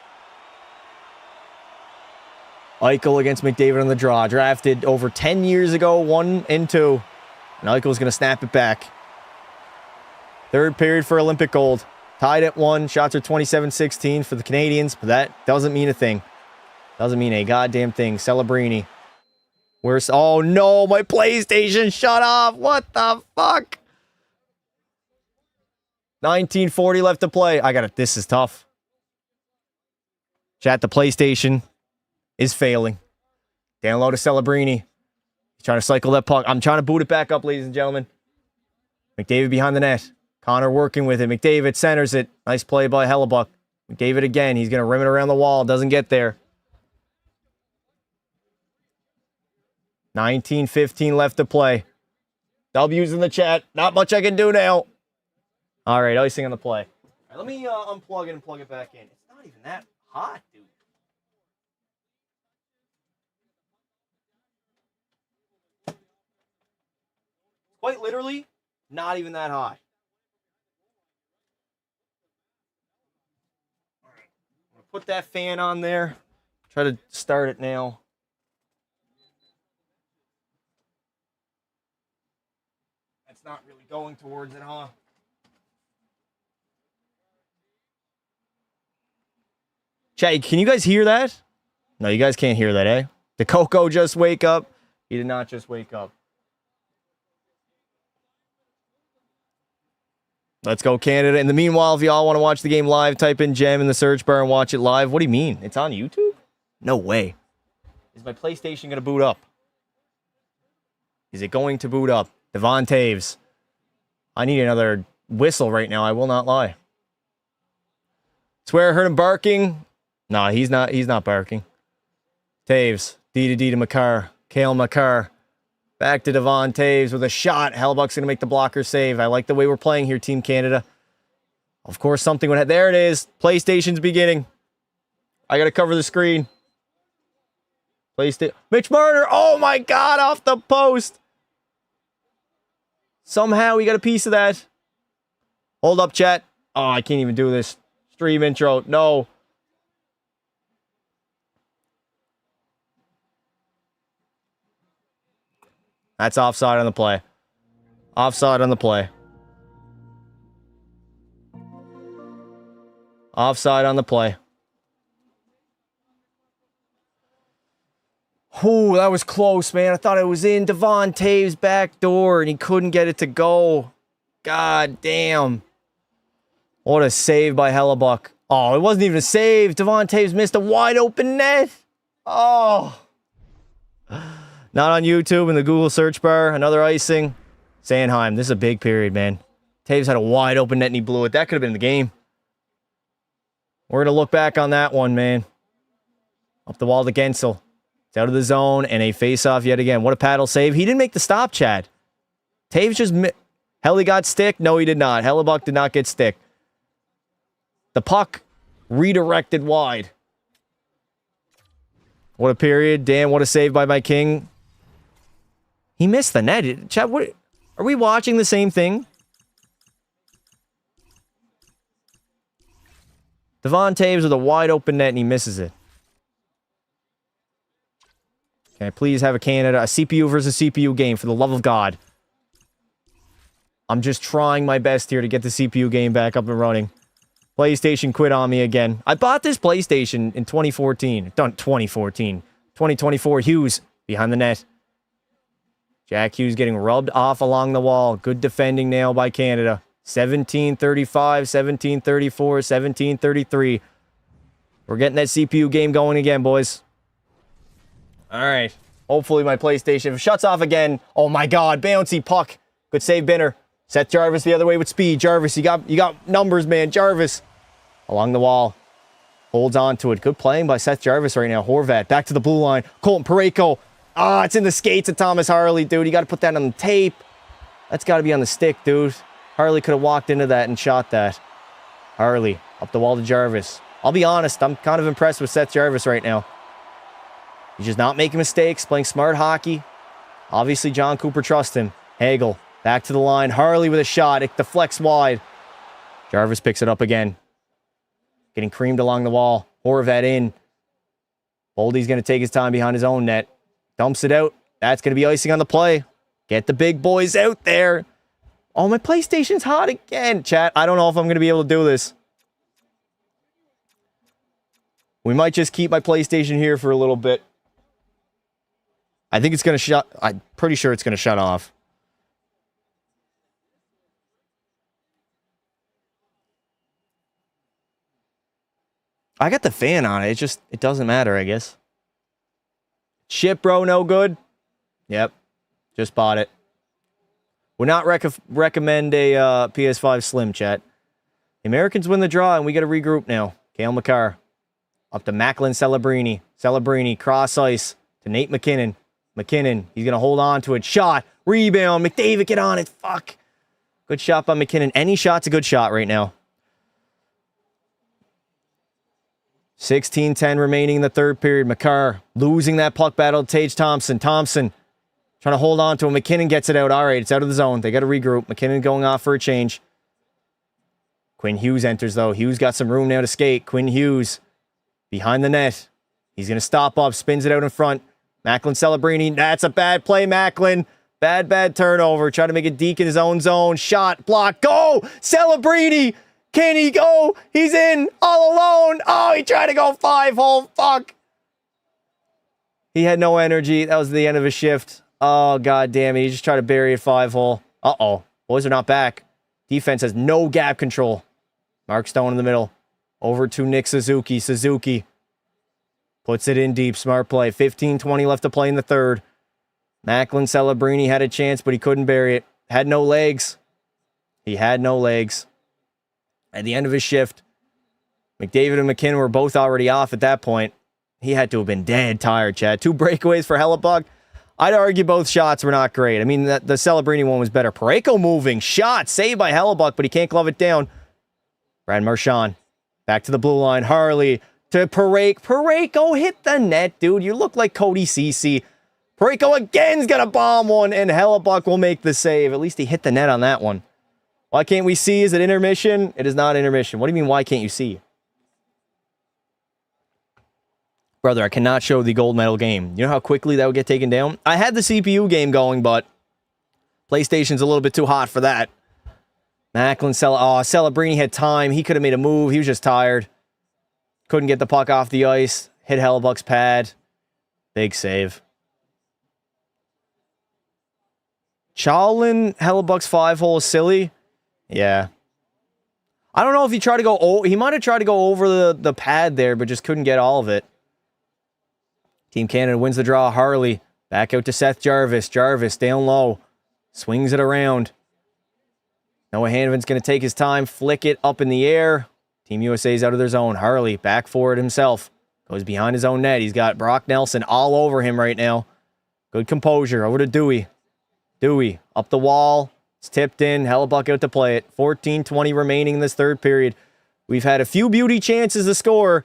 Eichel against McDavid on the draw. Drafted over 10 years ago, 1 and 2. And Eichel's going to snap it back. Third period for Olympic Gold. Tied at 1. Shots are 27-16 for the Canadians, but that doesn't mean a thing. Doesn't mean a goddamn thing. Celebrini. Where's... Oh, no. My PlayStation shut off. What the fuck? 19:40 left to play. I got it. This is tough. Chat, the PlayStation is failing. Down low to Celebrini. He's trying to cycle that puck. I'm trying to boot it back up, ladies and gentlemen. McDavid behind the net. Connor working with it. McDavid centers it. Nice play by Hellebuck. McDavid again. He's going to rim it around the wall. Doesn't get there. 19:15 left to play. W's in the chat. Not much I can do now. All right, icing on the play. All right, let me unplug it and plug it back in. It's not even that hot, dude. Quite literally, not even that hot. All right, I'm going to put that fan on there. Try to start it now. That's not really going towards it, huh? Chat, can you guys hear that? No, you guys can't hear that, eh? Did Coco just wake up? He did not just wake up. Let's go, Canada. In the meanwhile, if y'all want to watch the game live, type in Gem in the search bar and watch it live. What do you mean? It's on YouTube? No way. Is my PlayStation going to boot up? Is it going to boot up? Devon Toews. I need another whistle right now. I will not lie. Swear I heard him barking. No, he's not barking. Toews. D to Makar. Cale Makar. Back to Devon Toews with a shot. Hellebuck's going to make the blocker save. I like the way we're playing here, Team Canada. Of course, something would have... There it is. PlayStation's beginning. I got to cover the screen. Mitch Marner. Oh, my God. Off the post. Somehow we got a piece of that. Hold up, chat. Oh, I can't even do this. Stream intro. No. That's offside on the play. Offside on the play. Offside on the play. Ooh, that was close, man. I thought it was in Devon Toews' back door, and he couldn't get it to go. God damn. What a save by Hellebuck. Oh, it wasn't even a save. Devon Toews missed a wide open net. Oh. Not on YouTube in the Google search bar. Another icing. Sanheim. This is a big period, man. Toews had a wide open net and he blew it. That could have been the game. We're going to look back on that one, man. Up the wall to Gensel. It's out of the zone and a face-off yet again. What a paddle save. He didn't make the stop, Chad. Toews just... Helly got stick? No, he did not. Hellebuck did not get stick. The puck redirected wide. What a period. Damn, what a save by my king. He missed the net. Chad, what... Are we watching the same thing? Devon Toews with a wide open net and he misses it. Can I please have a CPU versus CPU game for the love of God? I'm just trying my best here to get the CPU game back up and running. PlayStation quit on me again. I bought this PlayStation in 2014. 2024. Hughes behind the net. Jack Hughes getting rubbed off along the wall. Good defending now by Canada. 17-35, 17-34, 17-33. We're getting that CPU game going again, boys. All right. Hopefully my PlayStation, if it shuts off again. Oh my God, bouncy puck. Good save, Binner. Seth Jarvis the other way with speed. Jarvis, you got numbers, man. Jarvis along the wall. Holds on to it. Good playing by Seth Jarvis right now. Horvat back to the blue line. Colton Parayko. Ah, it's in the skates of Thomas Harley, dude. You got to put that on the tape. That's got to be on the stick, dude. Harley could have walked into that and shot that. Harley up the wall to Jarvis. I'll be honest, I'm kind of impressed with Seth Jarvis right now. He's just not making mistakes, playing smart hockey. Obviously, John Cooper trusts him. Hagel back to the line. Harley with a shot. It deflects wide. Jarvis picks it up again. Getting creamed along the wall. Horvat in. Boldy's going to take his time behind his own net. Dumps it out. That's going to be icing on the play. Get the big boys out there. Oh, my PlayStation's hot again, chat. I don't know if I'm going to be able to do this. We might just keep my PlayStation here for a little bit. I think it's going to shut... I'm pretty sure it's going to shut off. I got the fan on it. It doesn't matter, I guess. Shit, bro, no good. Yep. Just bought it. Would not recommend a PS5 Slim, chat. The Americans win the draw, and we got to regroup now. Cale Makar. Up to Macklin Celebrini. Celebrini, cross ice to Nate MacKinnon. MacKinnon, he's going to hold on to it. Shot. Rebound. McDavid, get on it. Fuck. Good shot by MacKinnon. Any shot's a good shot right now. 16-10 remaining in the third period. Makar losing that puck battle to Tage Thompson. Thompson trying to hold on to him. MacKinnon gets it out. All right, it's out of the zone. They got to regroup. MacKinnon going off for a change. Quinn Hughes enters, though. Hughes got some room now to skate. Quinn Hughes behind the net. He's going to stop up, spins it out in front. Macklin Celebrini. That's a bad play, Macklin. Bad turnover. Trying to make it deke in his own zone. Shot, block, go! Celebrini! Can he go? He's in all alone. Oh, he tried to go 5-hole. Fuck. He had no energy. That was the end of his shift. Oh, god damn it. He just tried to bury a 5-hole. Uh-oh. Boys are not back. Defense has no gap control. Mark Stone in the middle. Over to Nick Suzuki. Suzuki puts it in deep. Smart play. 15-20 left to play in the third. Macklin Celebrini had a chance, but he couldn't bury it. Had no legs. He had no legs. At the end of his shift, McDavid and MacKinnon were both already off at that point. He had to have been dead tired, Chad. 2 breakaways for Hellebuyck. I'd argue both shots were not great. I mean, the Celebrini one was better. Parayko moving. Shot. Saved by Hellebuyck, but he can't glove it down. Brad Marchand. Back to the blue line. Harley to Parayko. Parayko hit the net, dude. You look like Cody Ceci. Parayko again's got a bomb one, and Hellebuyck will make the save. At least he hit the net on that one. Why can't we see? Is it intermission? It is not intermission. What do you mean, why can't you see? Brother, I cannot show the gold medal game. You know how quickly that would get taken down? I had the CPU game going, but PlayStation's a little bit too hot for that. Macklin, Celebrini had time. He could have made a move. He was just tired. Couldn't get the puck off the ice. Hit Hellebuyck's pad. Big save. Challen, Hellebuyck's 5-hole is silly. Yeah. I don't know if he tried to go... he might have tried to go over the pad there, but just couldn't get all of it. Team Canada wins the draw. Harley back out to Seth Jarvis. Jarvis down low. Swings it around. Noah Hanifin's going to take his time. Flick it up in the air. Team USA's out of their zone. Harley back for it himself. Goes behind his own net. He's got Brock Nelson all over him right now. Good composure. Over to Dewey. Dewey up the wall. It's tipped in. Hellebuyck out to play it. 14-20 remaining in this third period. We've had a few beauty chances to score.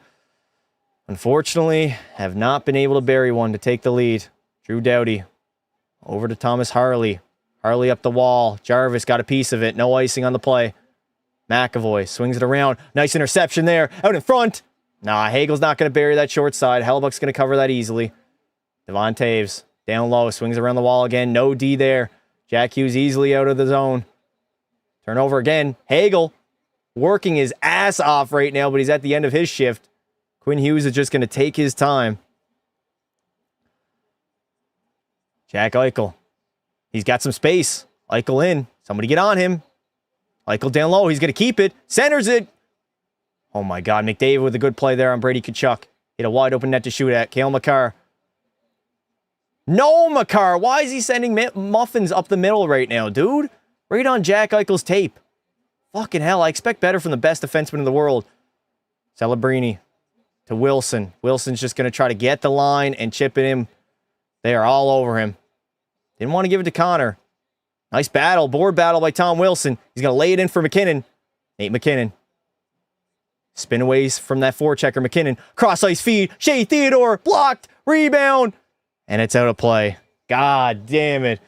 Unfortunately, have not been able to bury one to take the lead. Drew Doughty over to Thomas Harley. Harley up the wall. Jarvis got a piece of it. No icing on the play. McAvoy swings it around. Nice interception there. Out in front. Nah, Hagel's not going to bury that short side. Hellebuyck's going to cover that easily. Devon Taves down low. Swings around the wall again. No D there. Jack Hughes easily out of the zone. Turnover again. Hagel working his ass off right now, but he's at the end of his shift. Quinn Hughes is just going to take his time. Jack Eichel. He's got some space. Eichel in. Somebody get on him. Eichel down low. He's going to keep it. Centers it. Oh my God. McDavid with a good play there on Brady Tkachuk. Hit a wide open net to shoot at. Cale Makar. No, Makar. Why is he sending muffins up the middle right now, dude? Right on Jack Eichel's tape. Fucking hell. I expect better from the best defenseman in the world. Celebrini to Wilson. Wilson's just going to try to get the line and chip it in. They are all over him. Didn't want to give it to Connor. Nice battle. Board battle by Tom Wilson. He's going to lay it in for MacKinnon. Nate MacKinnon. Spin away from that forechecker. MacKinnon. Cross ice feed. Shea Theodore. Blocked. Rebound. And it's out of play. God damn it.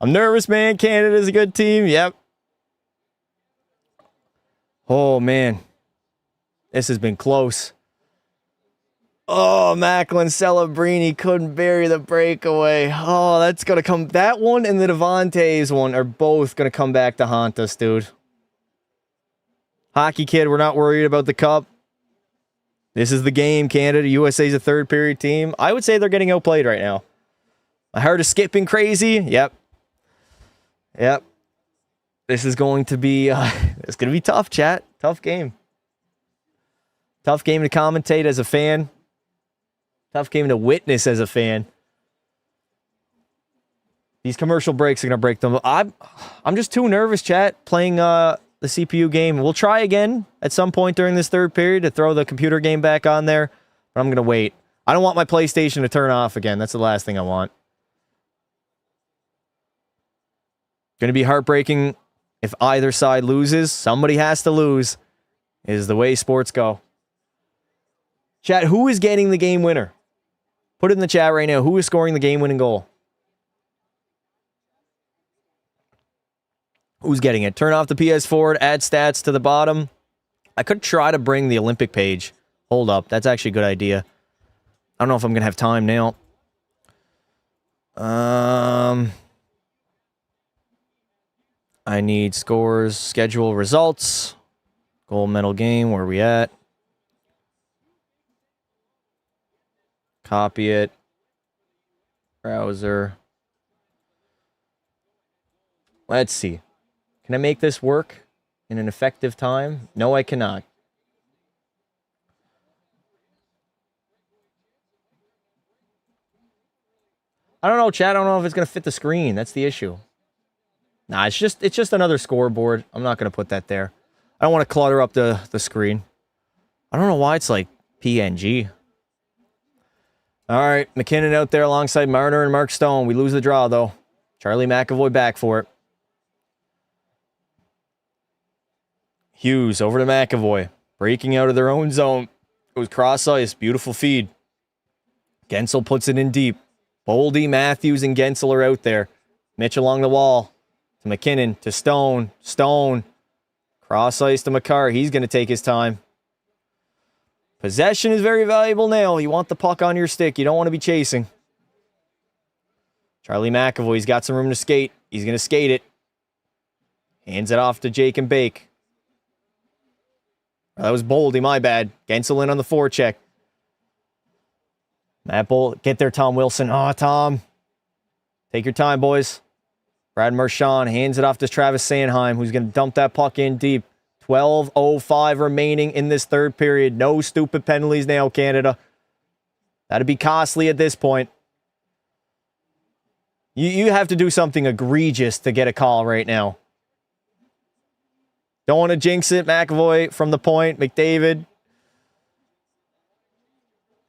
I'm nervous, man. Canada's a good team. Yep. Oh, man. This has been close. Oh, Macklin Celebrini couldn't bury the breakaway. Oh, that's going to come. That one and the Devontae's one are both going to come back to haunt us, dude. Hockey kid, we're not worried about the cup. This is the game, Canada. USA's a third period team. I would say they're getting outplayed right now. My heart is skipping crazy. Yep. This is going to be it's going to be tough, chat. Tough game. Tough game to commentate as a fan. Tough game to witness as a fan. These commercial breaks are going to break them. I'm just too nervous, chat, playing the CPU game. We'll try again at some point during this third period to throw the computer game back on there, but I'm going to wait. I don't want my PlayStation to turn off again. That's the last thing I want. Going to be heartbreaking if either side loses. Somebody has to lose, is the way sports go. Chat, who is getting the game winner? Put it in the chat right now. Who is scoring the game-winning goal? Who's getting it? Turn off the PS4, add stats to the bottom. I could try to bring the Olympic page. Hold up. That's actually a good idea. I don't know if I'm going to have time now. I need scores, schedule, results. Gold medal game, where are we at? Copy it. Browser. Let's see. Can I make this work in an effective time? No, I cannot. I don't know, chat. I don't know if it's going to fit the screen. That's the issue. Nah, it's just another scoreboard. I'm not going to put that there. I don't want to clutter up the screen. I don't know why it's like PNG. All right, McKinnon out there alongside Marner and Mark Stone. We lose the draw, though. Charlie McAvoy back for it. Hughes over to McAvoy. Breaking out of their own zone. Goes cross ice. Beautiful feed. Gensel puts it in deep. Boldy, Matthews, and Gensel are out there. Mitch along the wall. To McKinnon. To Stone. Stone. Cross ice to Makar. He's going to take his time. Possession is very valuable now. You want the puck on your stick. You don't want to be chasing. Charlie McAvoy's got some room to skate. He's going to skate it. Hands it off to Jake and Bake. That was Boldy, my bad. Gensel in on the forecheck. Matt Bolt, get there, Tom Wilson. Oh, Tom. Take your time, boys. Brad Marchand hands it off to Travis Sanheim, who's going to dump that puck in deep. 12:05 remaining in this third period. No stupid penalties now, Canada. That'd be costly at this point. You have to do something egregious to get a call right now. Don't want to jinx it. McAvoy from the point. McDavid.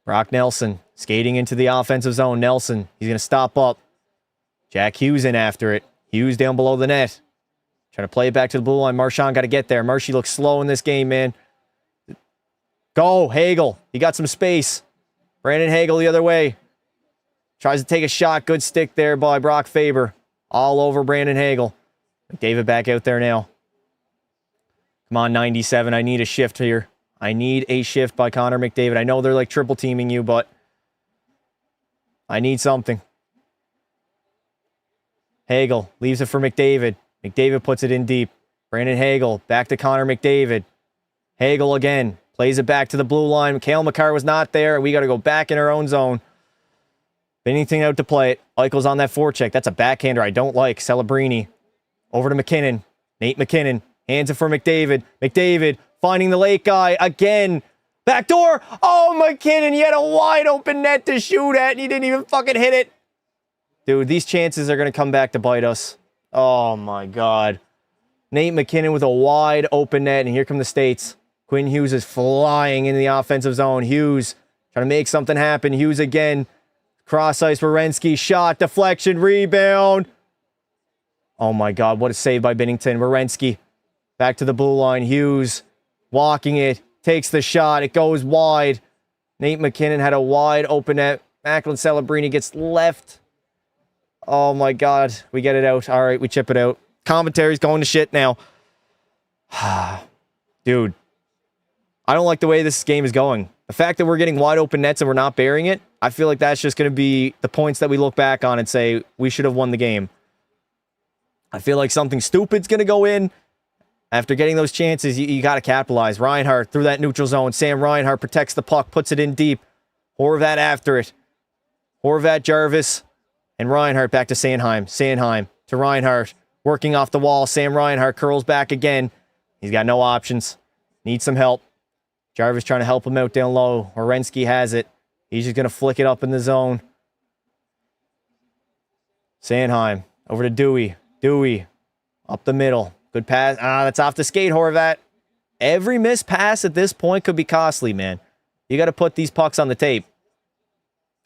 Brock Nelson skating into the offensive zone. Nelson, he's going to stop up. Jack Hughes in after it. Hughes down below the net. Trying to play it back to the blue line. Marchand got to get there. Marshy looks slow in this game, man. Go, Hagel. He got some space. Brandon Hagel the other way. Tries to take a shot. Good stick there by Brock Faber. All over Brandon Hagel. McDavid back out there now. Come on, 97. I need a shift here. I need a shift by Connor McDavid. I know they're like triple teaming you, but I need something. Hagel leaves it for McDavid. McDavid puts it in deep. Brandon Hagel back to Connor McDavid. Hagel again. Plays it back to the blue line. Cale Makar was not there. We got to go back in our own zone. Anything out to play it. Eichel's on that forecheck. That's a backhander I don't like. Celebrini. Over to McKinnon. Nate McKinnon. Hands it for McDavid. McDavid finding the late guy again. Backdoor. Oh, McKinnon. You had a wide open net to shoot at and you didn't even fucking hit it. Dude, these chances are going to come back to bite us. Oh, my God. Nate McKinnon with a wide open net, and here come the States. Quinn Hughes is flying in the offensive zone. Hughes trying to make something happen. Hughes again. Cross ice, Werenski. Shot, deflection, rebound. Oh, my God. What a save by Binnington. Werenski back to the blue line. Hughes walking it. Takes the shot. It goes wide. Nate McKinnon had a wide open net. Macklin Celebrini gets left. Oh, my God. We get it out. All right, we chip it out. Commentary's going to shit now. Dude. I don't like the way this game is going. The fact that we're getting wide open nets and we're not burying it, I feel like that's just going to be the points that we look back on and say we should have won the game. I feel like something stupid's going to go in. After getting those chances, you got to capitalize. Reinhardt through that neutral zone. Sam Reinhart protects the puck, puts it in deep. Horvat after it. Horvat, Jarvis, and Reinhart back to Sanheim. Sanheim to Reinhart. Working off the wall. Sam Reinhart curls back again. He's got no options. Needs some help. Jarvis trying to help him out down low. Werenski has it. He's just going to flick it up in the zone. Sanheim over to Dewey. Dewey up the middle. Good pass. That's off the skate, Horvat. Every missed pass at this point could be costly, man. You got to put these pucks on the tape.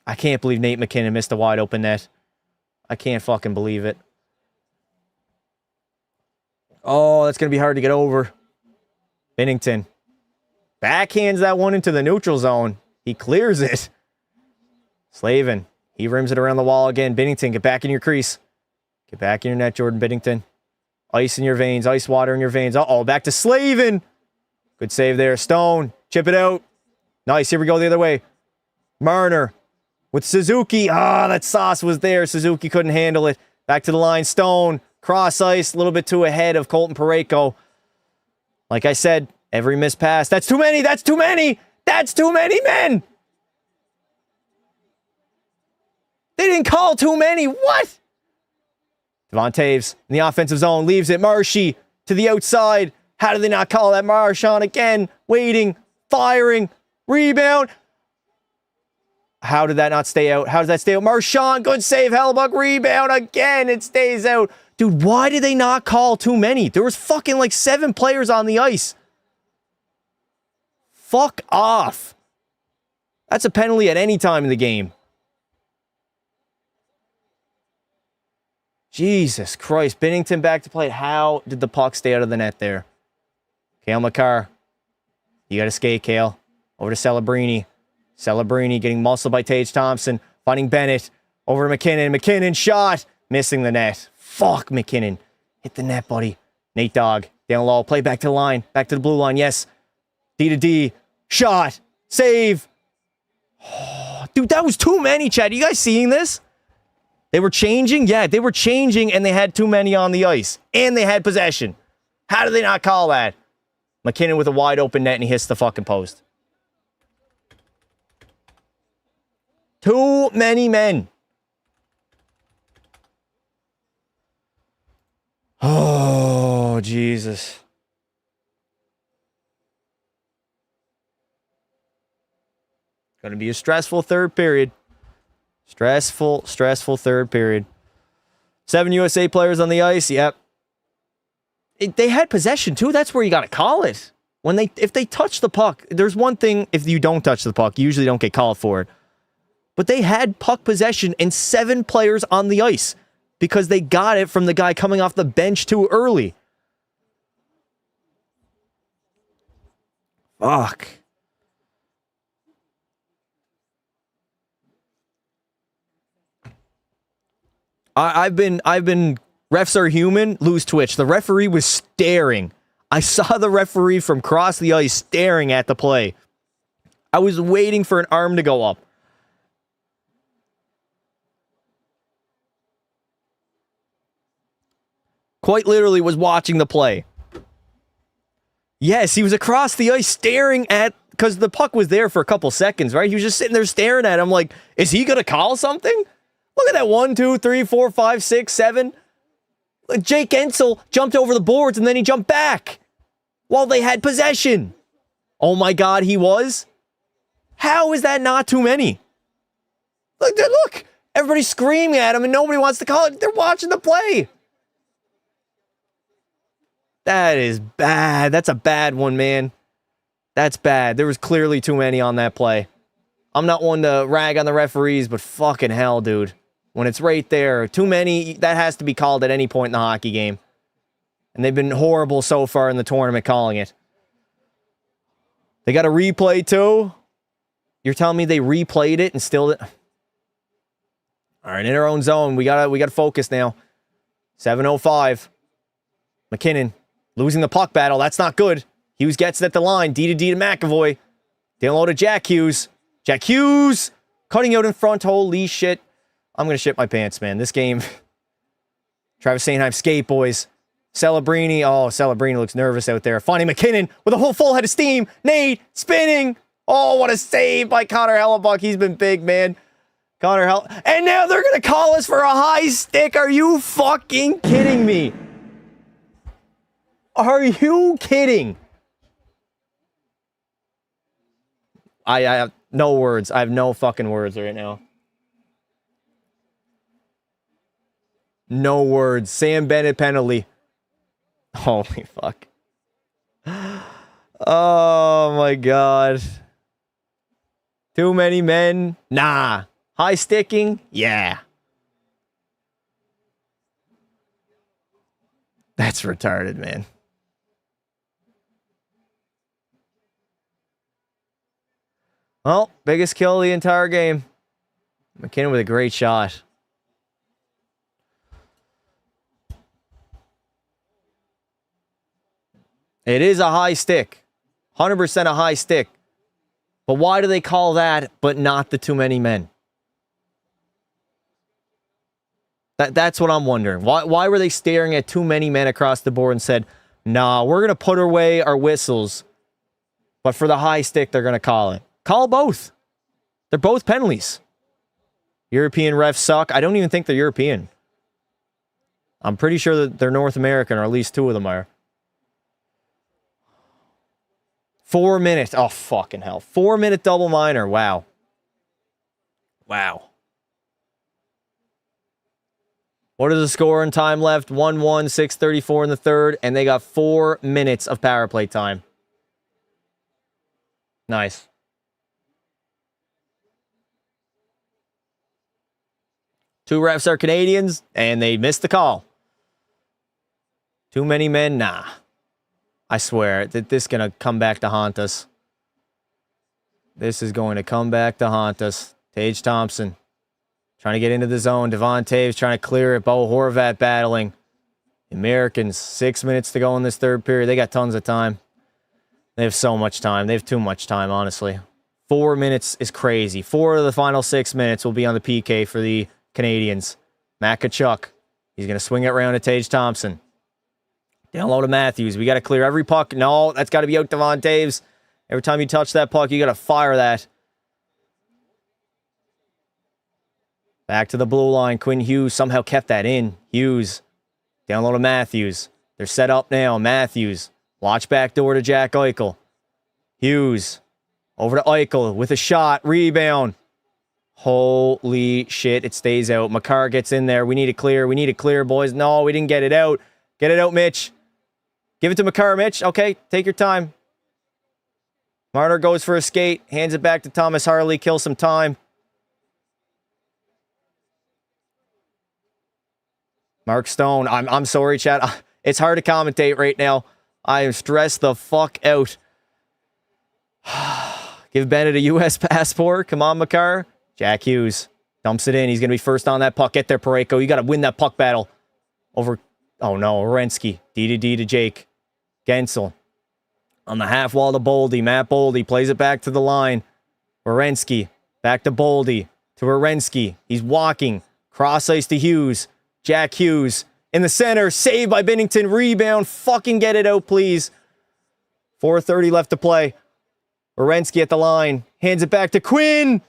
I can't believe Nate McKinnon missed a wide open net. I can't fucking believe it. Oh, that's going to be hard to get over. Binnington. Backhands that one into the neutral zone. He clears it. Slavin. He rims it around the wall again. Binnington, get back in your crease. Get back in your net, Jordan Binnington. Ice in your veins. Ice water in your veins. Uh-oh, back to Slavin. Good save there. Stone. Chip it out. Nice. Here we go the other way. Marner with Suzuki. That sauce was there. Suzuki couldn't handle it. Back to the line. Stone. Cross ice. A little bit too ahead of Colton Parayko. Like I said, every missed pass. That's too many. That's too many. That's too many men. They didn't call too many. What? Devon Taves in the offensive zone. Leaves it. Marshy to the outside. How did they not call that? Marchand again. Waiting. Firing. Rebound. How did that not stay out? How does that stay out? Marchand. Good save. Hellebuck. Rebound again. It stays out. Dude, why did they not call too many? There was fucking like 7 players on the ice. Fuck off. That's a penalty at any time in the game. Jesus Christ. Binnington back to play. How did the puck stay out of the net there? Cale Makar. You got to skate, Cale. Over to Celebrini. Celebrini getting muscled by Tage Thompson. Finding Bennett. Over to McKinnon. McKinnon shot. Missing the net. Fuck McKinnon. Hit the net, buddy. Nate Dogg. Down low. Play back to the line. Back to the blue line. Yes. D to D. Shot. Save. Oh, dude, that was too many, Chad. You guys seeing this? They were changing? Yeah, they were changing and they had too many on the ice. And they had possession. How did they not call that? McKinnon with a wide open net and he hits the fucking post. Too many men. Oh, Jesus. Going to be a stressful third period. Stressful third period. 7 USA players on the ice. Yep. They had possession too. That's where you got to call it. If they touch the puck, there's one thing if you don't touch the puck, you usually don't get called for it. But they had puck possession and 7 players on the ice because they got it from the guy coming off the bench too early. Fuck. I've been refs are human, lose twitch. The referee was staring. I saw the referee from across the ice staring at the play. I was waiting for an arm to go up. Quite literally was watching the play. Yes, he was across the ice staring at, because the puck was there for a couple seconds, right? He was just sitting there staring at him like, is he going to call something? Look at that. 1, 2, 3, 4, 5, 6, 7. Jake Ensel jumped over the boards and then he jumped back while they had possession. Oh my God, he was? How is that not too many? Look, everybody's screaming at him and nobody wants to call it. They're watching the play. That is bad. That's a bad one, man. That's bad. There was clearly too many on that play. I'm not one to rag on the referees, but fucking hell, dude. When it's right there, too many, that has to be called at any point in the hockey game. And they've been horrible so far in the tournament calling it. They got a replay too? You're telling me they replayed it and still... All right, in our own zone, we gotta focus now. 7:05. McKinnon losing the puck battle. That's not good. Hughes gets it at the line. D to McAvoy. Down low to Jack Hughes. Jack Hughes cutting out in front. Holy shit. I'm going to shit my pants, man. This game. Travis Sanheim skate, boys. Celebrini. Oh, Celebrini looks nervous out there. Fonnie McKinnon with a whole full head of steam. Nate spinning. Oh, what a save by Connor Hellebuck. He's been big, man. And now they're going to call us for a high stick. Are you fucking kidding me? Are you kidding? I have no words. I have no fucking words right now. No words. Sam Bennett penalty. Holy fuck. Oh my god. Too many men? Nah. High sticking? Yeah. That's retarded, man. Well, biggest kill of the entire game. McKinnon with a great shot. It is a high stick. 100% a high stick. But why do they call that, but not the too many men? That's what I'm wondering. Why were they staring at too many men across the board and said, nah, we're going to put away our whistles, but for the high stick, they're going to call it. Call both. They're both penalties. European refs suck. I don't even think they're European. I'm pretty sure that they're North American, or at least two of them are. 4 minutes. Oh, fucking hell. 4-minute double minor. Wow. Wow. What is the score and time left? 1-1, 6:34 in the third, and they got 4 minutes of power play time. Nice. Two refs are Canadians, and they missed the call. Too many men? Nah. I swear that this is going to come back to haunt us. This is going to come back to haunt us. Tage Thompson trying to get into the zone. Devon Taves trying to clear it. Bo Horvat battling. The Americans, 6 minutes to go in this third period. They got tons of time. They have so much time. They have too much time, honestly. 4 minutes is crazy. 4 of the final 6 minutes will be on the PK for the Canadians. Matt Tkachuk. He's going to swing it around to Tage Thompson. Down low to Matthews. We got to clear every puck. No, that's got to be out Devon Taves. Every time you touch that puck, you got to fire that. Back to the blue line. Quinn Hughes somehow kept that in. Hughes. Down low to Matthews. They're set up now. Matthews. Watch back door to Jack Eichel. Hughes. Over to Eichel with a shot. Rebound. Holy shit. It stays out. Makar gets in there. We need it clear. We need it clear, boys. No, we didn't get it out. Get it out, Mitch. Give it to Makar, Mitch. Okay, take your time. Marner goes for a skate. Hands it back to Thomas Harley. Kills some time. Mark Stone. I'm sorry, chat. It's hard to commentate right now. I am stressed the fuck out. Give Bennett a U.S. passport. Come on, Makar. Jack Hughes dumps it in. He's going to be first on that puck. Get there, Parayko. You got to win that puck battle. Over. Oh, no. Werenski. D to Jake. Gensel. On the half wall to Boldy. Matt Boldy plays it back to the line. Werenski. Back to Boldy. To Werenski. He's walking. Cross ice to Hughes. Jack Hughes. In the center. Saved by Binnington. Rebound. Fucking get it out, please. 4:30 left to play. Werenski at the line. Hands it back to Quinn.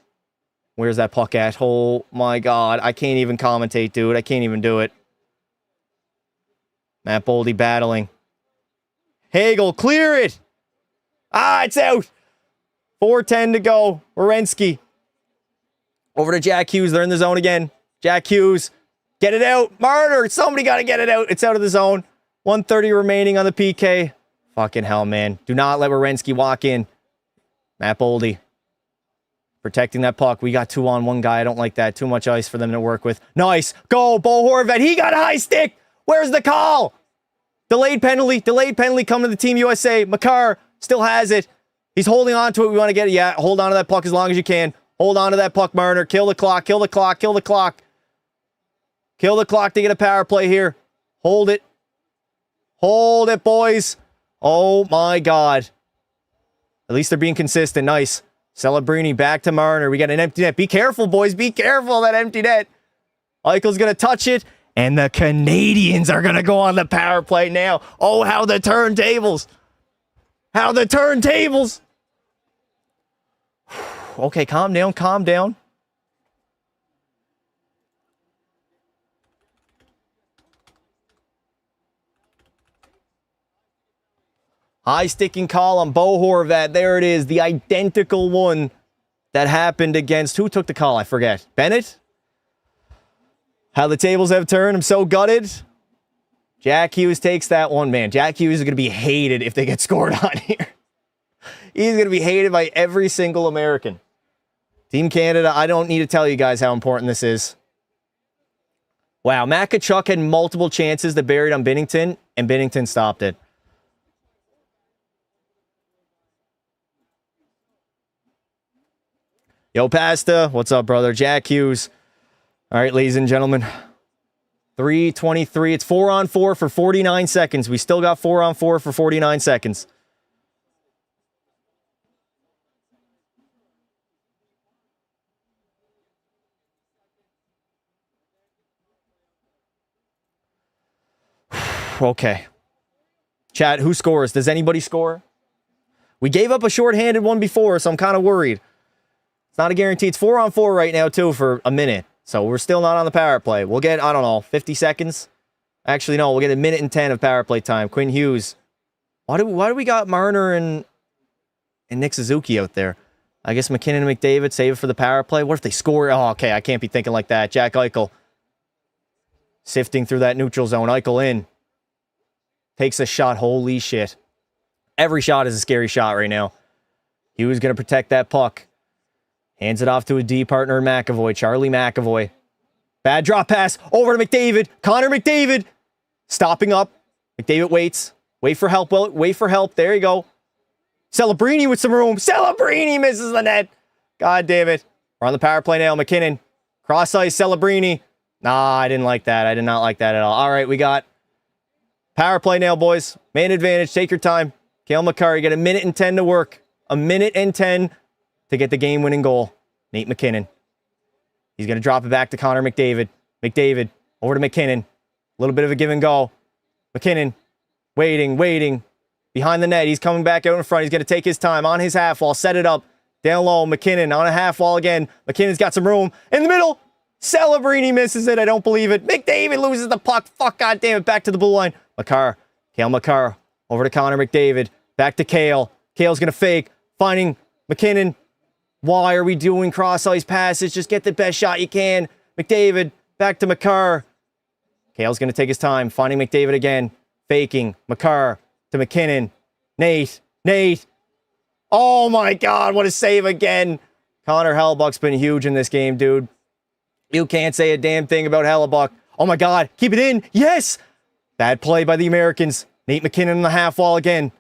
Where's that puck at? Oh, my God. I can't even commentate, dude. I can't even do it. Matt Boldy battling. Hagel, clear it. Ah, it's out. 4:10 to go. Werenski. Over to Jack Hughes. They're in the zone again. Jack Hughes. Get it out. Marner. Somebody got to get it out. It's out of the zone. 1:30 remaining on the PK. Fucking hell, man. Do not let Werenski walk in. Matt Boldy. Protecting that puck. We got 2-on-1 guy. I don't like that. Too much ice for them to work with. Nice. Go. Bo Horvat. He got a high stick. Where's the call? Delayed penalty. Delayed penalty coming to the Team USA. Makar still has it. He's holding on to it. We want to get it. Yeah, hold on to that puck as long as you can. Hold on to that puck, Marner. Kill the clock. Kill the clock. Kill the clock. Kill the clock to get a power play here. Hold it. Hold it, boys. Oh, my God. At least they're being consistent. Nice. Celebrini back to Marner. We got an empty net. Be careful, boys. Be careful of that empty net. Eichel's going to touch it. And the Canadians are going to go on the power play now. Oh, how the turntables. How the turntables. Okay, calm down, calm down. High sticking call on Bo Horvat. There it is. The identical one that happened against... Who took the call? I forget. Bennett? How the tables have turned. I'm so gutted. Jack Hughes takes that one, man. Jack Hughes is going to be hated if they get scored on here. He's going to be hated by every single American. Team Canada, I don't need to tell you guys how important this is. Wow, Matt Tkachuk had multiple chances that buried on Binnington, and Binnington stopped it. Yo, Pasta. What's up, brother? Jack Hughes. All right, ladies and gentlemen. 3:23. It's 4-on-4 for 49 seconds. We still got 4-on-4 for 49 seconds. Okay. Chat, who scores? Does anybody score? We gave up a shorthanded one before, so I'm kind of worried. It's not a guarantee. It's 4-on-4 right now, too, for a minute. So we're still not on the power play. We'll get, I don't know, 50 seconds? Actually, no, we'll get 1:10 of power play time. Quinn Hughes. Why do we got Marner and Nick Suzuki out there? I guess McKinnon and McDavid save it for the power play. What if they score? Oh, okay, I can't be thinking like that. Jack Eichel. Sifting through that neutral zone. Eichel in. Takes a shot. Holy shit. Every shot is a scary shot right now. Hughes going to protect that puck. Hands it off to a D partner in McAvoy. Charlie McAvoy. Bad drop pass. Over to McDavid. Connor McDavid. Stopping up. McDavid waits. Wait for help. Well, wait for help. There you go. Celebrini with some room. Celebrini misses the net. God damn it. We're on the power play now. McKinnon. Cross ice. Celebrini. Nah, I didn't like that. I did not like that at all. All right, we got power play now, boys. Man advantage. Take your time. Cale Makar, you got 1:10 to work. 1:10 to get the game-winning goal. Nate McKinnon. He's going to drop it back to Connor McDavid. McDavid over to McKinnon. A little bit of a give and go. McKinnon waiting. Behind the net. He's coming back out in front. He's going to take his time on his half wall. Set it up. Down low. McKinnon on a half wall again. McKinnon's got some room. In the middle. Celebrini misses it. I don't believe it. McDavid loses the puck. Fuck, goddamn it. Back to the blue line. Makar. Cale Makar. Over to Connor McDavid. Back to Cale. Cale's going to fake. Finding McKinnon. Why are we doing cross-ice passes? Just get the best shot you can. McDavid, back to Makar. Cale's going to take his time. Finding McDavid again. Faking. Makar to McKinnon. Nate. Oh my God, what a save again. Connor Hellebuyck's been huge in this game, dude. You can't say a damn thing about Hellebuyck. Oh my God, keep it in. Yes! Bad play by the Americans. Nate McKinnon on the half wall again.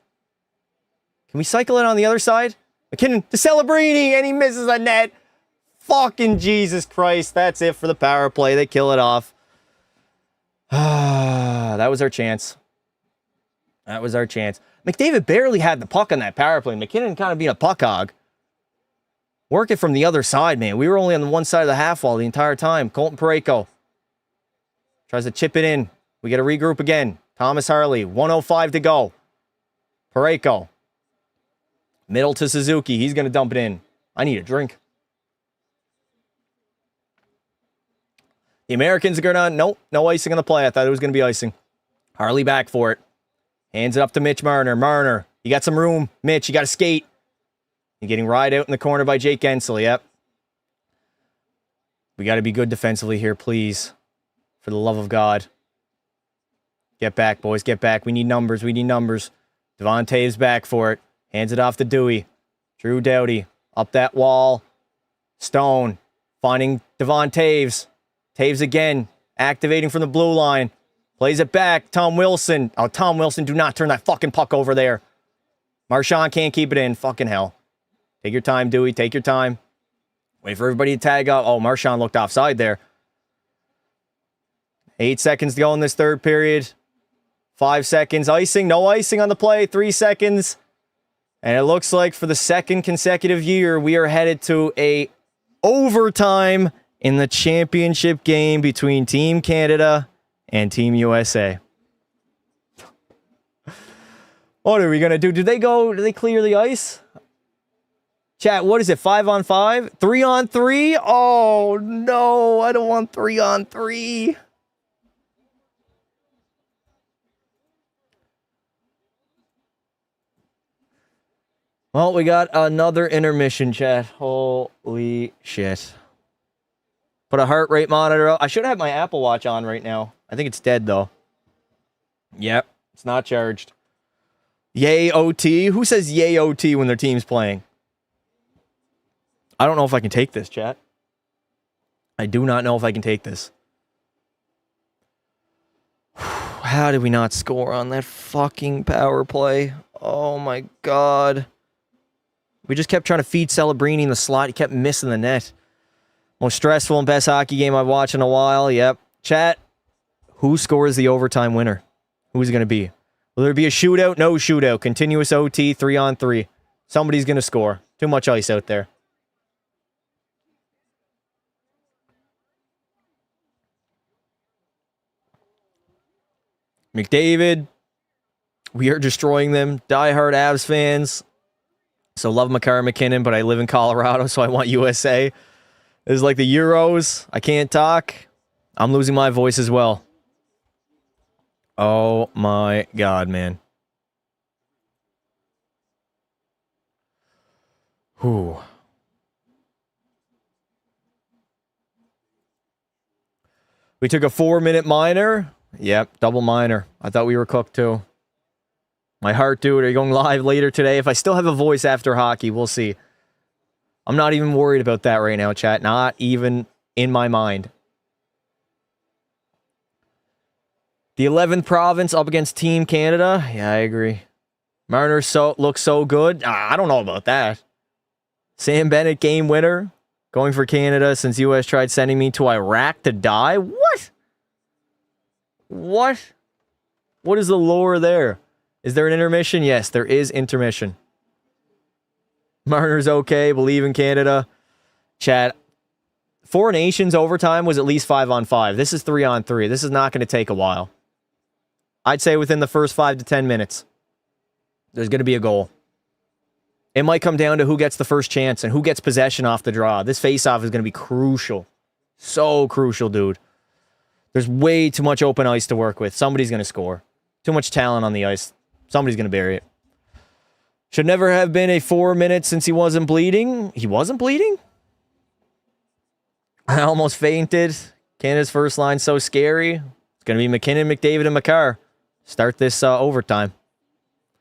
Can we cycle it on the other side? McKinnon to Celebrini, and he misses a net. Fucking Jesus Christ. That's it for the power play. They kill it off. That was our chance. McDavid barely had the puck on that power play. McKinnon kind of being a puck hog. Work it from the other side, man. We were only on the one side of the half wall the entire time. Colton Parayko tries to chip it in. We got to regroup again. Thomas Harley, 1:05 to go. Parayko. Middle to Suzuki. He's going to dump it in. I need a drink. The Americans are going to... Nope, no icing on the play. I thought it was going to be icing. Harley back for it. Hands it up to Mitch Marner. Marner, you got some room. Mitch, you got to skate. You're getting right out in the corner by Jake Gensel. Yep. We got to be good defensively here, please. For the love of God. Get back, boys. Get back. We need numbers. Devon Toews back for it. Hands it off to Dewey. Drew Doughty. Up that wall. Stone. Finding Devon Toews. Toews again. Activating from the blue line. Plays it back. Tom Wilson. Oh, Tom Wilson, do not turn that fucking puck over there. Marchand can't keep it in. Fucking hell. Take your time, Dewey. Take your time. Wait for everybody to tag up. Oh, Marchand looked offside there. 8 seconds to go in this third period. 5 seconds. Icing. No icing on the play. 3 seconds. And it looks like for the second consecutive year, we are headed to a overtime in the championship game between Team Canada and Team USA. What are we going to do? Do they clear the ice? Chat, what is it? 5-on-5? 3-on-3? Oh, no. I don't want 3-on-3. Well, we got another intermission, chat. Holy shit. Put a heart rate monitor up. I should have my Apple Watch on right now. I think it's dead, though. Yep, it's not charged. Yay, OT. Who says yay, OT when their team's playing? I don't know if I can take this, chat. I do not know if I can take this. How did we not score on that fucking power play? Oh, my God. We just kept trying to feed Celebrini in the slot. He kept missing the net. Most stressful and best hockey game I've watched in a while. Yep. Chat, who scores the overtime winner? Who's it going to be? Will there be a shootout? No shootout. Continuous OT, 3-on-3. Somebody's going to score. Too much ice out there. McDavid. We are destroying them. Diehard Avs fans. So love Makar McKinnon, but I live in Colorado, so I want USA. This is like the Euros. I can't talk. I'm losing my voice as well. Oh my God, man. Whew. We took a 4-minute minor. Yep, double minor. I thought we were cooked too. My heart, dude. Are you going live later today? If I still have a voice after hockey, we'll see. I'm not even worried about that right now, chat. Not even in my mind. The 11th province up against Team Canada. Yeah, I agree. Marner looks so good. I don't know about that. Sam Bennett, game winner. Going for Canada since U.S. tried sending me to Iraq to die. What? What? What is the lore there? Is there an intermission? Yes, there is intermission. Marner's okay. Believe in Canada. Chat. Four Nations overtime was at least 5-on-5. This is 3-on-3. This is not going to take a while. I'd say within the first 5 to 10 minutes, there's going to be a goal. It might come down to who gets the first chance and who gets possession off the draw. This face-off is going to be crucial. So crucial, dude. There's way too much open ice to work with. Somebody's going to score. Too much talent on the ice. Somebody's going to bury it. Should never have been a 4 minutes since he wasn't bleeding. He wasn't bleeding? I almost fainted. Canada's first line so scary. It's going to be McKinnon, McDavid, and Makar. Start this overtime.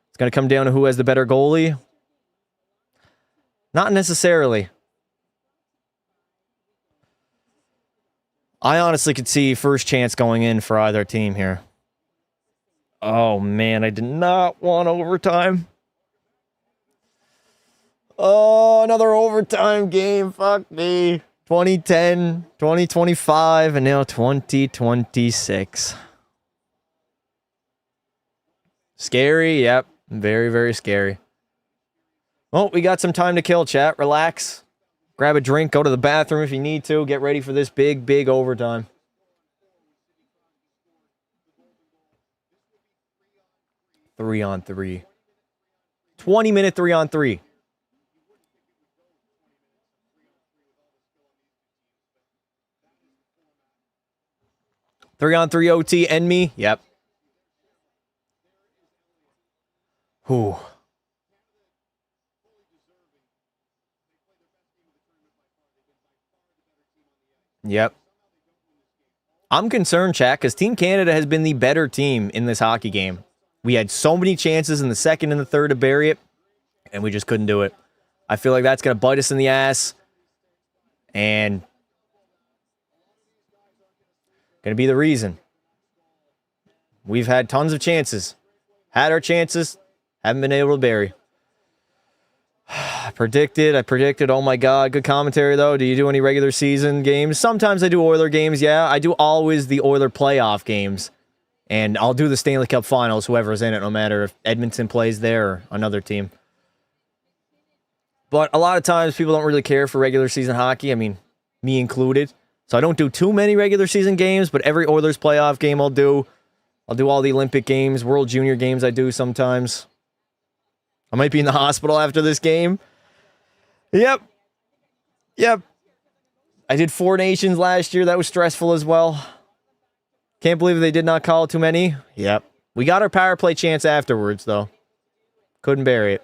It's going to come down to who has the better goalie. Not necessarily. I honestly could see first chance going in for either team here. Oh, man, I did not want overtime. Oh, another overtime game. Fuck me. 2010, 2025, and now 2026. Scary, yep. Very, very scary. Well, we got some time to kill, chat. Relax. Grab a drink, go to the bathroom if you need to. Get ready for this big, big overtime. Three on three. 20-minute 3-on-3. Three-on-3 OT, end me. Yep. Whew. Yep. I'm concerned, chat, because Team Canada has been the better team in this hockey game. We had so many chances in the second and the third to bury it, and we just couldn't do it. I feel like that's going to bite us in the ass, and going to be the reason. We've had tons of chances. Had our chances, haven't been able to bury. I predicted, oh my God, good commentary though. Do you do any regular season games? Sometimes I do Oiler games, yeah. I do always the Oiler playoff games. And I'll do the Stanley Cup Finals, whoever's in it, no matter if Edmonton plays there or another team. But a lot of times people don't really care for regular season hockey. I mean, me included. So I don't do too many regular season games, but every Oilers playoff game I'll do. I'll do all the Olympic games, World Junior games I do sometimes. I might be in the hospital after this game. Yep. I did 4 Nations last year. That was stressful as well. Can't believe they did not call too many. Yep. We got our power play chance afterwards, though. Couldn't bury it.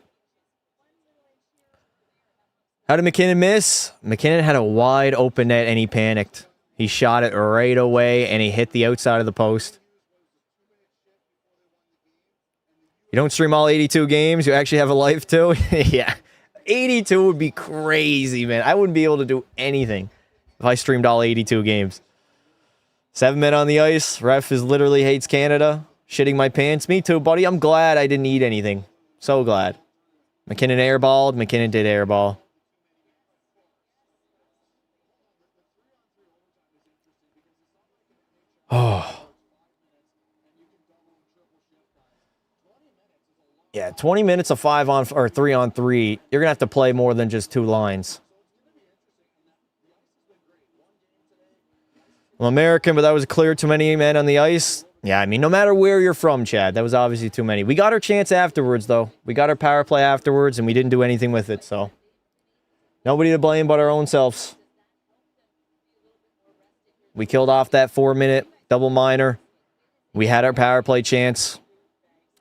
How did McKinnon miss? McKinnon had a wide open net and he panicked. He shot it right away and he hit the outside of the post. You don't stream all 82 games? You actually have a life too? Yeah. 82 would be crazy, man. I wouldn't be able to do anything if I streamed all 82 games. 7 men on the ice. Ref is literally hates Canada. Shitting my pants. Me too, buddy. I'm glad I didn't eat anything. So glad. McKinnon airballed. McKinnon did airball. Oh. Yeah, 20 minutes of 5 on or 3 on 3. You're going to have to play more than just 2 lines. I'm American, but that was clear too many men on the ice. Yeah, I mean, no matter where you're from, Chad, that was obviously too many. We got our chance afterwards, though. We got our power play afterwards, and we didn't do anything with it, so. Nobody to blame but our own selves. We killed off that 4-minute double minor. We had our power play chance.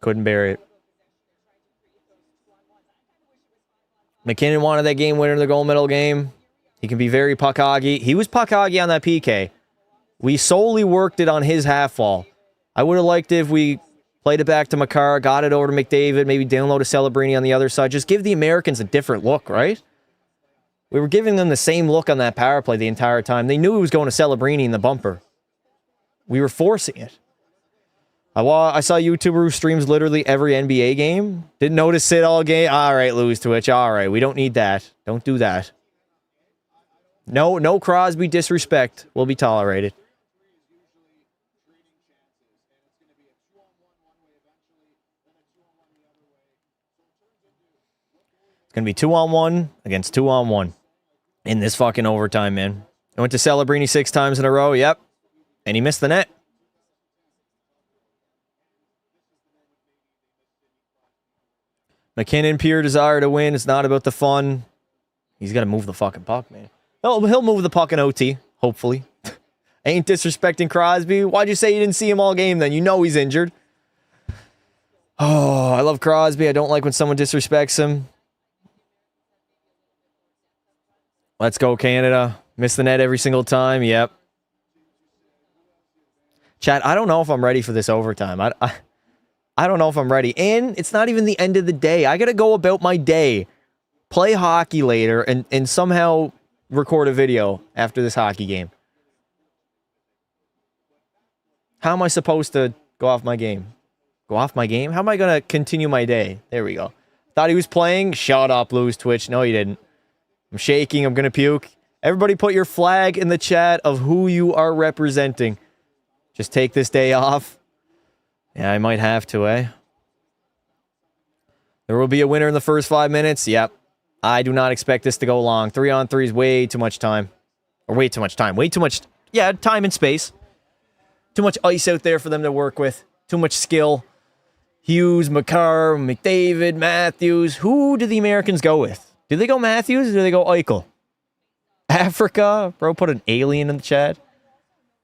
Couldn't bury it. McKinnon wanted that game winner in the gold medal game. He can be very puck-hoggy. He was puck-hoggy on that PK. We solely worked it on his half wall. I would have liked it if we played it back to Makar, got it over to McDavid, maybe download a Celebrini on the other side. Just give the Americans a different look, right? We were giving them the same look on that power play the entire time. They knew it was going to Celebrini in the bumper. We were forcing it. I saw a YouTuber who streams literally every NBA game. Didn't notice it all game. All right, lose Twitch. All right, we don't need that. Don't do that. No Crosby disrespect will be tolerated. It's going to be 2-on-1 against 2-on-1 in this fucking overtime, man. I went to Celebrini 6 times in a row. Yep. And he missed the net. McKinnon, pure desire to win. It's not about the fun. He's got to move the fucking puck, man. He'll move the puck in OT, hopefully. Ain't disrespecting Crosby. Why'd you say you didn't see him all game then? You know he's injured. Oh, I love Crosby. I don't like when someone disrespects him. Let's go, Canada. Miss the net every single time. Yep. Chat, I don't know if I'm ready for this overtime. I don't know if I'm ready. And it's not even the end of the day. I got to go about my day, play hockey later, and somehow record a video after this hockey game. How am I supposed to go off my game? Go off my game? How am I going to continue my day? There we go. Thought he was playing? Shut up, lose Twitch. No, you didn't. I'm shaking. I'm going to puke. Everybody put your flag in the chat of who you are representing. Just take this day off. Yeah, I might have to, eh? There will be a winner in the first 5 minutes. Yep. I do not expect this to go long. 3-on-3 is way too much time. Or way too much time. Way too much, yeah, time and space. Too much ice out there for them to work with. Too much skill. Hughes, Makar, McDavid, Matthews. Who do the Americans go with? Do they go Matthews or do they go Eichel? Africa? Bro, put an alien in the chat.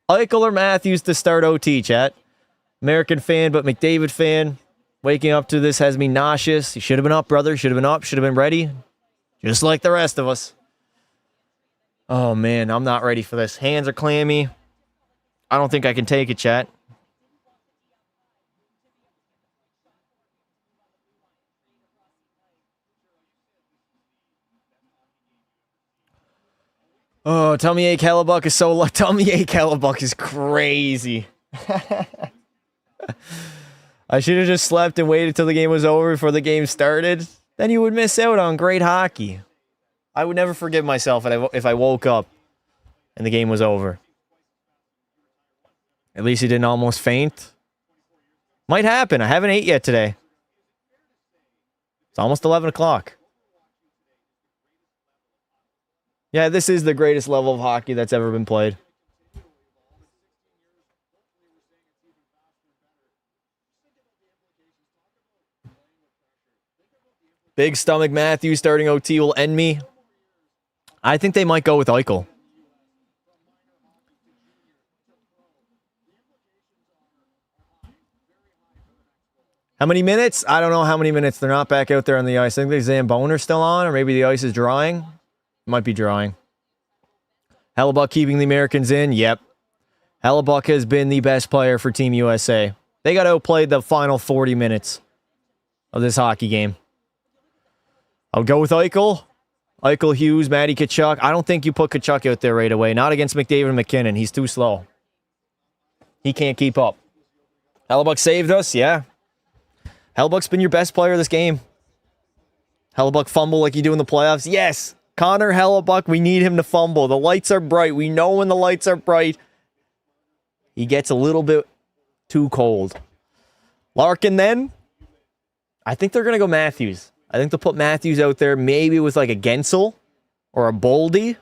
Eichel or Matthews to start OT, chat. American fan, but McDavid fan. Waking up to this has me nauseous. You should have been up, brother. Should have been up. Should have been ready. Just like the rest of us. Oh, man. I'm not ready for this. Hands are clammy. I don't think I can take it, chat. Oh, Tommy A. Hellebuck is so... Tommy A. Hellebuck is crazy. I should have just slept and waited till the game was over before the game started. Then you would miss out on great hockey. I would never forgive myself if I woke up and the game was over. At least he didn't almost faint. Might happen. I haven't ate yet today. It's almost 11 o'clock. Yeah, this is the greatest level of hockey that's ever been played. Big stomach Matthews starting OT will end me. I think they might go with Eichel. How many minutes? I don't know how many minutes. They're not back out there on the ice. I think the Zamboner's still on, or maybe the ice is drying. Might be drying. Hellebuck keeping the Americans in. Yep. Hellebuck has been the best player for Team USA. They got outplayed the final 40 minutes of this hockey game. I'll go with Eichel. Eichel, Hughes, Matty Tkachuk. I don't think you put Tkachuk out there right away. Not against McDavid and McKinnon. He's too slow. He can't keep up. Hellebuck saved us. Yeah. Hellebuck's been your best player this game. Hellebuck fumble like you do in the playoffs. Yes. Connor Hellebuck, we need him to fumble. The lights are bright. We know when the lights are bright. He gets a little bit too cold. Larkin then. I think they're going to go Matthews. I think they'll put Matthews out there maybe with like a Gensel or a Boldy.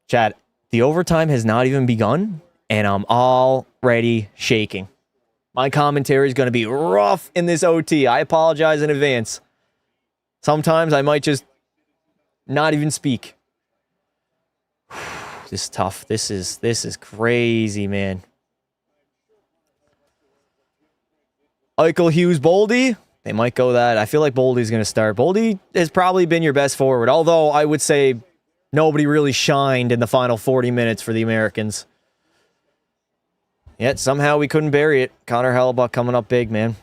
Chad, the overtime has not even begun, and I'm already shaking. My commentary is going to be rough in this OT. I apologize in advance. Sometimes I might just not even speak. This is tough. This is crazy, man. Eichel, Hughes, Boldy. They might go that. I feel like Boldy's going to start. Boldy has probably been your best forward, although I would say nobody really shined in the final 40 minutes for the Americans. Yet somehow we couldn't bury it. Connor Hellebuck coming up big, man.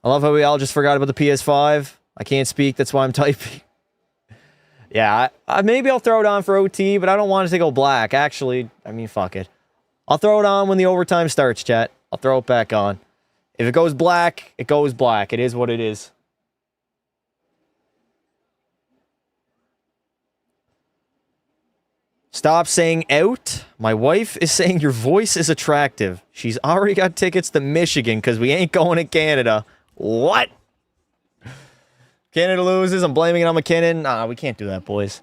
I love how we all just forgot about the PS5. I can't speak. That's why I'm typing. Yeah, maybe I'll throw it on for OT, but I don't want it to go black. Actually, I mean, fuck it. I'll throw it on when the overtime starts, chat. I'll throw it back on. If it goes black, it goes black. It is what it is. Stop saying out. My wife is saying your voice is attractive. She's already got tickets to Michigan because we ain't going to Canada. What? Canada loses. I'm blaming it on McKinnon. Nah, we can't do that, boys.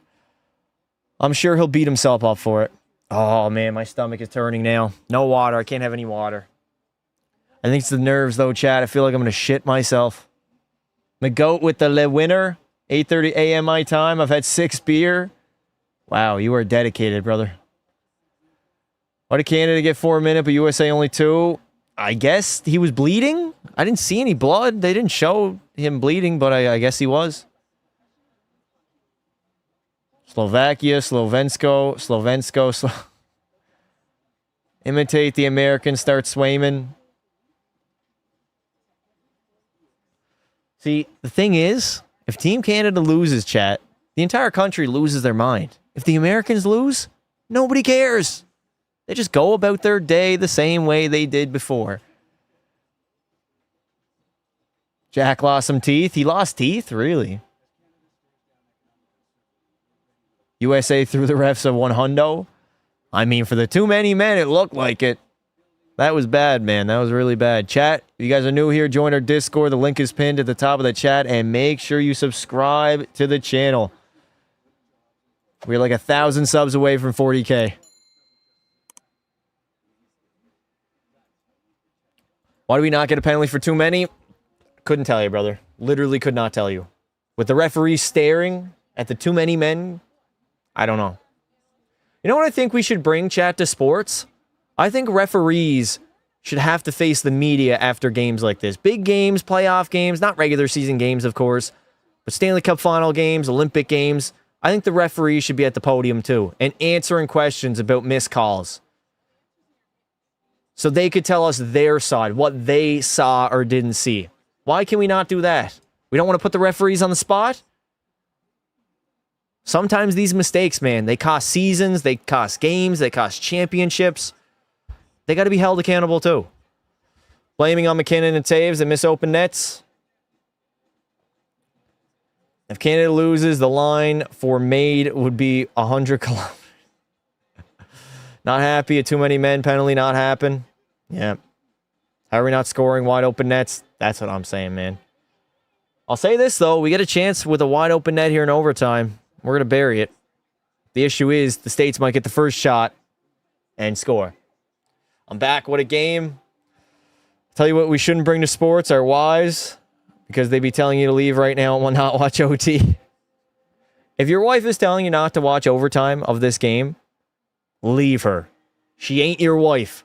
I'm sure he'll beat himself up for it. Oh, man, my stomach is turning now. No water. I can't have any water. I think it's the nerves, though, Chad. I feel like I'm going to shit myself. McGoat with the Le Winner. 8:30 a.m. my time. I've had 6 beer. Wow, you are dedicated, brother. Why did Canada get 4 minutes, but USA only 2? I guess he was bleeding. I didn't see any blood. They didn't show him bleeding, but I guess he was. Slovakia, Slovensko. Imitate the Americans, start Swayman. See, the thing is, if Team Canada loses, chat, the entire country loses their mind. If the Americans lose, nobody cares. They just go about their day the same way they did before. Jack lost some teeth. He lost teeth? Really? USA threw the refs a 100. I mean, for the too many men, it looked like it. That was bad, man. That was really bad. Chat, if you guys are new here, join our Discord. The link is pinned at the top of the chat. And make sure you subscribe to the channel. We're like 1,000 subs away from 40K. Why do we not get a penalty for too many? Couldn't tell you, brother. Literally could not tell you. With the referee staring at the too many men, I don't know. You know what I think we should bring, chat, to sports? I think referees should have to face the media after games like this. Big games, playoff games, not regular season games, of course, but Stanley Cup final games, Olympic games. I think the referees should be at the podium too and answering questions about missed calls. So they could tell us their side, what they saw or didn't see. Why can we not do that? We don't want to put the referees on the spot? Sometimes these mistakes, man, they cost seasons, they cost games, they cost championships. They got to be held accountable too. Blaming on McKinnon and Taves and miss open nets. If Canada loses, the line for made would be 100 kilometers. Not happy. A too many men penalty not happen. Yeah. How are we not scoring wide open nets? That's what I'm saying, man. I'll say this, though. We get a chance with a wide open net here in overtime. We're going to bury it. The issue is the States might get the first shot and score. I'm back. What a game. Tell you what we shouldn't bring to sports, our wives, because they'd be telling you to leave right now and not watch OT. If your wife is telling you not to watch overtime of this game, leave her. She ain't your wife.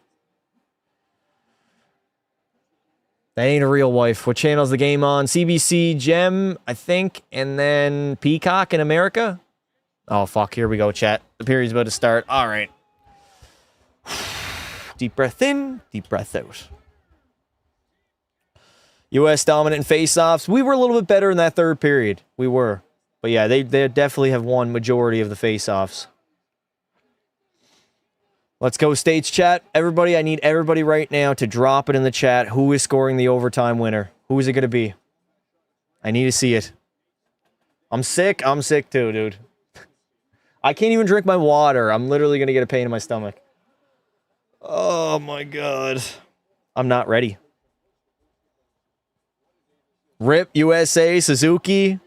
That ain't a real wife. What channel's the game on? CBC, Gem, I think, and then Peacock in America? Oh, fuck. Here we go, chat. The period's about to start. All right. Deep breath in, deep breath out. U.S. dominant face-offs. We were a little bit better in that third period. We were. But yeah, they definitely have won majority of the face-offs. Let's go, States chat. Everybody, I need everybody right now to drop it in the chat. Who is scoring the overtime winner? Who is it going to be? I need to see it. I'm sick. I'm sick too, dude. I can't even drink my water. I'm literally going to get a pain in my stomach. Oh, my God. I'm not ready. RIP USA, Suzuki,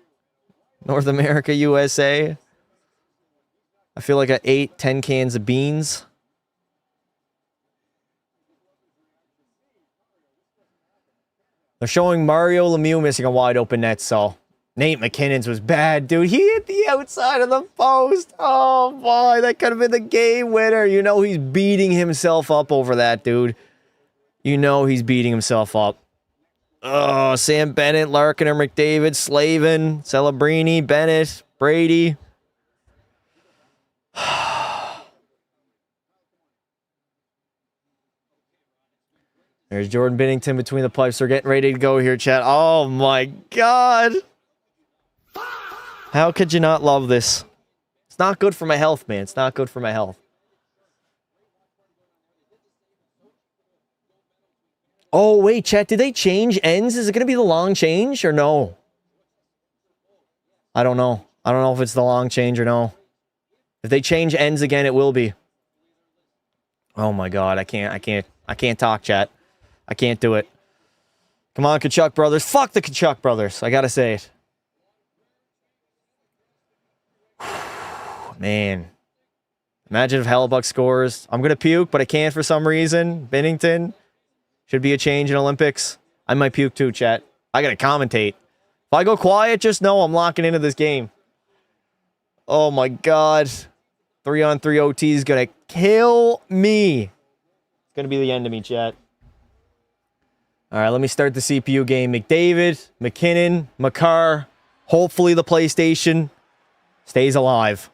North America, USA. I feel like I ate 10 cans of beans. They're showing Mario Lemieux missing a wide open net, so Nate McKinnon's was bad, dude. He hit the outside of the post. Oh, boy, that could have been the game winner. You know he's beating himself up over that, dude. You know he's beating himself up. Oh, Sam Bennett, Larkin, or McDavid, Slavin, Celebrini, Bennett, Brady. There's Jordan Binnington between the pipes. We're getting ready to go here, chat. Oh, my God. How could you not love this? It's not good for my health, man. It's not good for my health. Oh, wait, chat. Did they change ends? Is it going to be the long change or no? I don't know. I don't know if it's the long change or no. If they change ends again, it will be. Oh, my God. I can't talk, chat. I can't do it. Come on, Tkachuk brothers. Fuck the Tkachuk brothers. I gotta say it. Man. Imagine if Hellebuck scores. I'm gonna puke, but I can't for some reason. Binnington. Should be a change in Olympics. I might puke too, chat. I gotta commentate. If I go quiet, just know I'm locking into this game. Oh my God. 3-on-3 OT is gonna kill me. It's gonna be the end of me, chat. All right, let me start the CPU game. McDavid, McKinnon, Makar. Hopefully the PlayStation stays alive.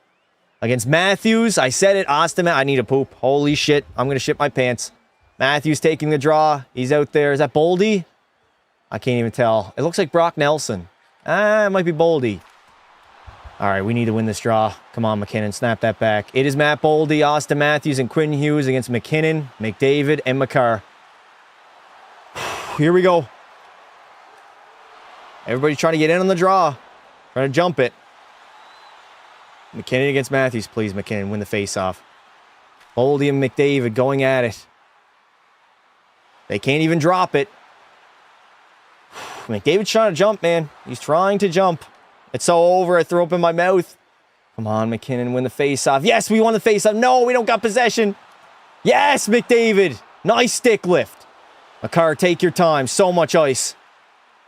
Against Matthews, I said it. Austin, I need a poop. Holy shit, I'm going to shit my pants. Matthews taking the draw. He's out there. Is that Boldy? I can't even tell. It looks like Brock Nelson. It might be Boldy. All right, we need to win this draw. Come on, McKinnon, snap that back. It is Matt Boldy, Austin Matthews, and Quinn Hughes against McKinnon, McDavid, and Makar. Here we go. Everybody trying to get in on the draw. Trying to jump it. McKinnon against Matthews. Please, McKinnon, win the faceoff. Boldy and McDavid going at it. They can't even drop it. McDavid's trying to jump, man. He's trying to jump. It's so over. I threw up in my mouth. Come on, McKinnon, win the faceoff. Yes, we won the faceoff. No, we don't got possession. Yes, McDavid. Nice stick lift. Makar, take your time. So much ice.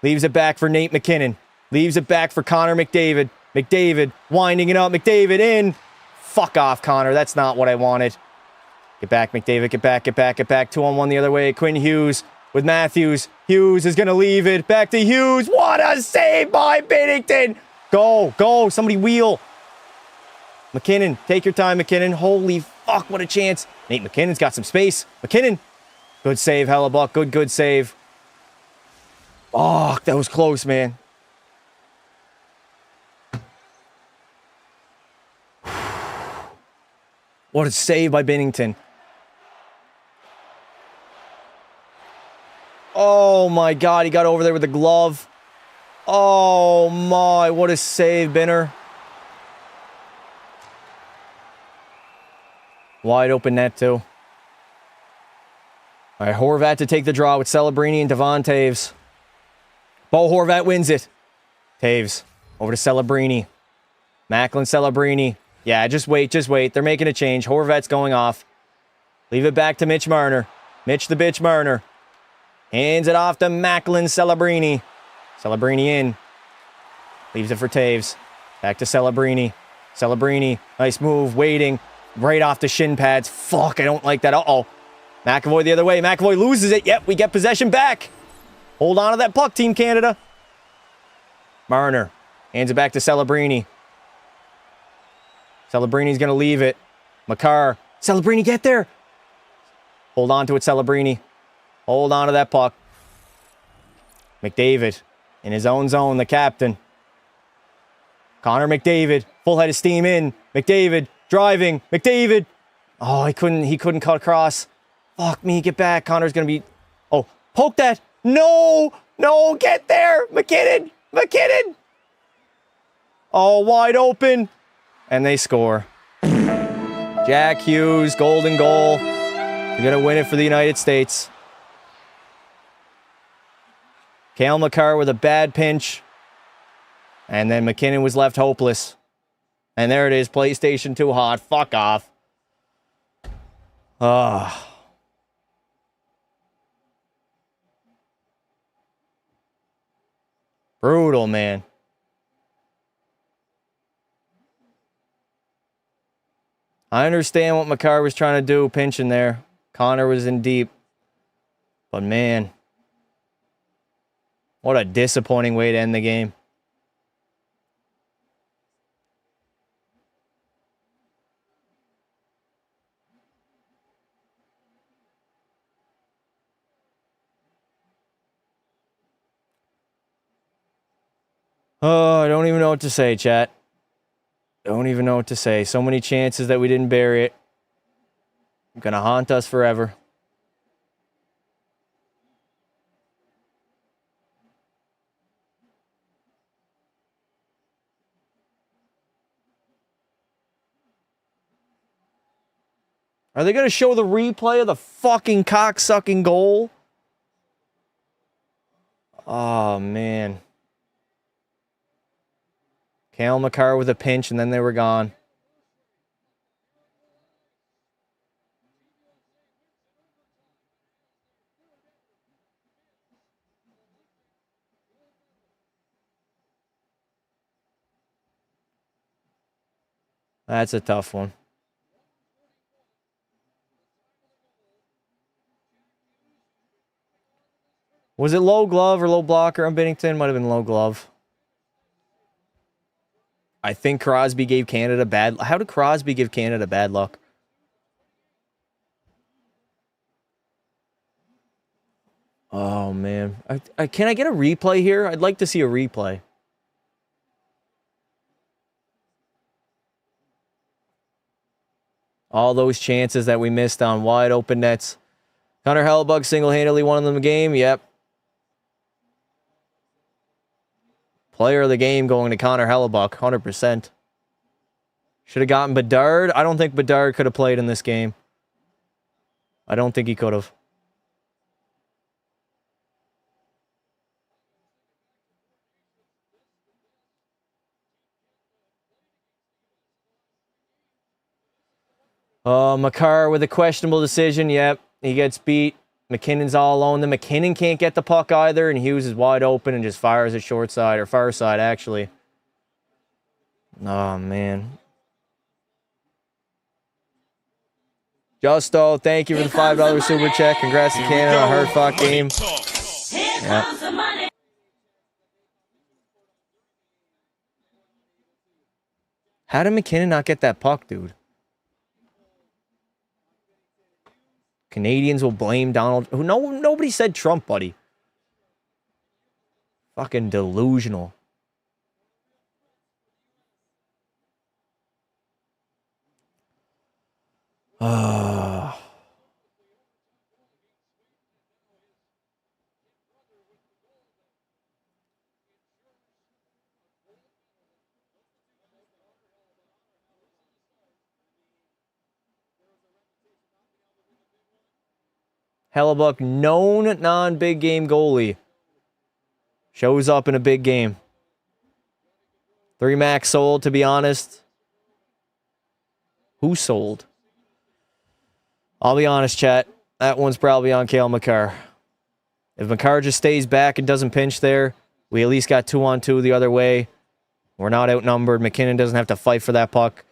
Leaves it back for Nate McKinnon. Leaves it back for Connor McDavid. McDavid winding it up. McDavid in. Fuck off, Connor. That's not what I wanted. Get back, McDavid. Get back, get back, get back. 2-on-1 the other way. Quinn Hughes with Matthews. Hughes is going to leave it. Back to Hughes. What a save by Binnington. Go, go. Somebody wheel. McKinnon. Take your time, McKinnon. Holy fuck, what a chance. Nate McKinnon's got some space. McKinnon. Good save, Hellebuck. Good save. Oh, that was close, man. What a save by Binnington. Oh, my God. He got over there with the glove. Oh, my. What a save, Binner. Wide open net, too. All right, Horvat to take the draw with Celebrini and Devon Taves. Bo Horvat wins it. Taves. Over to Celebrini. Macklin Celebrini. Yeah, just wait, just wait. They're making a change. Horvat's going off. Leave it back to Mitch Marner. Mitch the bitch Marner. Hands it off to Macklin Celebrini. Celebrini in. Leaves it for Taves. Back to Celebrini. Celebrini. Nice move. Waiting. Right off the shin pads. Fuck, I don't like that. Uh-oh. McAvoy the other way. McAvoy loses it. Yep, we get possession back. Hold on to that puck, Team Canada. Marner. Hands it back to Celebrini. Celebrini's going to leave it. Makar. Celebrini, get there. Hold on to it, Celebrini. Hold on to that puck. McDavid. In his own zone, the captain. Connor McDavid. Full head of steam in. McDavid. Driving. McDavid. Oh, he couldn't cut across. Fuck me, get back. Connor's going to be... Oh, poke that. No. No, get there. McKinnon. McKinnon. Oh, wide open. And they score. Jack Hughes, golden goal. They're going to win it for the United States. Cale Makar with a bad pinch. And then McKinnon was left hopeless. And there it is. PlayStation 2 hot. Fuck off. Brutal, man. I understand what Makar was trying to do, pinching there. Connor was in deep. But man, what a disappointing way to end the game. Oh, I don't even know what to say, chat. Don't even know what to say. So many chances that we didn't bury it. Gonna haunt us forever. Are they gonna show the replay of the fucking cocksucking goal? Oh, man. Cale Makar with a pinch, and then they were gone. That's a tough one. Was it low glove or low blocker on Binnington? Might have been low glove. I think Crosby gave Canada bad... How did Crosby give Canada bad luck? Oh, man. Can I get a replay here? I'd like to see a replay. All those chances that we missed on wide open nets. Connor Hellebuyck single-handedly won them the game. Yep. Player of the game going to Connor Hellebuyck, 100%. Should have gotten Bedard. I don't think Bedard could have played in this game. I don't think he could have. Makar with a questionable decision. Yep, he gets beat. McKinnon's all alone. The McKinnon can't get the puck either, and Hughes is wide open and just fires it short side, or far side, actually. Oh, man. Justo, thank you for the $5 super check. Congrats to Canada on a hard-fought game. Yeah. How did McKinnon not get that puck, dude? Canadians will blame Donald. Nobody said Trump, buddy. Fucking delusional. Hellebuyck, known non-big game goalie, shows up in a big game. 3 max sold, to be honest. Who sold? I'll be honest, chat. That one's probably on Cale Makar. If Makar just stays back and doesn't pinch there, we at least got 2-on-2 the other way. We're not outnumbered. McKinnon doesn't have to fight for that puck.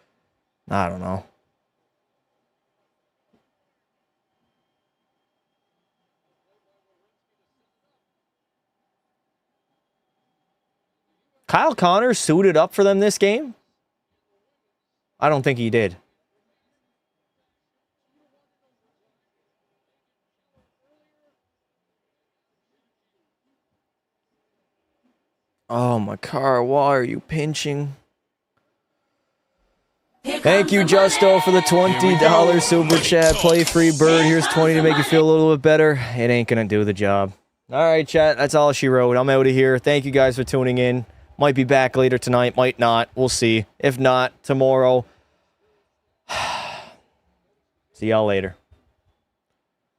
I don't know. Kyle Connor suited up for them this game? I don't think he did. Oh, Makar, why are you pinching? Thank you, Justo, for the $20 super chat. Play free bird. Here's 20 to make you feel a little bit better. It ain't gonna do the job. All right, chat. That's all she wrote. I'm out of here. Thank you guys for tuning in. Might be back later tonight. Might not. We'll see. If not, tomorrow. See y'all later.